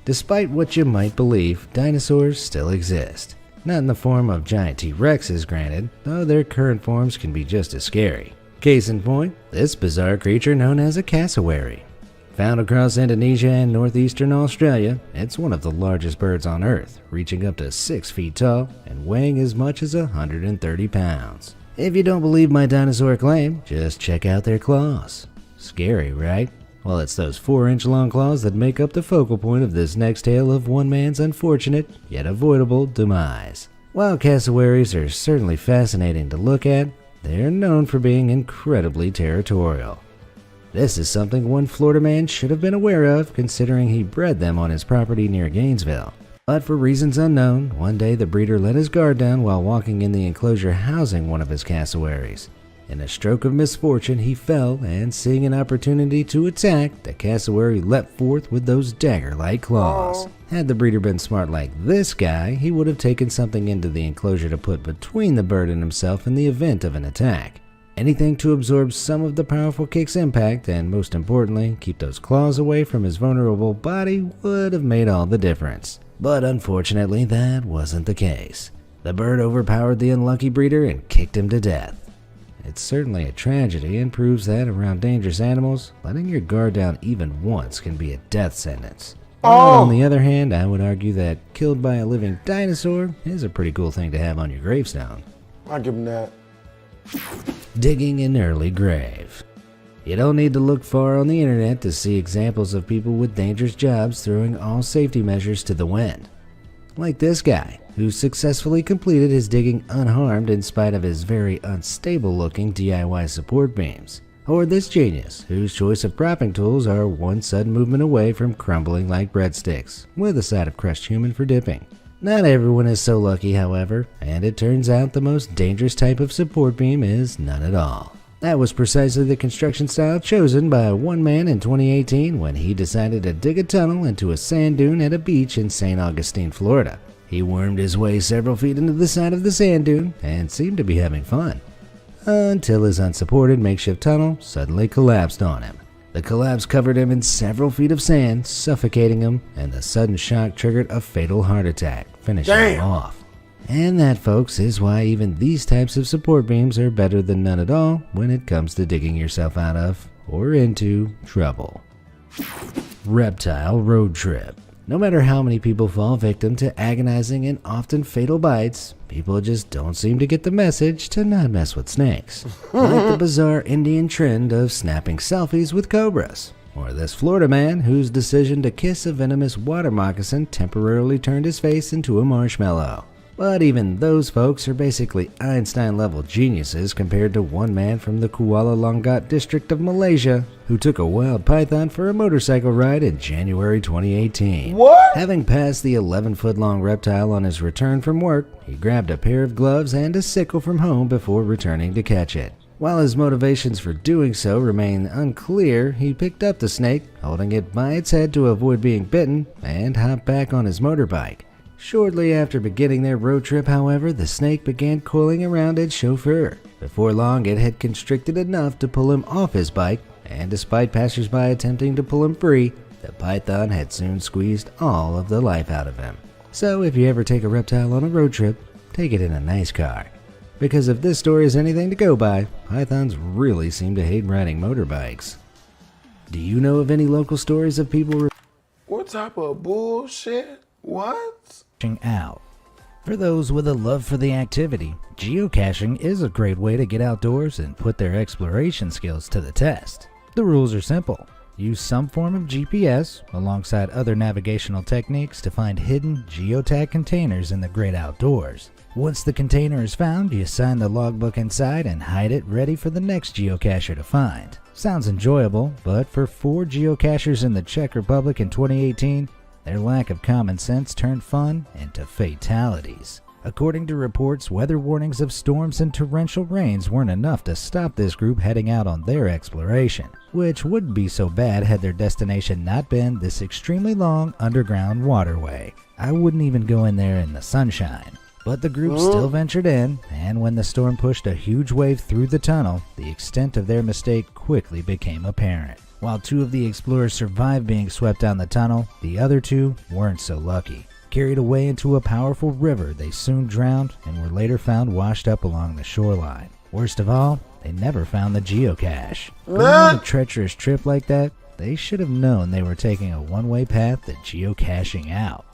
Despite what you might believe, dinosaurs still exist. Not in the form of giant T-Rexes, granted, though their current forms can be just as scary. Case in point, this bizarre creature known as a cassowary. Found across Indonesia and northeastern Australia, it's one of the largest birds on Earth, reaching up to 6 feet tall and weighing as much as 130 pounds. If you don't believe my dinosaur claim, just check out their claws. Scary, right? Well, it's those 4-inch long claws that make up the focal point of this next tale of one man's unfortunate, yet avoidable, demise. While cassowaries are certainly fascinating to look at, they're known for being incredibly territorial. This is something one Florida man should have been aware of, considering he bred them on his property near Gainesville. But for reasons unknown, one day the breeder let his guard down while walking in the enclosure housing one of his cassowaries. In a stroke of misfortune, he fell, and seeing an opportunity to attack, the cassowary leapt forth with those dagger-like claws. Had the breeder been smart like this guy, he would have taken something into the enclosure to put between the bird and himself in the event of an attack. Anything to absorb some of the powerful kick's impact, and most importantly, keep those claws away from his vulnerable body would have made all the difference. But unfortunately, that wasn't the case. The bird overpowered the unlucky breeder and kicked him to death. It's certainly a tragedy and proves that around dangerous animals, letting your guard down even once can be a death sentence. On the other hand, I would argue that killed by a living dinosaur is a pretty cool thing to have on your gravestone. I'll give him that. Digging an early grave. You don't need to look far on the internet to see examples of people with dangerous jobs throwing all safety measures to the wind. Like this guy, who successfully completed his digging unharmed in spite of his very unstable looking DIY support beams. Or this genius, whose choice of propping tools are one sudden movement away from crumbling like breadsticks, with a side of crushed human for dipping. Not everyone is so lucky, however, and it turns out the most dangerous type of support beam is none at all. That was precisely the construction style chosen by one man in 2018 when he decided to dig a tunnel into a sand dune at a beach in St. Augustine, Florida. He wormed his way several feet into the side of the sand dune and seemed to be having fun, until his unsupported makeshift tunnel suddenly collapsed on him. The collapse covered him in several feet of sand, suffocating him, and the sudden shock triggered a fatal heart attack, finishing him off. And that, folks, is why even these types of support beams are better than none at all when it comes to digging yourself out of, or into, trouble. Reptile road trip. No matter how many people fall victim to agonizing and often fatal bites, people just don't seem to get the message to not mess with snakes. Like the bizarre Indian trend of snapping selfies with cobras. Or this Florida man whose decision to kiss a venomous water moccasin temporarily turned his face into a marshmallow. But even those folks are basically Einstein-level geniuses compared to one man from the Kuala Lumpur district of Malaysia who took a wild python for a motorcycle ride in January 2018. What? Having passed the 11-foot-long reptile on his return from work, he grabbed a pair of gloves and a sickle from home before returning to catch it. While his motivations for doing so remain unclear, he picked up the snake, holding it by its head to avoid being bitten, and hopped back on his motorbike. Shortly after beginning their road trip, however, the snake began coiling around its chauffeur. Before long, it had constricted enough to pull him off his bike, and despite passersby attempting to pull him free, the python had soon squeezed all of the life out of him. So if you ever take a reptile on a road trip, take it in a nice car. Because if this story is anything to go by, pythons really seem to hate riding motorbikes. Do you know of any local stories of people What type of bullshit? What? out? For those with a love for the activity, geocaching is a great way to get outdoors and put their exploration skills to the test. The rules are simple. Use some form of GPS alongside other navigational techniques to find hidden geotag containers in the great outdoors. Once the container is found, you sign the logbook inside and hide it ready for the next geocacher to find. Sounds enjoyable, but for 4 geocachers in the Czech Republic in 2018, their lack of common sense turned fun into fatalities. According to reports, weather warnings of storms and torrential rains weren't enough to stop this group heading out on their exploration, which wouldn't be so bad had their destination not been this extremely long underground waterway. I wouldn't even go in there in the sunshine. But the group still ventured in, and when the storm pushed a huge wave through the tunnel, the extent of their mistake quickly became apparent. While 2 of the explorers survived being swept down the tunnel, the other 2 weren't so lucky. Carried away into a powerful river, they soon drowned and were later found washed up along the shoreline. Worst of all, they never found the geocache. Going on a treacherous trip like that, they should have known they were taking a one-way path to geocaching out.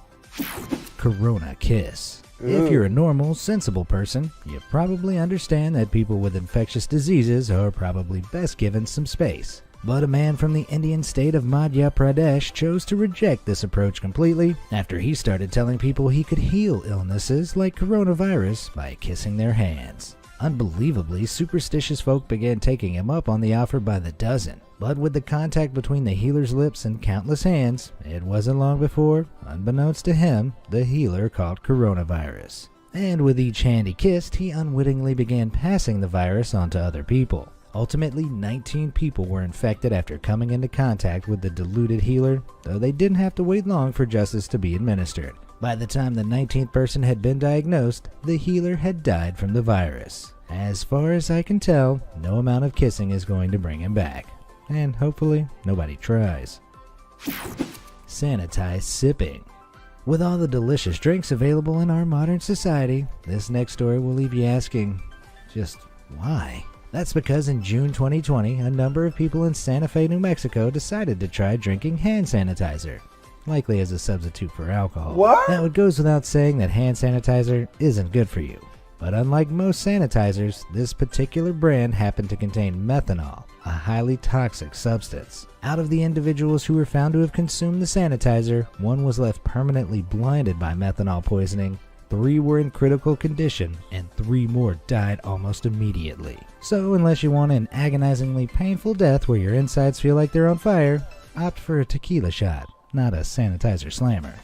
Corona Kiss. If you're a normal, sensible person, you probably understand that people with infectious diseases are probably best given some space. But a man from the Indian state of Madhya Pradesh chose to reject this approach completely after he started telling people he could heal illnesses like coronavirus by kissing their hands. Unbelievably, superstitious folk began taking him up on the offer by the dozen. But with the contact between the healer's lips and countless hands, it wasn't long before, unbeknownst to him, the healer caught coronavirus. And with each hand he kissed, he unwittingly began passing the virus on to other people. Ultimately, 19 people were infected after coming into contact with the deluded healer, though they didn't have to wait long for justice to be administered. By the time the 19th person had been diagnosed, the healer had died from the virus. As far as I can tell, no amount of kissing is going to bring him back. And hopefully, nobody tries. Sanitized sipping. With all the delicious drinks available in our modern society, this next story will leave you asking, just why? That's because in June 2020, a number of people in Santa Fe, New Mexico decided to try drinking hand sanitizer, likely as a substitute for alcohol. What? Now, it goes without saying that hand sanitizer isn't good for you. But unlike most sanitizers, this particular brand happened to contain methanol, a highly toxic substance. Out of the individuals who were found to have consumed the sanitizer, 1 was left permanently blinded by methanol poisoning, 3 were in critical condition, and 3 more died almost immediately. So unless you want an agonizingly painful death where your insides feel like they're on fire, opt for a tequila shot, not a sanitizer slammer.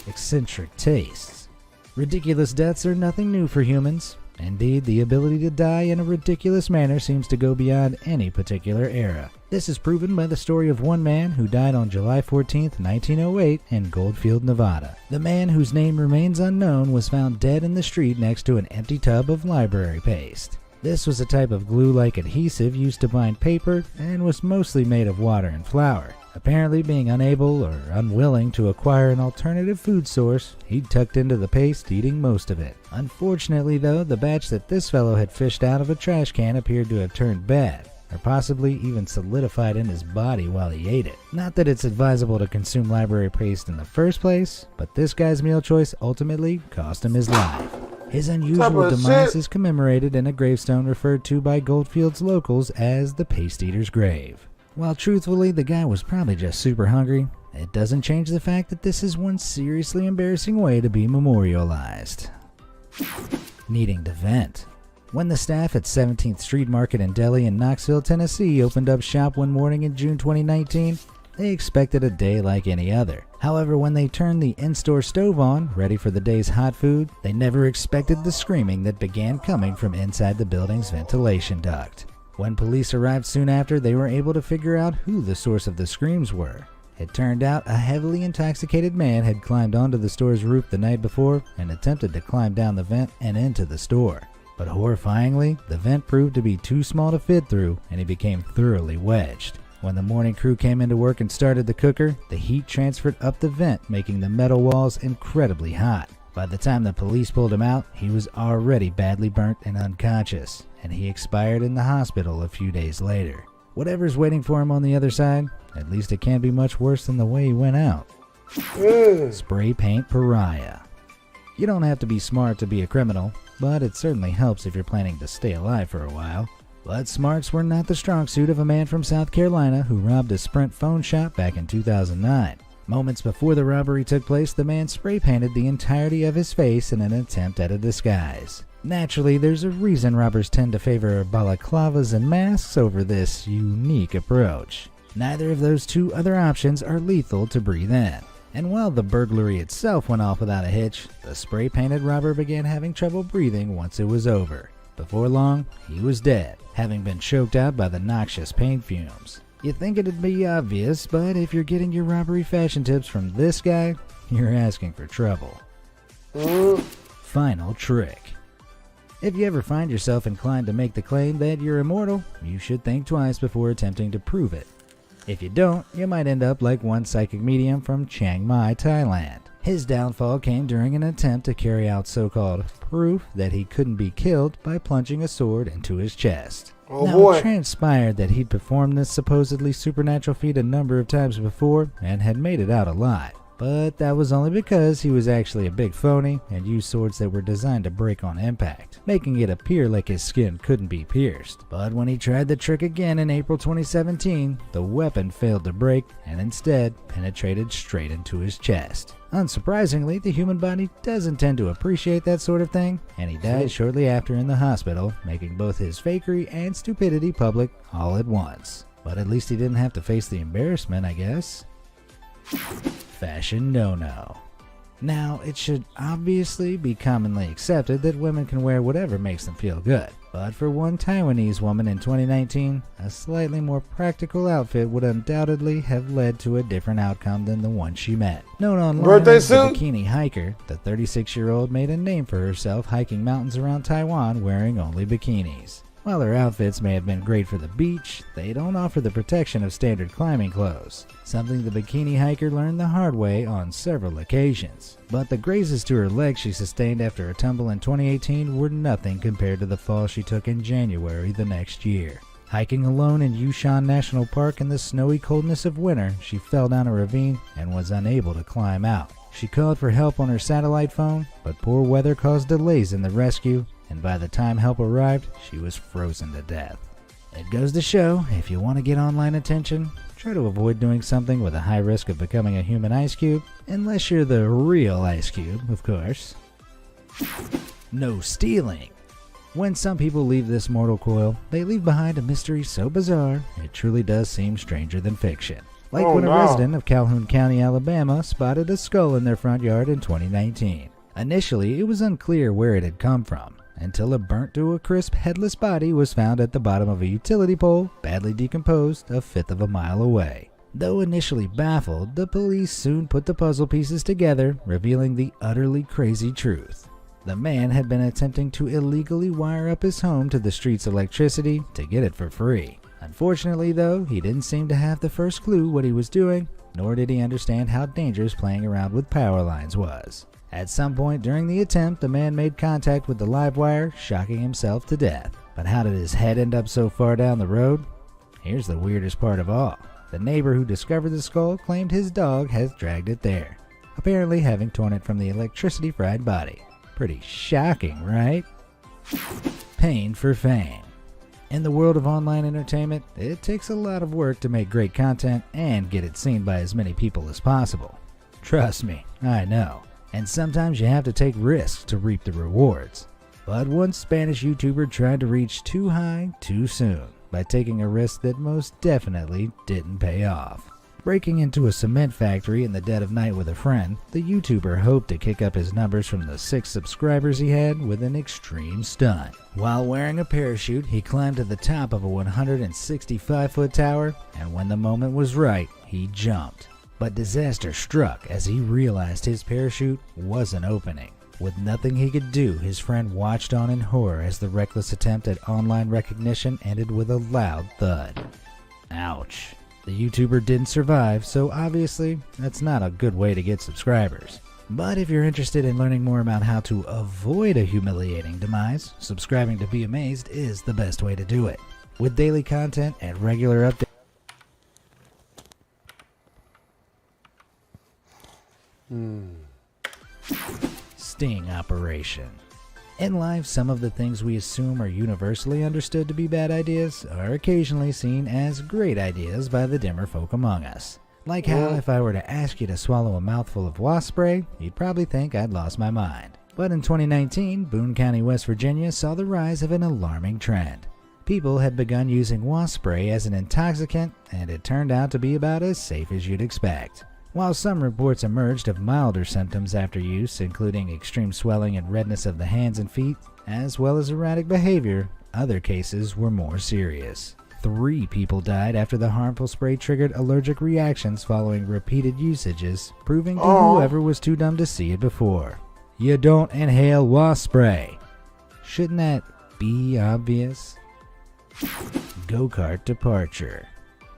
Eccentric tastes. Ridiculous deaths are nothing new for humans. Indeed, the ability to die in a ridiculous manner seems to go beyond any particular era. This is proven by the story of one man who died on July 14, 1908 in Goldfield, Nevada. The man, whose name remains unknown, was found dead in the street next to an empty tub of library paste. This was a type of glue-like adhesive used to bind paper and was mostly made of water and flour. Apparently being unable or unwilling to acquire an alternative food source, he'd tucked into the paste, eating most of it. Unfortunately though, the batch that this fellow had fished out of a trash can appeared to have turned bad, or possibly even solidified in his body while he ate it. Not that it's advisable to consume library paste in the first place, but this guy's meal choice ultimately cost him his life. His unusual demise is commemorated in a gravestone referred to by Goldfield's locals as the Paste Eater's Grave. While truthfully the guy was probably just super hungry, it doesn't change the fact that this is one seriously embarrassing way to be memorialized. Needing to vent. When the staff at 17th Street Market in Delhi in Knoxville, Tennessee opened up shop one morning in June 2019, they expected a day like any other. However, when they turned the in-store stove on, ready for the day's hot food, they never expected the screaming that began coming from inside the building's ventilation duct. When police arrived soon after, they were able to figure out who the source of the screams were. It turned out a heavily intoxicated man had climbed onto the store's roof the night before and attempted to climb down the vent and into the store. But horrifyingly, the vent proved to be too small to fit through and he became thoroughly wedged. When the morning crew came into work and started the cooker, the heat transferred up the vent, making the metal walls incredibly hot. By the time the police pulled him out, he was already badly burnt and unconscious, and he expired in the hospital a few days later. Whatever's waiting for him on the other side, at least it can't be much worse than the way he went out. Spray paint pariah. You don't have to be smart to be a criminal, but it certainly helps if you're planning to stay alive for a while. But smarts were not the strong suit of a man from South Carolina who robbed a Sprint phone shop back in 2009. Moments before the robbery took place, the man spray painted the entirety of his face in an attempt at a disguise. Naturally, there's a reason robbers tend to favor balaclavas and masks over this unique approach. Neither of those two other options are lethal to breathe in. And while the burglary itself went off without a hitch, the spray-painted robber began having trouble breathing once it was over. Before long, he was dead, having been choked out by the noxious paint fumes. You'd think it'd be obvious, but if you're getting your robbery fashion tips from this guy, you're asking for trouble. Final trick. If you ever find yourself inclined to make the claim that you're immortal, you should think twice before attempting to prove it. If you don't, you might end up like one psychic medium from Chiang Mai, Thailand. His downfall came during an attempt to carry out so-called proof that he couldn't be killed by plunging a sword into his chest. It transpired that he'd performed this supposedly supernatural feat a number of times before and had made it out alive. But that was only because he was actually a big phony and used swords that were designed to break on impact, making it appear like his skin couldn't be pierced. But when he tried the trick again in April 2017, the weapon failed to break and instead penetrated straight into his chest. Unsurprisingly, the human body doesn't tend to appreciate that sort of thing, and he died shortly after in the hospital, making both his fakery and stupidity public all at once. But at least he didn't have to face the embarrassment, I guess. Fashion no-no. Now, it should obviously be commonly accepted that women can wear whatever makes them feel good. But for one Taiwanese woman in 2019, a slightly more practical outfit would undoubtedly have led to a different outcome than the one she met. Known online as the Bikini Hiker, the 36-year-old made a name for herself hiking mountains around Taiwan wearing only bikinis. While their outfits may have been great for the beach, they don't offer the protection of standard climbing clothes, something the bikini hiker learned the hard way on several occasions. But the grazes to her legs she sustained after a tumble in 2018 were nothing compared to the fall she took in January the next year. Hiking alone in Yushan National Park in the snowy coldness of winter, she fell down a ravine and was unable to climb out. She called for help on her satellite phone, but poor weather caused delays in the rescue, and by the time help arrived, she was frozen to death. It goes to show, if you want to get online attention, try to avoid doing something with a high risk of becoming a human ice cube, unless you're the real ice cube, of course. No stealing. When some people leave this mortal coil, they leave behind a mystery so bizarre, it truly does seem stranger than fiction. Like when a resident of Calhoun County, Alabama, spotted a skull in their front yard in 2019. Initially, it was unclear where it had come from, until a burnt to a crisp headless body was found at the bottom of a utility pole, badly decomposed, a fifth of a mile away. Though initially baffled, the police soon put the puzzle pieces together, revealing the utterly crazy truth. The man had been attempting to illegally wire up his home to the street's electricity to get it for free. Unfortunately, though, he didn't seem to have the first clue what he was doing, nor did he understand how dangerous playing around with power lines was. At some point during the attempt, the man made contact with the live wire, shocking himself to death. But how did his head end up so far down the road? Here's the weirdest part of all. The neighbor who discovered the skull claimed his dog has dragged it there, apparently having torn it from the electricity-fried body. Pretty shocking, right? Pain for fame. In the world of online entertainment, it takes a lot of work to make great content and get it seen by as many people as possible. Trust me, I know. And sometimes you have to take risks to reap the rewards. But one Spanish YouTuber tried to reach too high too soon by taking a risk that most definitely didn't pay off. Breaking into a cement factory in the dead of night with a friend, the YouTuber hoped to kick up his numbers from the 6 subscribers he had with an extreme stunt. While wearing a parachute, he climbed to the top of a 165-foot tower, and when the moment was right, he jumped. But disaster struck as he realized his parachute wasn't opening. With nothing he could do, his friend watched on in horror as the reckless attempt at online recognition ended with a loud thud. Ouch. The YouTuber didn't survive, so obviously that's not a good way to get subscribers. But if you're interested in learning more about how to avoid a humiliating demise, subscribing to Be Amazed is the best way to do it. With daily content and regular updates. Sting operation. In life, some of the things we assume are universally understood to be bad ideas are occasionally seen as great ideas by the dimmer folk among us. Like how if I were to ask you to swallow a mouthful of wasp spray, you'd probably think I'd lost my mind. But in 2019, Boone County, West Virginia saw the rise of an alarming trend. People had begun using wasp spray as an intoxicant, and it turned out to be about as safe as you'd expect. While some reports emerged of milder symptoms after use, including extreme swelling and redness of the hands and feet, as well as erratic behavior, other cases were more serious. 3 people died after the harmful spray triggered allergic reactions following repeated usages, proving to whoever was too dumb to see it before. You don't inhale wasp spray. Shouldn't that be obvious? Go-kart departure.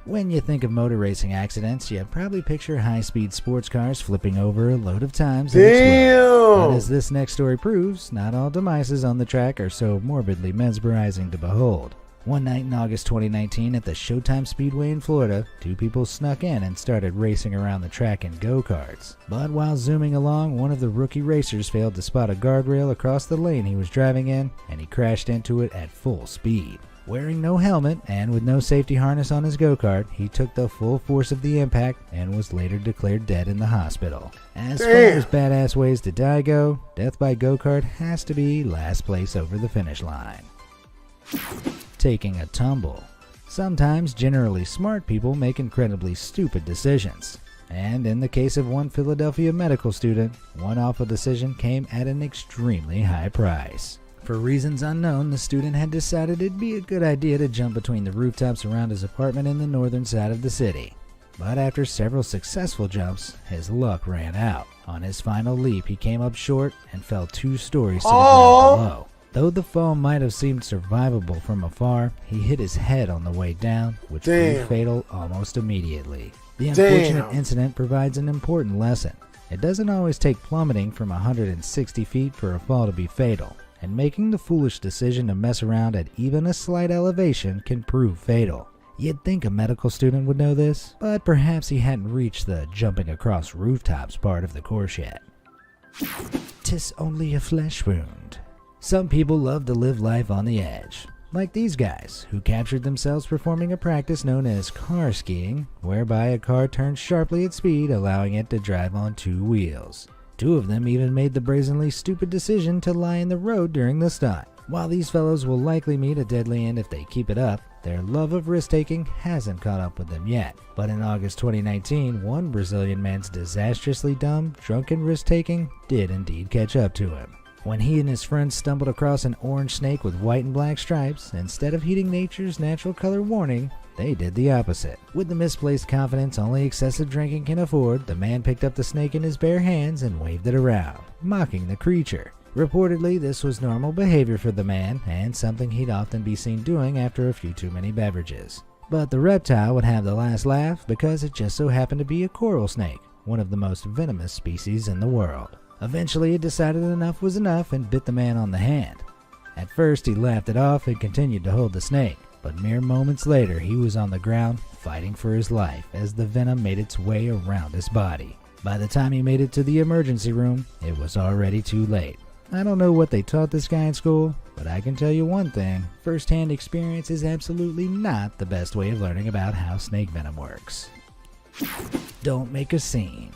When you think of motor racing accidents, you probably picture high-speed sports cars flipping over a load of times and exploding. But as this next story proves, not all demises on the track are so morbidly mesmerizing to behold. One night in August 2019 at the Showtime Speedway in Florida, 2 people snuck in and started racing around the track in go-karts. But while zooming along, one of the rookie racers failed to spot a guardrail across the lane he was driving in, and he crashed into it at full speed. Wearing no helmet and with no safety harness on his go-kart, he took the full force of the impact and was later declared dead in the hospital. As far as badass ways to die go, death by go-kart has to be last place over the finish line. Taking a tumble. Sometimes generally smart people make incredibly stupid decisions. And in the case of one Philadelphia medical student, one awful decision came at an extremely high price. For reasons unknown, the student had decided it'd be a good idea to jump between the rooftops around his apartment in the northern side of the city. But after several successful jumps, his luck ran out. On his final leap, he came up short and fell 2 stories to the ground below. Though the fall might have seemed survivable from afar, he hit his head on the way down, which proved fatal almost immediately. The unfortunate incident provides an important lesson. It doesn't always take plummeting from 160 feet for a fall to be fatal, and making the foolish decision to mess around at even a slight elevation can prove fatal. You'd think a medical student would know this, but perhaps he hadn't reached the jumping across rooftops part of the course yet. 'Tis only a flesh wound. Some people love to live life on the edge, like these guys, who captured themselves performing a practice known as car skiing, whereby a car turns sharply at speed, allowing it to drive on 2 wheels. 2 of them even made the brazenly stupid decision to lie in the road during the stunt. While these fellows will likely meet a deadly end if they keep it up, their love of risk-taking hasn't caught up with them yet. But in August 2019, one Brazilian man's disastrously dumb, drunken risk-taking did indeed catch up to him. When he and his friends stumbled across an orange snake with white and black stripes, instead of heeding nature's natural color warning, they did the opposite. With the misplaced confidence only excessive drinking can afford, the man picked up the snake in his bare hands and waved it around, mocking the creature. Reportedly, this was normal behavior for the man, and something he'd often be seen doing after a few too many beverages. But the reptile would have the last laugh because it just so happened to be a coral snake, one of the most venomous species in the world. Eventually, it decided enough was enough and bit the man on the hand. At first, he laughed it off and continued to hold the snake, but mere moments later, he was on the ground fighting for his life as the venom made its way around his body. By the time he made it to the emergency room, it was already too late. I don't know what they taught this guy in school, but I can tell you one thing. First-hand experience is absolutely not the best way of learning about how snake venom works. Don't make a scene.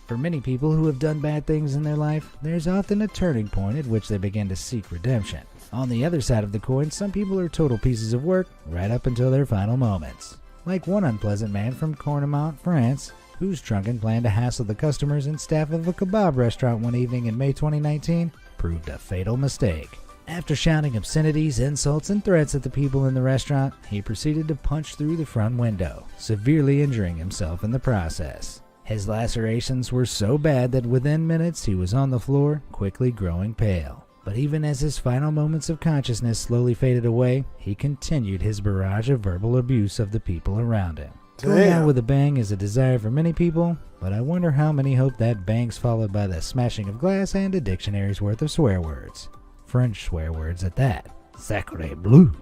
For many people who have done bad things in their life, there's often a turning point at which they begin to seek redemption. On the other side of the coin, some people are total pieces of work right up until their final moments. Like one unpleasant man from Cornimont, France, whose drunken plan to hassle the customers and staff of a kebab restaurant one evening in May 2019 proved a fatal mistake. After shouting obscenities, insults, and threats at the people in the restaurant, he proceeded to punch through the front window, severely injuring himself in the process. His lacerations were so bad that within minutes he was on the floor, quickly growing pale. But even as his final moments of consciousness slowly faded away, he continued his barrage of verbal abuse of the people around him. Going out with a bang is a desire for many people, but I wonder how many hope that bang's followed by the smashing of glass and a dictionary's worth of swear words. French swear words at that. Sacre bleu.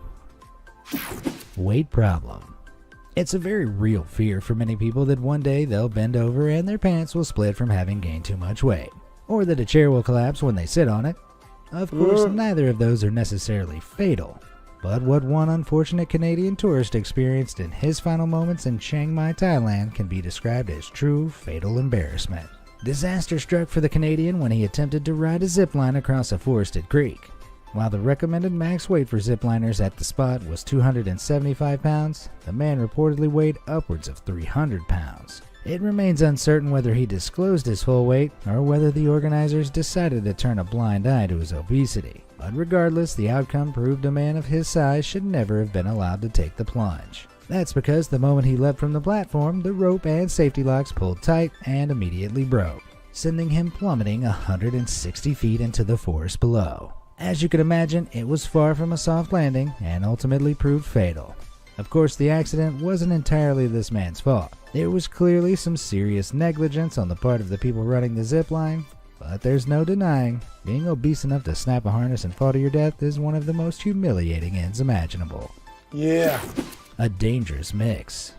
Weight problem. It's a very real fear for many people that one day they'll bend over and their pants will split from having gained too much weight, or that a chair will collapse when they sit on it. Of course, neither of those are necessarily fatal, but what one unfortunate Canadian tourist experienced in his final moments in Chiang Mai, Thailand can be described as true fatal embarrassment. Disaster struck for the Canadian when he attempted to ride a zipline across a forested creek. While the recommended max weight for zipliners at the spot was 275 pounds, the man reportedly weighed upwards of 300 pounds. It remains uncertain whether he disclosed his full weight or whether the organizers decided to turn a blind eye to his obesity. But regardless, the outcome proved a man of his size should never have been allowed to take the plunge. That's because the moment he leapt from the platform, the rope and safety locks pulled tight and immediately broke, sending him plummeting 160 feet into the forest below. As you can imagine, it was far from a soft landing and ultimately proved fatal. Of course, the accident wasn't entirely this man's fault. There was clearly some serious negligence on the part of the people running the zip line, but there's no denying being obese enough to snap a harness and fall to your death is one of the most humiliating ends imaginable. Yeah. A dangerous mix.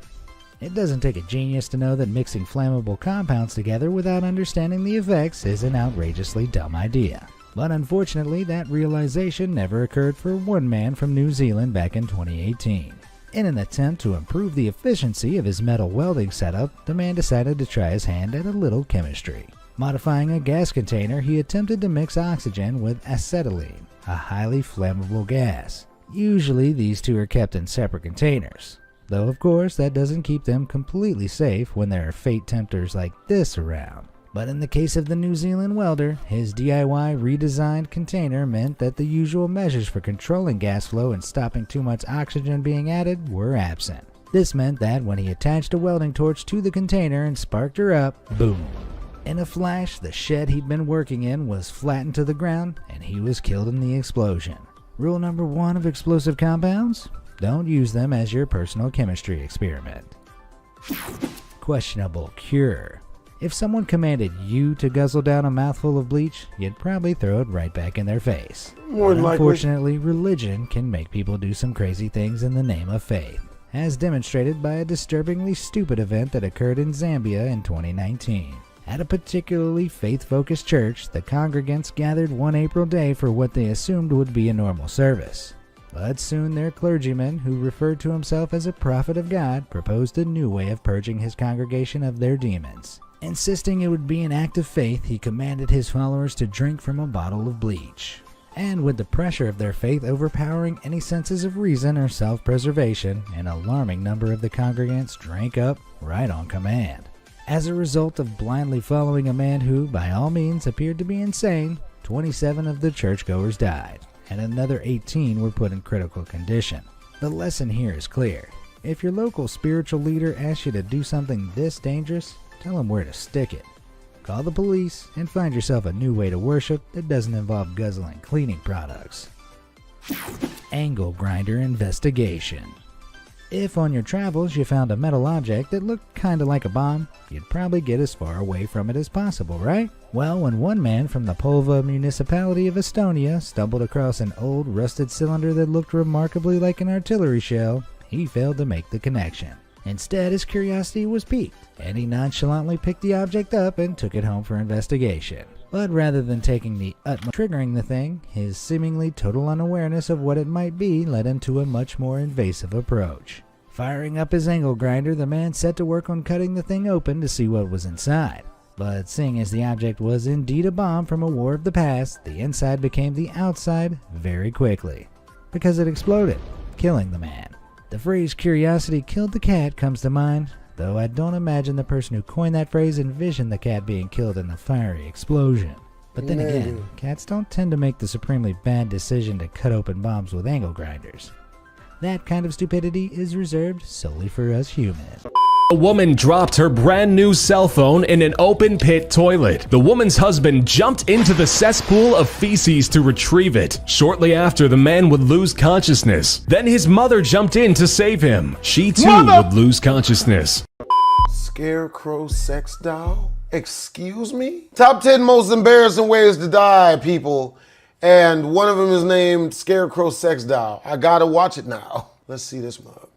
It doesn't take a genius to know that mixing flammable compounds together without understanding the effects is an outrageously dumb idea. But unfortunately, that realization never occurred for one man from New Zealand back in 2018. In an attempt to improve the efficiency of his metal welding setup, the man decided to try his hand at a little chemistry. Modifying a gas container, he attempted to mix oxygen with acetylene, a highly flammable gas. Usually, these two are kept in separate containers, though of course that doesn't keep them completely safe when there are fate tempters like this around. But in the case of the New Zealand welder, his DIY redesigned container meant that the usual measures for controlling gas flow and stopping too much oxygen being added were absent. This meant that when he attached a welding torch to the container and sparked her up, boom. In a flash, the shed he'd been working in was flattened to the ground and he was killed in the explosion. Rule number 1 of explosive compounds? Don't use them as your personal chemistry experiment. Questionable cure. If someone commanded you to guzzle down a mouthful of bleach, you'd probably throw it right back in their face. Unfortunately, religion can make people do some crazy things in the name of faith, as demonstrated by a disturbingly stupid event that occurred in Zambia in 2019. At a particularly faith-focused church, the congregants gathered one April day for what they assumed would be a normal service. But soon their clergyman, who referred to himself as a prophet of God, proposed a new way of purging his congregation of their demons. Insisting it would be an act of faith, he commanded his followers to drink from a bottle of bleach. And with the pressure of their faith overpowering any senses of reason or self-preservation, an alarming number of the congregants drank up right on command. As a result of blindly following a man who, by all means, appeared to be insane, 27 of the churchgoers died, and another 18 were put in critical condition. The lesson here is clear. If your local spiritual leader asks you to do something this dangerous, tell him where to stick it. Call the police and find yourself a new way to worship that doesn't involve guzzling cleaning products. Angle grinder investigation. If on your travels you found a metal object that looked kinda like a bomb, you'd probably get as far away from it as possible, right? Well, when one man from the Polva municipality of Estonia stumbled across an old rusted cylinder that looked remarkably like an artillery shell, he failed to make the connection. Instead, his curiosity was piqued, and he nonchalantly picked the object up and took it home for investigation. But rather than taking the utmost triggering the thing, his seemingly total unawareness of what it might be led him to a much more invasive approach. Firing up his angle grinder, the man set to work on cutting the thing open to see what was inside. But seeing as the object was indeed a bomb from a war of the past, the inside became the outside very quickly, because it exploded, killing the man. The phrase "curiosity killed the cat" comes to mind, though I don't imagine the person who coined that phrase envisioned the cat being killed in the fiery explosion. But then again, cats don't tend to make the supremely bad decision to cut open bombs with angle grinders. That kind of stupidity is reserved solely for us humans. A woman dropped her brand new cell phone in an open pit toilet. The woman's husband jumped into the cesspool of feces to retrieve it. Shortly after, the man would lose consciousness. Then his mother jumped in to save him. She too would lose consciousness. Scarecrow sex doll? Excuse me? Top 10 most embarrassing ways to die, people. And one of them is named Scarecrow sex doll. I gotta watch it now. Let's see this mug.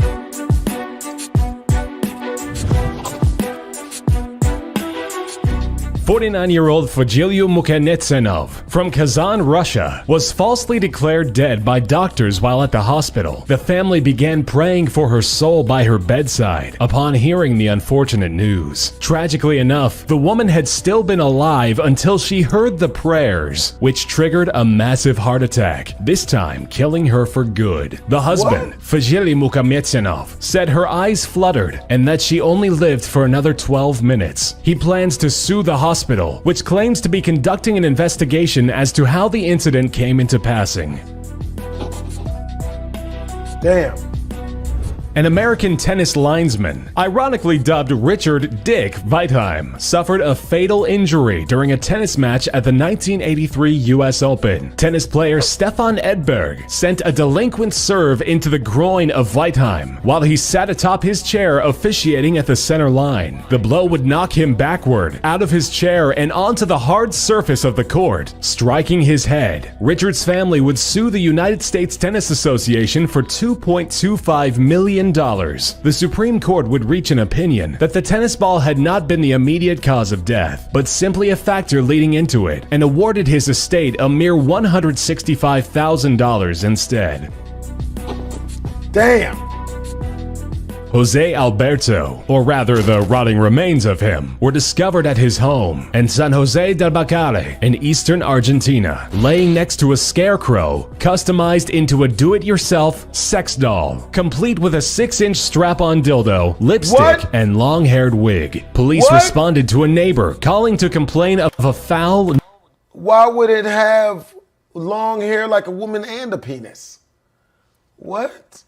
49-year-old Fagilio Mukhanetsenov from Kazan, Russia, was falsely declared dead by doctors while at the hospital. The family began praying for her soul by her bedside upon hearing the unfortunate news. Tragically enough, the woman had still been alive until she heard the prayers, which triggered a massive heart attack, this time killing her for good. The husband, Fagilio Mukhanetsenov, said her eyes fluttered and that she only lived for another 12 minutes. He plans to sue the hospital, which claims to be conducting an investigation as to how the incident came into passing. Damn. An American tennis linesman, ironically dubbed Richard Dick Vitheim, suffered a fatal injury during a tennis match at the 1983 US Open. Tennis player Stefan Edberg sent a delinquent serve into the groin of Vitheim while he sat atop his chair officiating at the center line. The blow would knock him backward, out of his chair and onto the hard surface of the court, striking his head. Richard's family would sue the United States Tennis Association for $2.25 million. The Supreme Court would reach an opinion that the tennis ball had not been the immediate cause of death, but simply a factor leading into it, and awarded his estate a mere $165,000 instead. Damn. Jose Alberto, or rather the rotting remains of him, were discovered at his home in San Jose del Bacare in eastern Argentina, laying next to a scarecrow customized into a do-it-yourself sex doll, complete with a 6-inch strap-on dildo, lipstick, and long-haired wig. Police responded to a neighbor calling to complain of a foul... Why would it have long hair like a woman and a penis? What?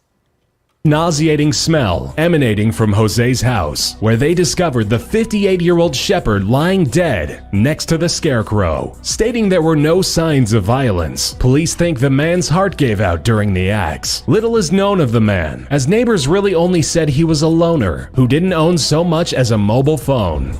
Nauseating smell emanating from Jose's house, where they discovered the 58-year-old shepherd lying dead next to the scarecrow. Stating there were no signs of violence, police think the man's heart gave out during the acts. Little is known of the man, as neighbors really only said he was a loner who didn't own so much as a mobile phone.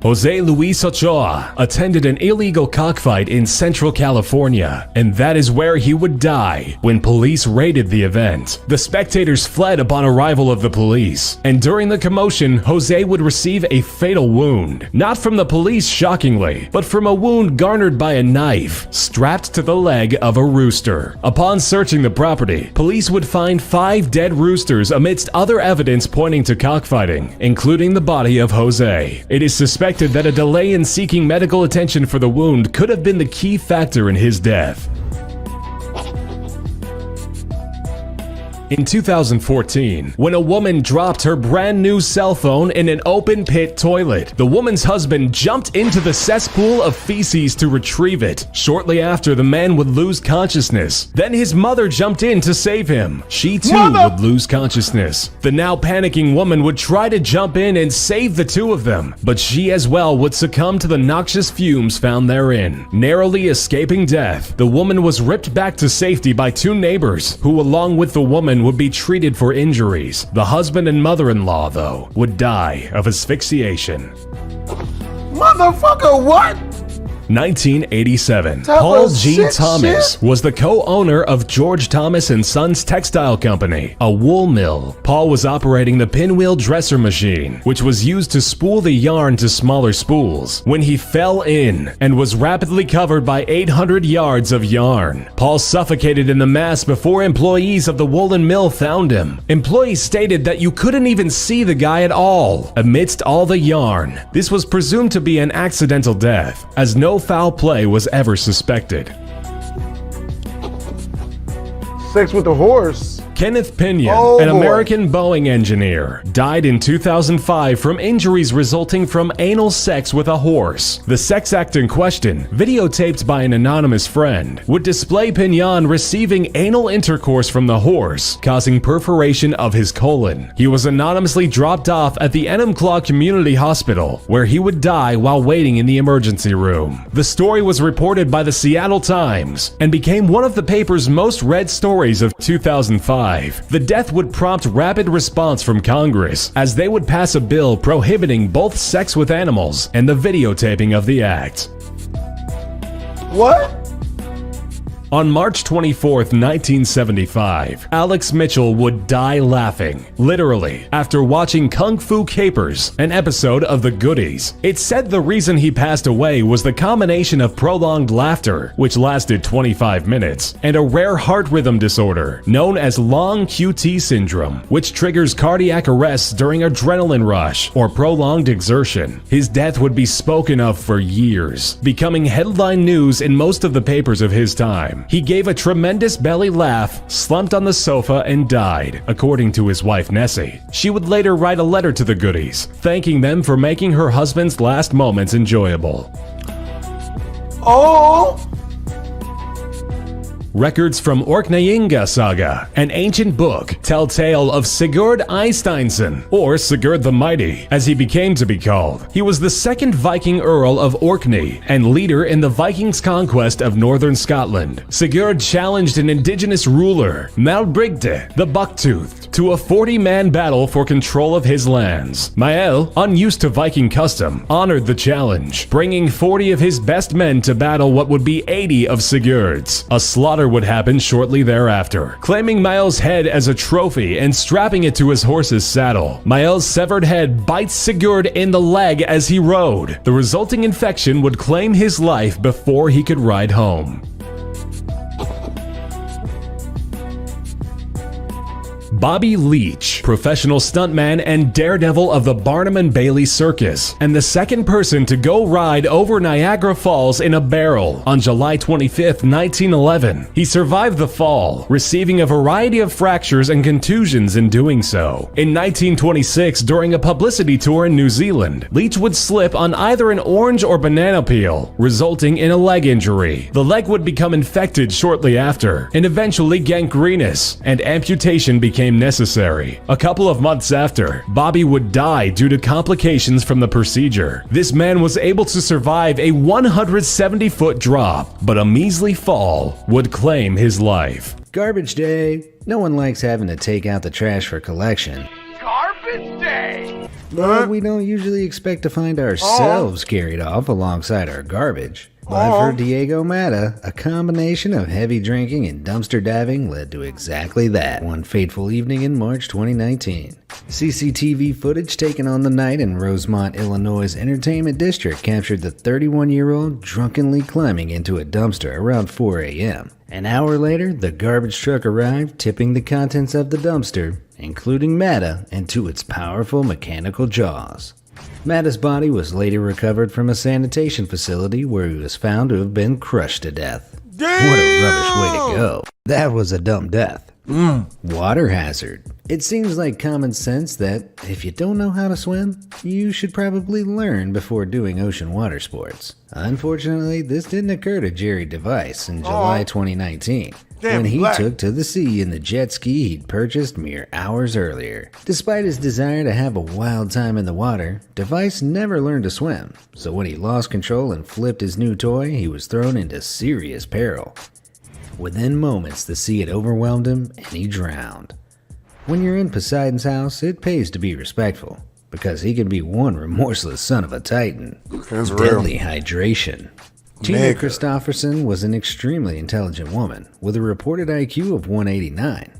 Jose Luis Ochoa attended an illegal cockfight in Central California, and that is where he would die when police raided the event. The spectators fled upon arrival of the police, and during the commotion, Jose would receive a fatal wound. Not from the police, shockingly, but from a wound garnered by a knife strapped to the leg of a rooster. Upon searching the property, police would find 5 dead roosters amidst other evidence pointing to cockfighting, including the body of Jose. It is suspected that a delay in seeking medical attention for the wound could have been the key factor in his death. In 2014, when a woman dropped her brand new cell phone in an open pit toilet, the woman's husband jumped into the cesspool of feces to retrieve it. Shortly after, the man would lose consciousness. Then his mother jumped in to save him. She too would lose consciousness. The now panicking woman would try to jump in and save the two of them, but she as well would succumb to the noxious fumes found therein. Narrowly escaping death, the woman was ripped back to safety by 2 neighbors, who along with the woman would be treated for injuries. The husband and mother-in-law, though, would die of asphyxiation. Motherfucker, what? 1987. Talk Paul about G. shit, Thomas shit. was the co-owner of George Thomas & Sons Textile Company, a wool mill. Paul was operating the pinwheel dresser machine, which was used to spool the yarn to smaller spools, when he fell in and was rapidly covered by 800 yards of yarn. Paul suffocated in the mass before employees of the woolen mill found him. Employees stated that you couldn't even see the guy at all amidst all the yarn. This was presumed to be an accidental death, as no foul play was ever suspected. Sex with a horse. Kenneth Pinion, Oh, an boy. American Boeing engineer, died in 2005 from injuries resulting from anal sex with a horse. The sex act in question, videotaped by an anonymous friend, would display Pinion receiving anal intercourse from the horse, causing perforation of his colon. He was anonymously dropped off at the Enumclaw Community Hospital, where he would die while waiting in the emergency room. The story was reported by the Seattle Times and became one of the paper's most read stories of 2005. The death would prompt rapid response from Congress, as they would pass a bill prohibiting both sex with animals and the videotaping of the act. What? On March 24th, 1975, Alex Mitchell would die laughing, literally, after watching Kung Fu Capers, an episode of The Goodies. It's said the reason he passed away was the combination of prolonged laughter, which lasted 25 minutes, and a rare heart rhythm disorder known as long QT syndrome, which triggers cardiac arrests during adrenaline rush or prolonged exertion. His death would be spoken of for years, becoming headline news in most of the papers of his time. He gave a tremendous belly laugh, slumped on the sofa, and died, according to his wife Nessie. She would later write a letter to the Goodies, thanking them for making her husband's last moments enjoyable. Oh! Records from Orkneyinga Saga, an ancient book, tell tale of Sigurd Eysteinsson, or Sigurd the Mighty, as he became to be called. He was the second Viking Earl of Orkney and leader in the Vikings' conquest of northern Scotland. Sigurd challenged an indigenous ruler, Malbrigte, the Bucktoothed, to a 40-man battle for control of his lands. Mael, unused to Viking custom, honored the challenge, bringing 40 of his best men to battle what would be 80 of Sigurd's. A slaughter would happen shortly thereafter, claiming Mael's head as a trophy and strapping it to his horse's saddle. Mael's severed head bites Sigurd in the leg as he rode. The resulting infection would claim his life before he could ride home. Bobby Leach, professional stuntman and daredevil of the Barnum and Bailey Circus, and the second person to go ride over Niagara Falls in a barrel on July 25, 1911. He survived the fall, receiving a variety of fractures and contusions in doing so. In 1926, during a publicity tour in New Zealand, Leach would slip on either an orange or banana peel, resulting in a leg injury. The leg would become infected shortly after, and eventually gangrenous, and amputation became necessary. A couple of months after, Bobby would die due to complications from the procedure. This man was able to survive a 170-foot drop, but a measly fall would claim his life. Garbage day. No one likes having to take out the trash for collection. Garbage day! But we don't usually expect to find ourselves carried off alongside our garbage. But for Diego Mata, a combination of heavy drinking and dumpster diving led to exactly that one fateful evening in March 2019. CCTV footage taken on the night in Rosemont, Illinois' entertainment district captured the 31-year-old drunkenly climbing into a dumpster around 4 a.m. An hour later, the garbage truck arrived, tipping the contents of the dumpster, including Mata, into its powerful mechanical jaws. Mata's body was later recovered from a sanitation facility where he was found to have been crushed to death. Damn! What a rubbish way to go. That was a dumb death. Water hazard. It seems like common sense that if you don't know how to swim, you should probably learn before doing ocean water sports. Unfortunately, this didn't occur to Jerry Device in July 2019. When he took to the sea in the jet ski he'd purchased mere hours earlier. Despite his desire to have a wild time in the water, Device never learned to swim, so when he lost control and flipped his new toy, he was thrown into serious peril. Within moments, the sea had overwhelmed him and he drowned. When you're in Poseidon's house, it pays to be respectful, because he can be one remorseless son of a titan. That's Deadly hydration. Tina Christofferson was an extremely intelligent woman with a reported IQ of 189.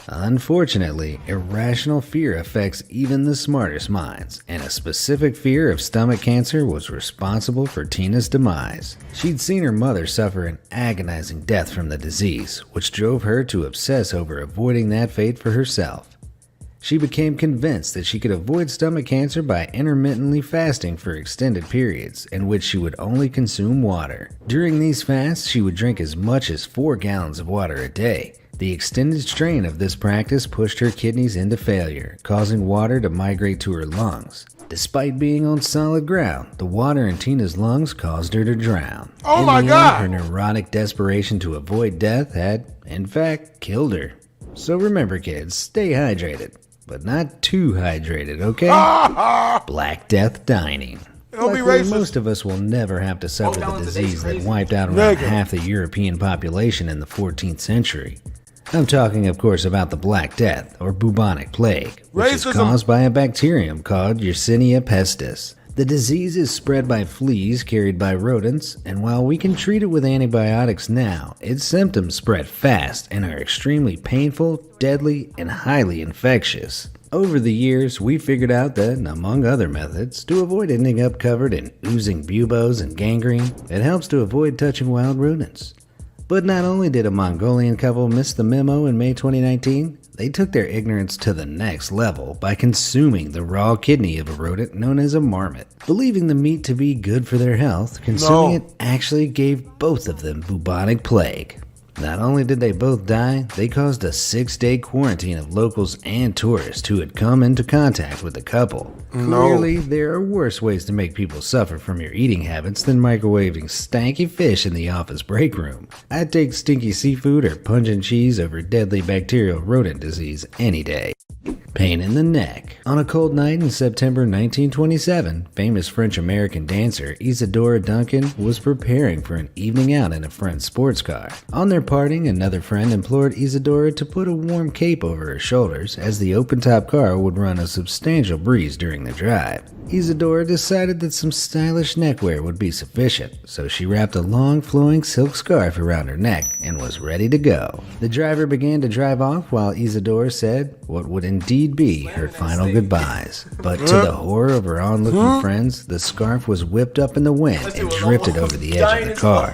Unfortunately, irrational fear affects even the smartest minds, and a specific fear of stomach cancer was responsible for Tina's demise. She'd seen her mother suffer an agonizing death from the disease, which drove her to obsess over avoiding that fate for herself. She became convinced that she could avoid stomach cancer by intermittently fasting for extended periods, in which she would only consume water. During these fasts, she would drink as much as 4 gallons of water a day. The extended strain of this practice pushed her kidneys into failure, causing water to migrate to her lungs. Despite being on solid ground, the water in Tina's lungs caused her to drown. Oh my God! Her neurotic desperation to avoid death had, in fact, killed her. So remember, kids, stay hydrated, but not too hydrated, okay? Black Death dining. Luckily, most of us will never have to suffer the disease that wiped out around half the European population in the 14th century. I'm talking, of course, about the Black Death, or bubonic plague, which is caused by a bacterium called Yersinia pestis. The disease is spread by fleas carried by rodents, and while we can treat it with antibiotics now, its symptoms spread fast and are extremely painful, deadly, and highly infectious. Over the years, we figured out that, among other methods, to avoid ending up covered in oozing buboes and gangrene, it helps to avoid touching wild rodents. But not only did a Mongolian couple miss the memo in May 2019, they took their ignorance to the next level by consuming the raw kidney of a rodent known as a marmot. Believing the meat to be good for their health, consuming it actually gave both of them bubonic plague. Not only did they both die, they caused a 6-day quarantine of locals and tourists who had come into contact with the couple. Clearly, there are worse ways to make people suffer from your eating habits than microwaving stanky fish in the office break room. I'd take stinky seafood or pungent cheese over deadly bacterial rodent disease any day. Pain in the neck. On a cold night in September 1927, famous French-American dancer Isadora Duncan was preparing for an evening out in a friend's sports car. On their parting, another friend implored Isadora to put a warm cape over her shoulders, as the open-top car would run a substantial breeze during the drive. Isadora decided that some stylish neckwear would be sufficient, so she wrapped a long flowing silk scarf around her neck and was ready to go. The driver began to drive off while Isadora said what would indeed be her final goodbyes. But to the horror of her onlooking friends, the scarf was whipped up in the wind and drifted over the edge of the car.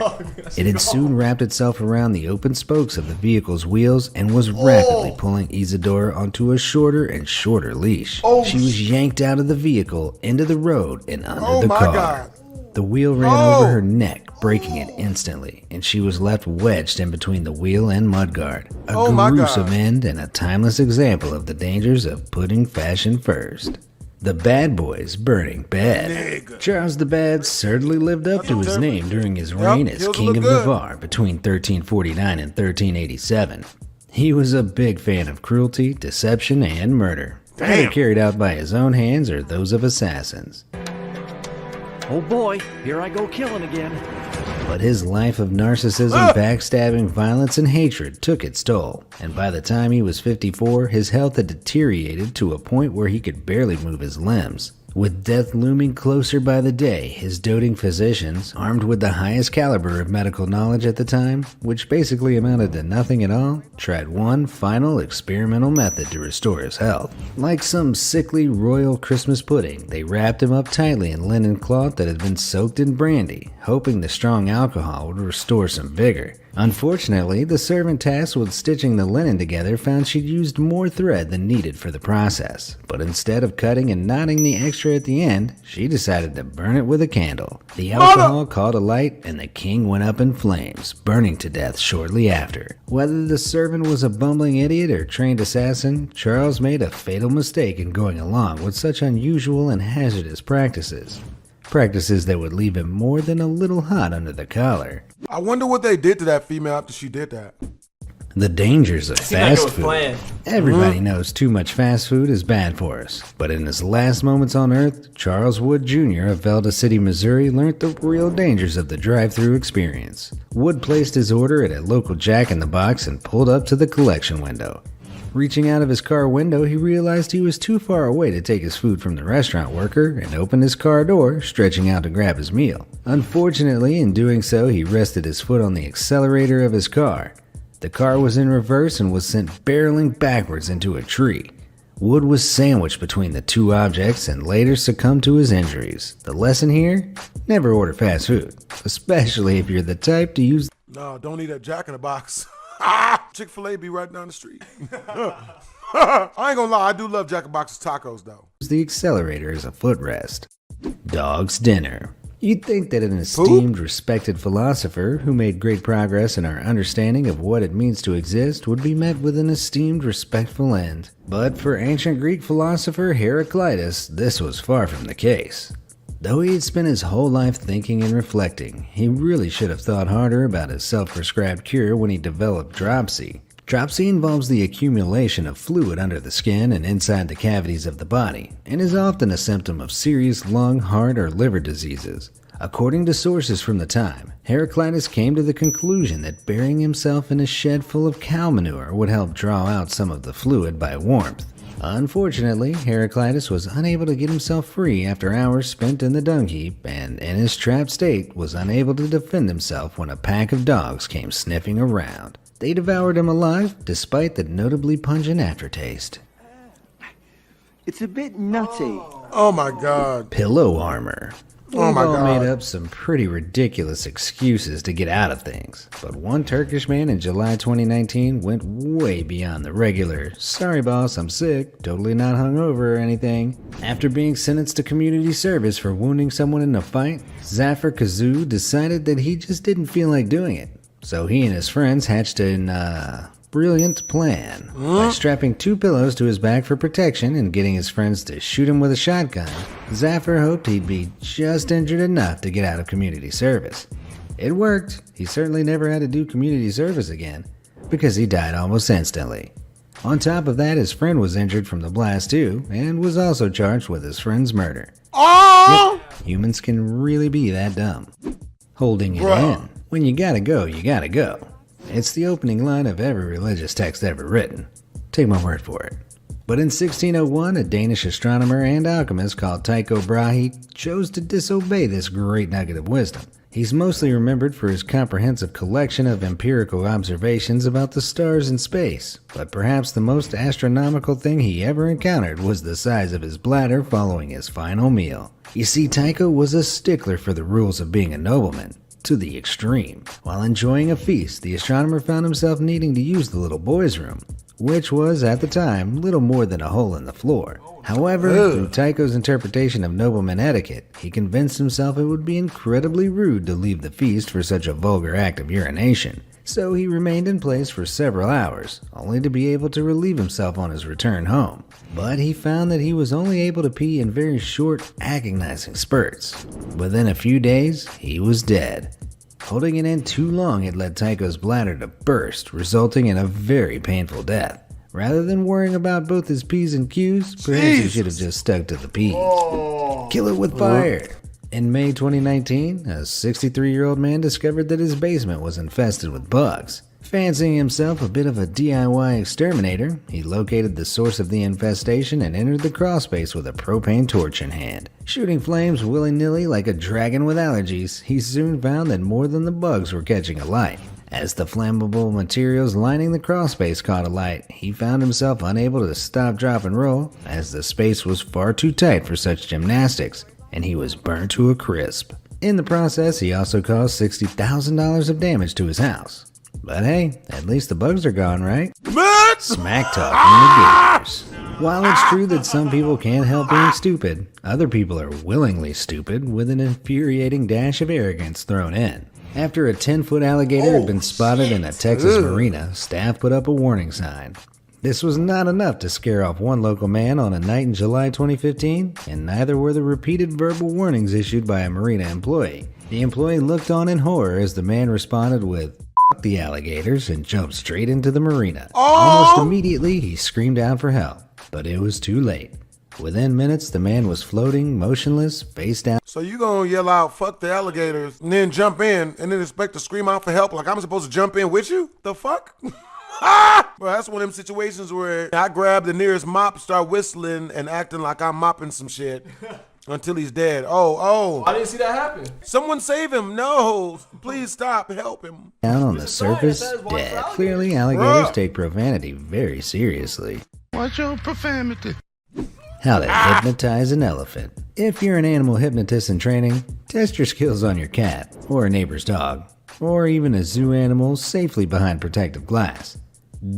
It had soon wrapped itself around the open spokes of the vehicle's wheels and was rapidly pulling Isadora onto a shorter and shorter leash. She was yanked out of the vehicle into the road and under the car. The wheel ran over her neck, breaking it instantly, and she was left wedged in between the wheel and mudguard. A gruesome end and a timeless example of the dangers of putting fashion first. The Bad Boys Burning Bed. Charles the Bad certainly lived up to his name during his reign as King of Navarre between 1349 and 1387. He was a big fan of cruelty, deception, and murder, either carried out by his own hands or those of assassins. Oh boy, here I go killing again. But his life of narcissism, backstabbing, violence, and hatred took its toll, and by the time he was 54, his health had deteriorated to a point where he could barely move his limbs. With death looming closer by the day, his doting physicians, armed with the highest caliber of medical knowledge at the time, which basically amounted to nothing at all, tried one final experimental method to restore his health. Like some sickly royal Christmas pudding, they wrapped him up tightly in linen cloth that had been soaked in brandy, hoping the strong alcohol would restore some vigor. Unfortunately, the servant tasked with stitching the linen together found she'd used more thread than needed for the process, but instead of cutting and knotting the extra at the end, she decided to burn it with a candle. The alcohol caught alight and the king went up in flames, burning to death shortly after. Whether the servant was a bumbling idiot or trained assassin, Charles made a fatal mistake in going along with such unusual and hazardous practices. Practices that would leave him more than a little hot under the collar. I wonder what they did to that female after she did that. The dangers of fast food. Everybody knows too much fast food is bad for us. But in his last moments on Earth, Charles Wood Jr. of Velda City, Missouri learned the real dangers of the drive-thru experience. Wood placed his order at a local Jack in the Box and pulled up to the collection window. Reaching out of his car window, he realized he was too far away to take his food from the restaurant worker and opened his car door, stretching out to grab his meal. Unfortunately, in doing so, he rested his foot on the accelerator of his car. The car was in reverse and was sent barreling backwards into a tree. Wood was sandwiched between the two objects and later succumbed to his injuries. The lesson here? Never order fast food, especially if you're the type to use... No, don't eat at Jack in the Box. Chick-fil-A be right down the street. I ain't gonna lie, I do love Jack in the Box's tacos though. The accelerator as a footrest. Dog's dinner. You'd think that an esteemed, respected philosopher who made great progress in our understanding of what it means to exist would be met with an esteemed, respectful end. But for ancient Greek philosopher Heraclitus, this was far from the case. Though he had spent his whole life thinking and reflecting, he really should have thought harder about his self-prescribed cure when he developed dropsy. Dropsy involves the accumulation of fluid under the skin and inside the cavities of the body, and is often a symptom of serious lung, heart, or liver diseases. According to sources from the time, Heraclitus came to the conclusion that burying himself in a shed full of cow manure would help draw out some of the fluid by warmth. Unfortunately, Heraclitus was unable to get himself free after hours spent in the dung heap, and in his trapped state was unable to defend himself when a pack of dogs came sniffing around. They devoured him alive, despite the notably pungent aftertaste. It's a bit nutty. Oh my God. Pillow armor. Oh my God. Made up some pretty ridiculous excuses to get out of things, but one Turkish man in July 2019 went way beyond the regular, sorry boss, I'm sick, totally not hungover or anything. After being sentenced to community service for wounding someone in a fight, Zafar Kazoo decided that he just didn't feel like doing it. So he and his friends hatched a brilliant plan. By strapping 2 pillows to his back for protection and getting his friends to shoot him with a shotgun, Zafar hoped he'd be just injured enough to get out of community service. It worked. He certainly never had to do community service again, because he died almost instantly. On top of that, his friend was injured from the blast too, and was also charged with his friend's murder. Oh! Yep, humans can really be that dumb. Holding it in. When you gotta go, you gotta go. It's the opening line of every religious text ever written. Take my word for it. But in 1601, a Danish astronomer and alchemist called Tycho Brahe chose to disobey this great nugget of wisdom. He's mostly remembered for his comprehensive collection of empirical observations about the stars and space, but perhaps the most astronomical thing he ever encountered was the size of his bladder following his final meal. You see, Tycho was a stickler for the rules of being a nobleman. To the extreme. While enjoying a feast, the astronomer found himself needing to use the little boy's room, which was, at the time, little more than a hole in the floor. However, through Tycho's interpretation of nobleman etiquette, he convinced himself it would be incredibly rude to leave the feast for such a vulgar act of urination. So he remained in place for several hours, only to be able to relieve himself on his return home. But he found that he was only able to pee in very short, agonizing spurts. Within a few days, he was dead. Holding it in too long had led Tycho's bladder to burst, resulting in a very painful death. Rather than worrying about both his P's and Q's, perhaps he should have just stuck to the P's. Kill it with fire. In May 2019, a 63-year-old man discovered that his basement was infested with bugs. Fancying himself a bit of a DIY exterminator, he located the source of the infestation and entered the crawlspace with a propane torch in hand. Shooting flames willy-nilly like a dragon with allergies, he soon found that more than the bugs were catching alight. As the flammable materials lining the crawlspace caught alight, he found himself unable to stop, drop, and roll, as the space was far too tight for such gymnastics, and he was burnt to a crisp. In the process, he also caused $60,000 of damage to his house. But hey, at least the bugs are gone, right? Smack talk in the gators. While it's true that some people can't help being stupid, other people are willingly stupid with an infuriating dash of arrogance thrown in. After a 10-foot alligator had been spotted in a Texas marina, staff put up a warning sign. This was not enough to scare off one local man on a night in July 2015, and neither were the repeated verbal warnings issued by a marina employee. The employee looked on in horror as the man responded with, "F the alligators," and jumped straight into the marina. Almost immediately, he screamed out for help, but it was too late. Within minutes, the man was floating, motionless, face down. So you gonna yell out, "Fuck the alligators," and then jump in, and then expect to scream out for help like I'm supposed to jump in with you? The fuck? Well, that's one of them situations where I grab the nearest mop, start whistling and acting like I'm mopping some shit until he's dead. Oh. I didn't see that happen. Someone save him. No. Please stop. Help him. Down on the surface, dead. Clearly, alligators take profanity very seriously. What's your profanity? How to hypnotize an elephant. If you're an animal hypnotist in training, test your skills on your cat, or a neighbor's dog, or even a zoo animal safely behind protective glass.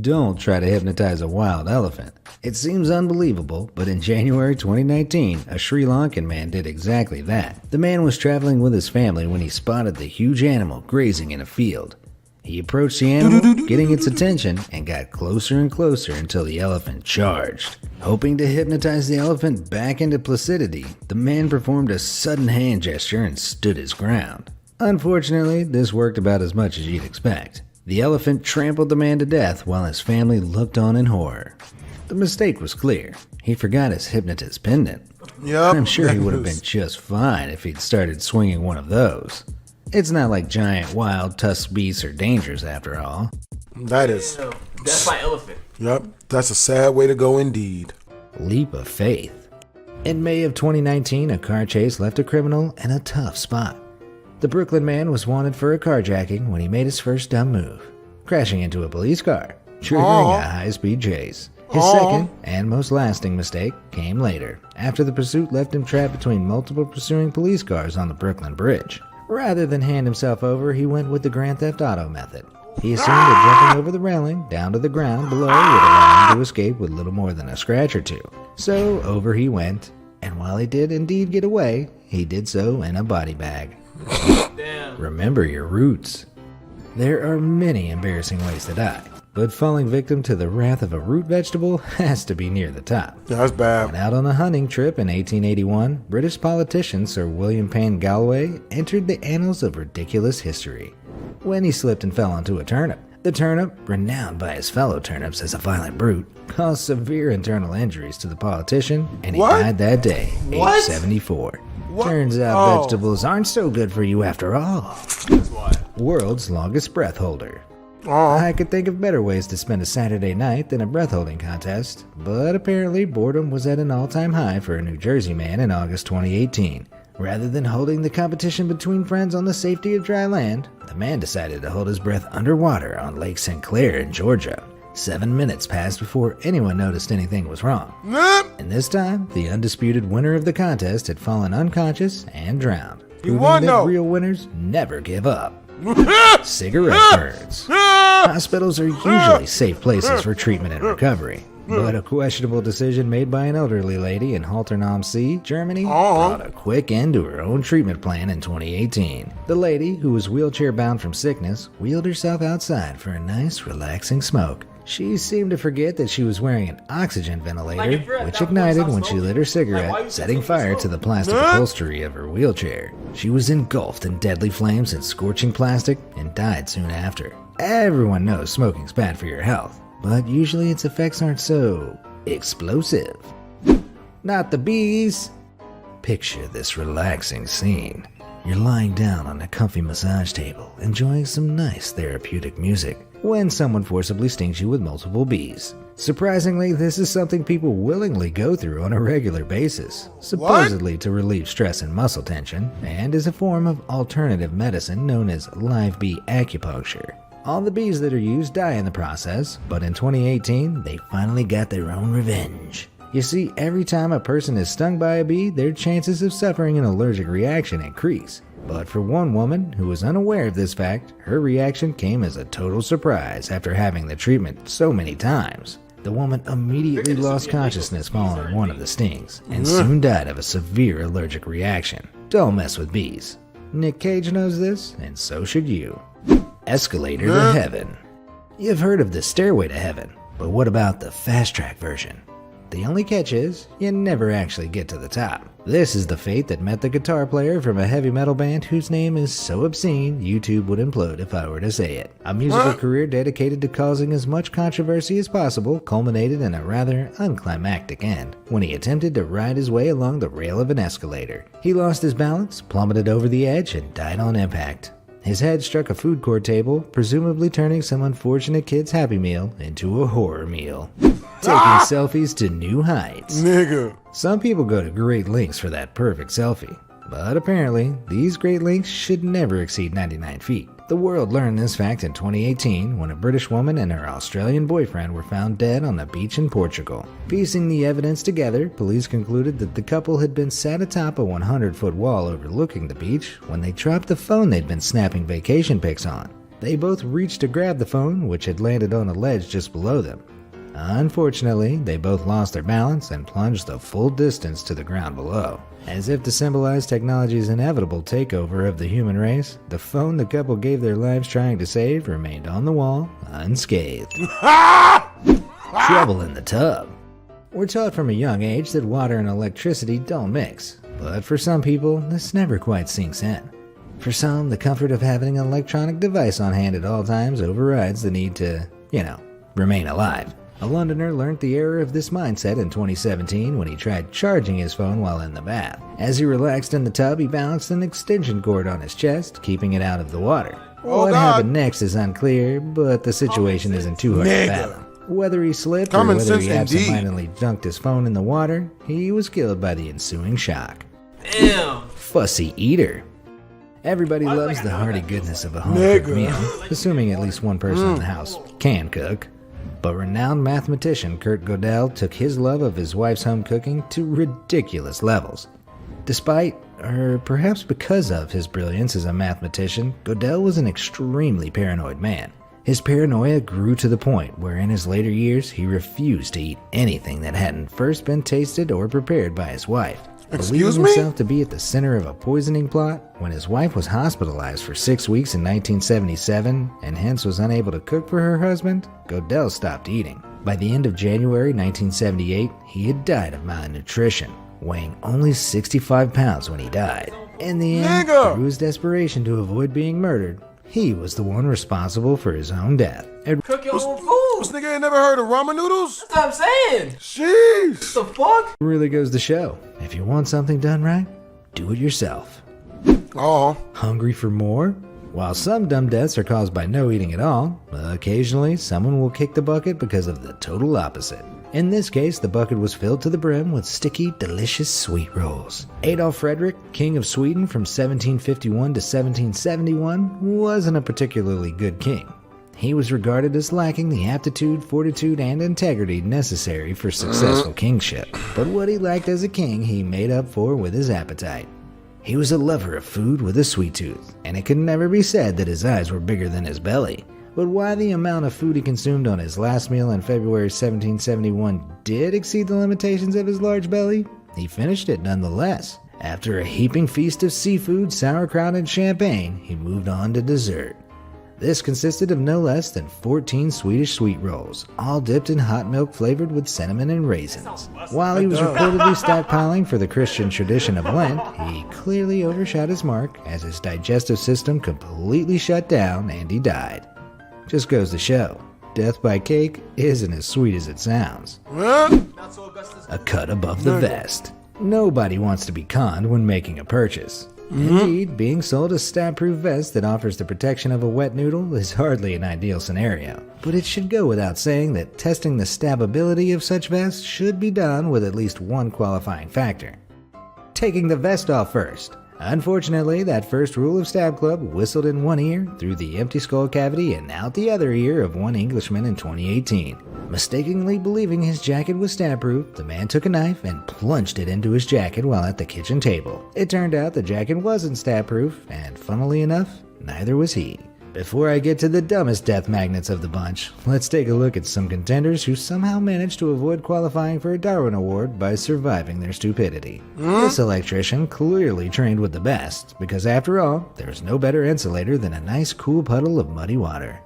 Don't try to hypnotize a wild elephant. It seems unbelievable, but in January 2019, a Sri Lankan man did exactly that. The man was traveling with his family when he spotted the huge animal grazing in a field. He approached the animal, getting its attention, and got closer and closer until the elephant charged. Hoping to hypnotize the elephant back into placidity, the man performed a sudden hand gesture and stood his ground. Unfortunately, this worked about as much as you'd expect. The elephant trampled the man to death while his family looked on in horror. The mistake was clear. He forgot his hypnotist pendant. Yep. I'm sure he would have been just fine if he'd started swinging one of those. It's not like giant wild tusked beasts are dangerous after all. That is. That's my elephant. Yep. That's a sad way to go indeed. Leap of faith. In May of 2019, a car chase left a criminal in a tough spot. The Brooklyn man was wanted for a carjacking when he made his first dumb move, crashing into a police car, triggering a high-speed chase. His second, and most lasting mistake, came later, after the pursuit left him trapped between multiple pursuing police cars on the Brooklyn Bridge. Rather than hand himself over, he went with the Grand Theft Auto method. He assumed that jumping over the railing, down to the ground below, would allow him to escape with little more than a scratch or two. So over he went, and while he did indeed get away, he did so in a body bag. Damn. Remember your roots. There are many embarrassing ways to die, but falling victim to the wrath of a root vegetable has to be near the top. That's bad. When out on a hunting trip in 1881, British politician Sir William Payne Galloway entered the annals of ridiculous history when he slipped and fell onto a turnip. The turnip, renowned by his fellow turnips as a violent brute, caused severe internal injuries to the politician, and he died that day, age 74. Turns out vegetables aren't so good for you after all. World's longest breath holder. I could think of better ways to spend a Saturday night than a breath holding contest, but apparently boredom was at an all-time high for a New Jersey man in August 2018. Rather than holding the competition between friends on the safety of dry land, the man decided to hold his breath underwater on Lake St. Clair in Georgia. 7 minutes passed before anyone noticed anything was wrong. And this time, the undisputed winner of the contest had fallen unconscious and drowned, proving that real winners never give up. Cigarette burns. Hospitals are usually safe places for treatment and recovery, but a questionable decision made by an elderly lady in Haltern am See, Germany, brought a quick end to her own treatment plan in 2018. The lady, who was wheelchair-bound from sickness, wheeled herself outside for a nice, relaxing smoke. She seemed to forget that she was wearing an oxygen ventilator, which ignited when she lit her cigarette, setting fire to the plastic upholstery of her wheelchair. She was engulfed in deadly flames and scorching plastic and died soon after. Everyone knows smoking's bad for your health, but usually its effects aren't so explosive. Not the bees! Picture this relaxing scene. You're lying down on a comfy massage table, enjoying some nice therapeutic music, when someone forcibly stings you with multiple bees. Surprisingly, this is something people willingly go through on a regular basis, supposedly to relieve stress and muscle tension, and is a form of alternative medicine known as live bee acupuncture. All the bees that are used die in the process, but in 2018, they finally got their own revenge. You see, every time a person is stung by a bee, their chances of suffering an allergic reaction increase. But for one woman who was unaware of this fact, her reaction came as a total surprise after having the treatment so many times. The woman immediately lost consciousness following one of the stings, and soon died of a severe allergic reaction. Don't mess with bees. Nick Cage knows this, and so should you. Escalator to heaven. You've heard of the Stairway to Heaven, but what about the fast track version? The only catch is, you never actually get to the top. This is the fate that met the guitar player from a heavy metal band whose name is so obscene YouTube would implode if I were to say it. A musical career dedicated to causing as much controversy as possible culminated in a rather unclimactic end, when he attempted to ride his way along the rail of an escalator. He lost his balance, plummeted over the edge, and died on impact. His head struck a food court table, presumably turning some unfortunate kid's Happy Meal into a horror meal. Taking selfies to new heights. Nigga. Some people go to great lengths for that perfect selfie, but apparently, these great lengths should never exceed 99 feet. The world learned this fact in 2018 when a British woman and her Australian boyfriend were found dead on a beach in Portugal. Piecing the evidence together, police concluded that the couple had been sat atop a 100-foot wall overlooking the beach when they dropped the phone they'd been snapping vacation pics on. They both reached to grab the phone, which had landed on a ledge just below them. Unfortunately, they both lost their balance and plunged the full distance to the ground below. As if to symbolize technology's inevitable takeover of the human race, the phone the couple gave their lives trying to save remained on the wall, unscathed. Trouble in the tub. We're taught from a young age that water and electricity don't mix, but for some people, this never quite sinks in. For some, the comfort of having an electronic device on hand at all times overrides the need to, remain alive. A Londoner learned the error of this mindset in 2017 when he tried charging his phone while in the bath. As he relaxed in the tub, he balanced an extension cord on his chest, keeping it out of the water. What happened next is unclear, but the situation isn't too hard to fathom. Whether he slipped or whether he absentmindedly dunked his phone in the water, he was killed by the ensuing shock. Damn. Fussy eater. Everybody loves the hearty goodness of a home-cooked meal, assuming at least one person in the house can cook. But renowned mathematician Kurt Gödel took his love of his wife's home cooking to ridiculous levels. Despite, or perhaps because of, his brilliance as a mathematician, Gödel was an extremely paranoid man. His paranoia grew to the point where in his later years he refused to eat anything that hadn't first been tasted or prepared by his wife. Believing himself to be at the center of a poisoning plot, when his wife was hospitalized for 6 weeks in 1977 and hence was unable to cook for her husband, Gödel stopped eating. By the end of January 1978, he had died of malnutrition, weighing only 65 pounds when he died. In the end, through his desperation to avoid being murdered, he was the one responsible for his own death. Cook your own food. This nigga ain't never heard of ramen noodles? That's what I'm saying. Sheesh. What the fuck? It really goes to show, if you want something done right, do it yourself. Oh. Hungry for more? While some dumb deaths are caused by no eating at all, occasionally someone will kick the bucket because of the total opposite. In this case, the bucket was filled to the brim with sticky, delicious sweet rolls. Adolf Fredrik, king of Sweden from 1751 to 1771, wasn't a particularly good king. He was regarded as lacking the aptitude, fortitude, and integrity necessary for successful kingship. But what he lacked as a king, he made up for with his appetite. He was a lover of food with a sweet tooth, and it could never be said that his eyes were bigger than his belly. But while the amount of food he consumed on his last meal in February 1771 did exceed the limitations of his large belly, he finished it nonetheless. After a heaping feast of seafood, sauerkraut, and champagne, he moved on to dessert. This consisted of no less than 14 Swedish sweet rolls, all dipped in hot milk flavored with cinnamon and raisins. While he was reportedly stockpiling for the Christian tradition of Lent, he clearly overshot his mark as his digestive system completely shut down and he died. Just goes to show, death by cake isn't as sweet as it sounds. A cut above the vest. Nobody wants to be conned when making a purchase. Indeed, being sold a stab-proof vest that offers the protection of a wet noodle is hardly an ideal scenario. But it should go without saying that testing the stabability of such vests should be done with at least one qualifying factor: taking the vest off first. Unfortunately, that first rule of Stab Club whistled in one ear, through the empty skull cavity, and out the other ear of one Englishman in 2018. Mistakenly believing his jacket was stab-proof, the man took a knife and plunged it into his jacket while at the kitchen table. It turned out the jacket wasn't stab-proof, and funnily enough, neither was he. Before I get to the dumbest death magnets of the bunch, let's take a look at some contenders who somehow managed to avoid qualifying for a Darwin Award by surviving their stupidity. This electrician clearly trained with the best, because after all, there's no better insulator than a nice cool puddle of muddy water.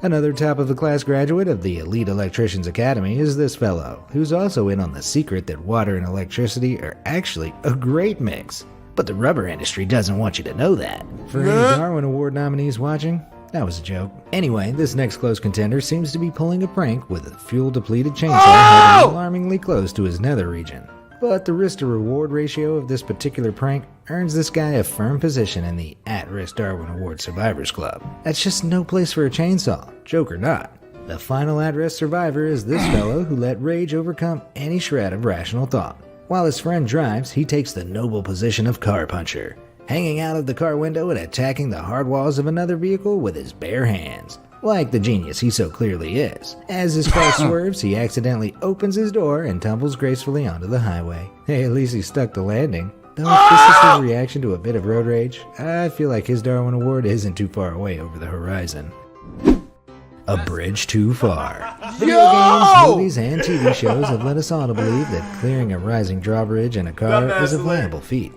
Another top-of-the-class graduate of the Elite Electricians Academy is this fellow, who's also in on the secret that water and electricity are actually a great mix. But the rubber industry doesn't want you to know that. For any Darwin Award nominees watching, that was a joke. Anyway, this next close contender seems to be pulling a prank with a fuel-depleted chainsaw heading alarmingly close to his nether region. But the risk-to-reward ratio of this particular prank earns this guy a firm position in the At-Risk Darwin Award Survivors Club. That's just no place for a chainsaw, joke or not. The final at-risk survivor is this fellow who let rage overcome any shred of rational thought. While his friend drives, he takes the noble position of car puncher, hanging out of the car window and attacking the hard walls of another vehicle with his bare hands. Like the genius he so clearly is. As his car swerves, he accidentally opens his door and tumbles gracefully onto the highway. Hey, at least he stuck the landing. Though if this is his reaction to a bit of road rage, I feel like his Darwin Award isn't too far away over the horizon. A bridge too far. Video games, movies, and TV shows have led us all to believe that clearing a rising drawbridge in a car is a viable feat.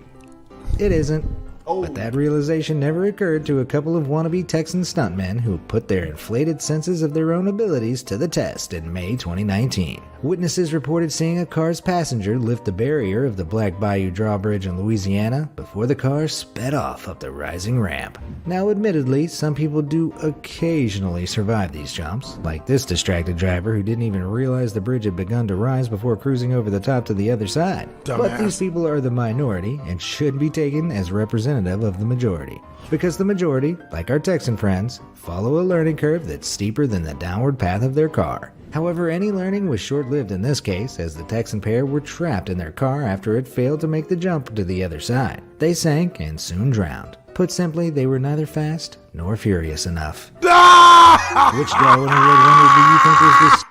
It isn't. But that realization never occurred to a couple of wannabe Texan stuntmen who put their inflated senses of their own abilities to the test in May 2019. Witnesses reported seeing a car's passenger lift the barrier of the Black Bayou drawbridge in Louisiana before the car sped off up the rising ramp. Now admittedly, some people do occasionally survive these jumps, like this distracted driver who didn't even realize the bridge had begun to rise before cruising over the top to the other side. But these people are the minority and should be taken as representative of the majority. Because the majority, like our Texan friends, follow a learning curve that's steeper than the downward path of their car. However, any learning was short-lived in this case, as the Texan pair were trapped in their car after it failed to make the jump to the other side. They sank and soon drowned. Put simply, they were neither fast nor furious enough. Which Darwin Award winner do you think is this?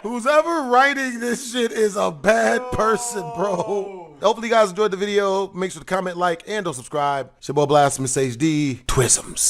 Who's ever writing this shit is a bad person, bro. Hopefully you guys enjoyed the video. Make sure to comment, like, and don't subscribe. It's your boy BlastphamousHD. Twisms.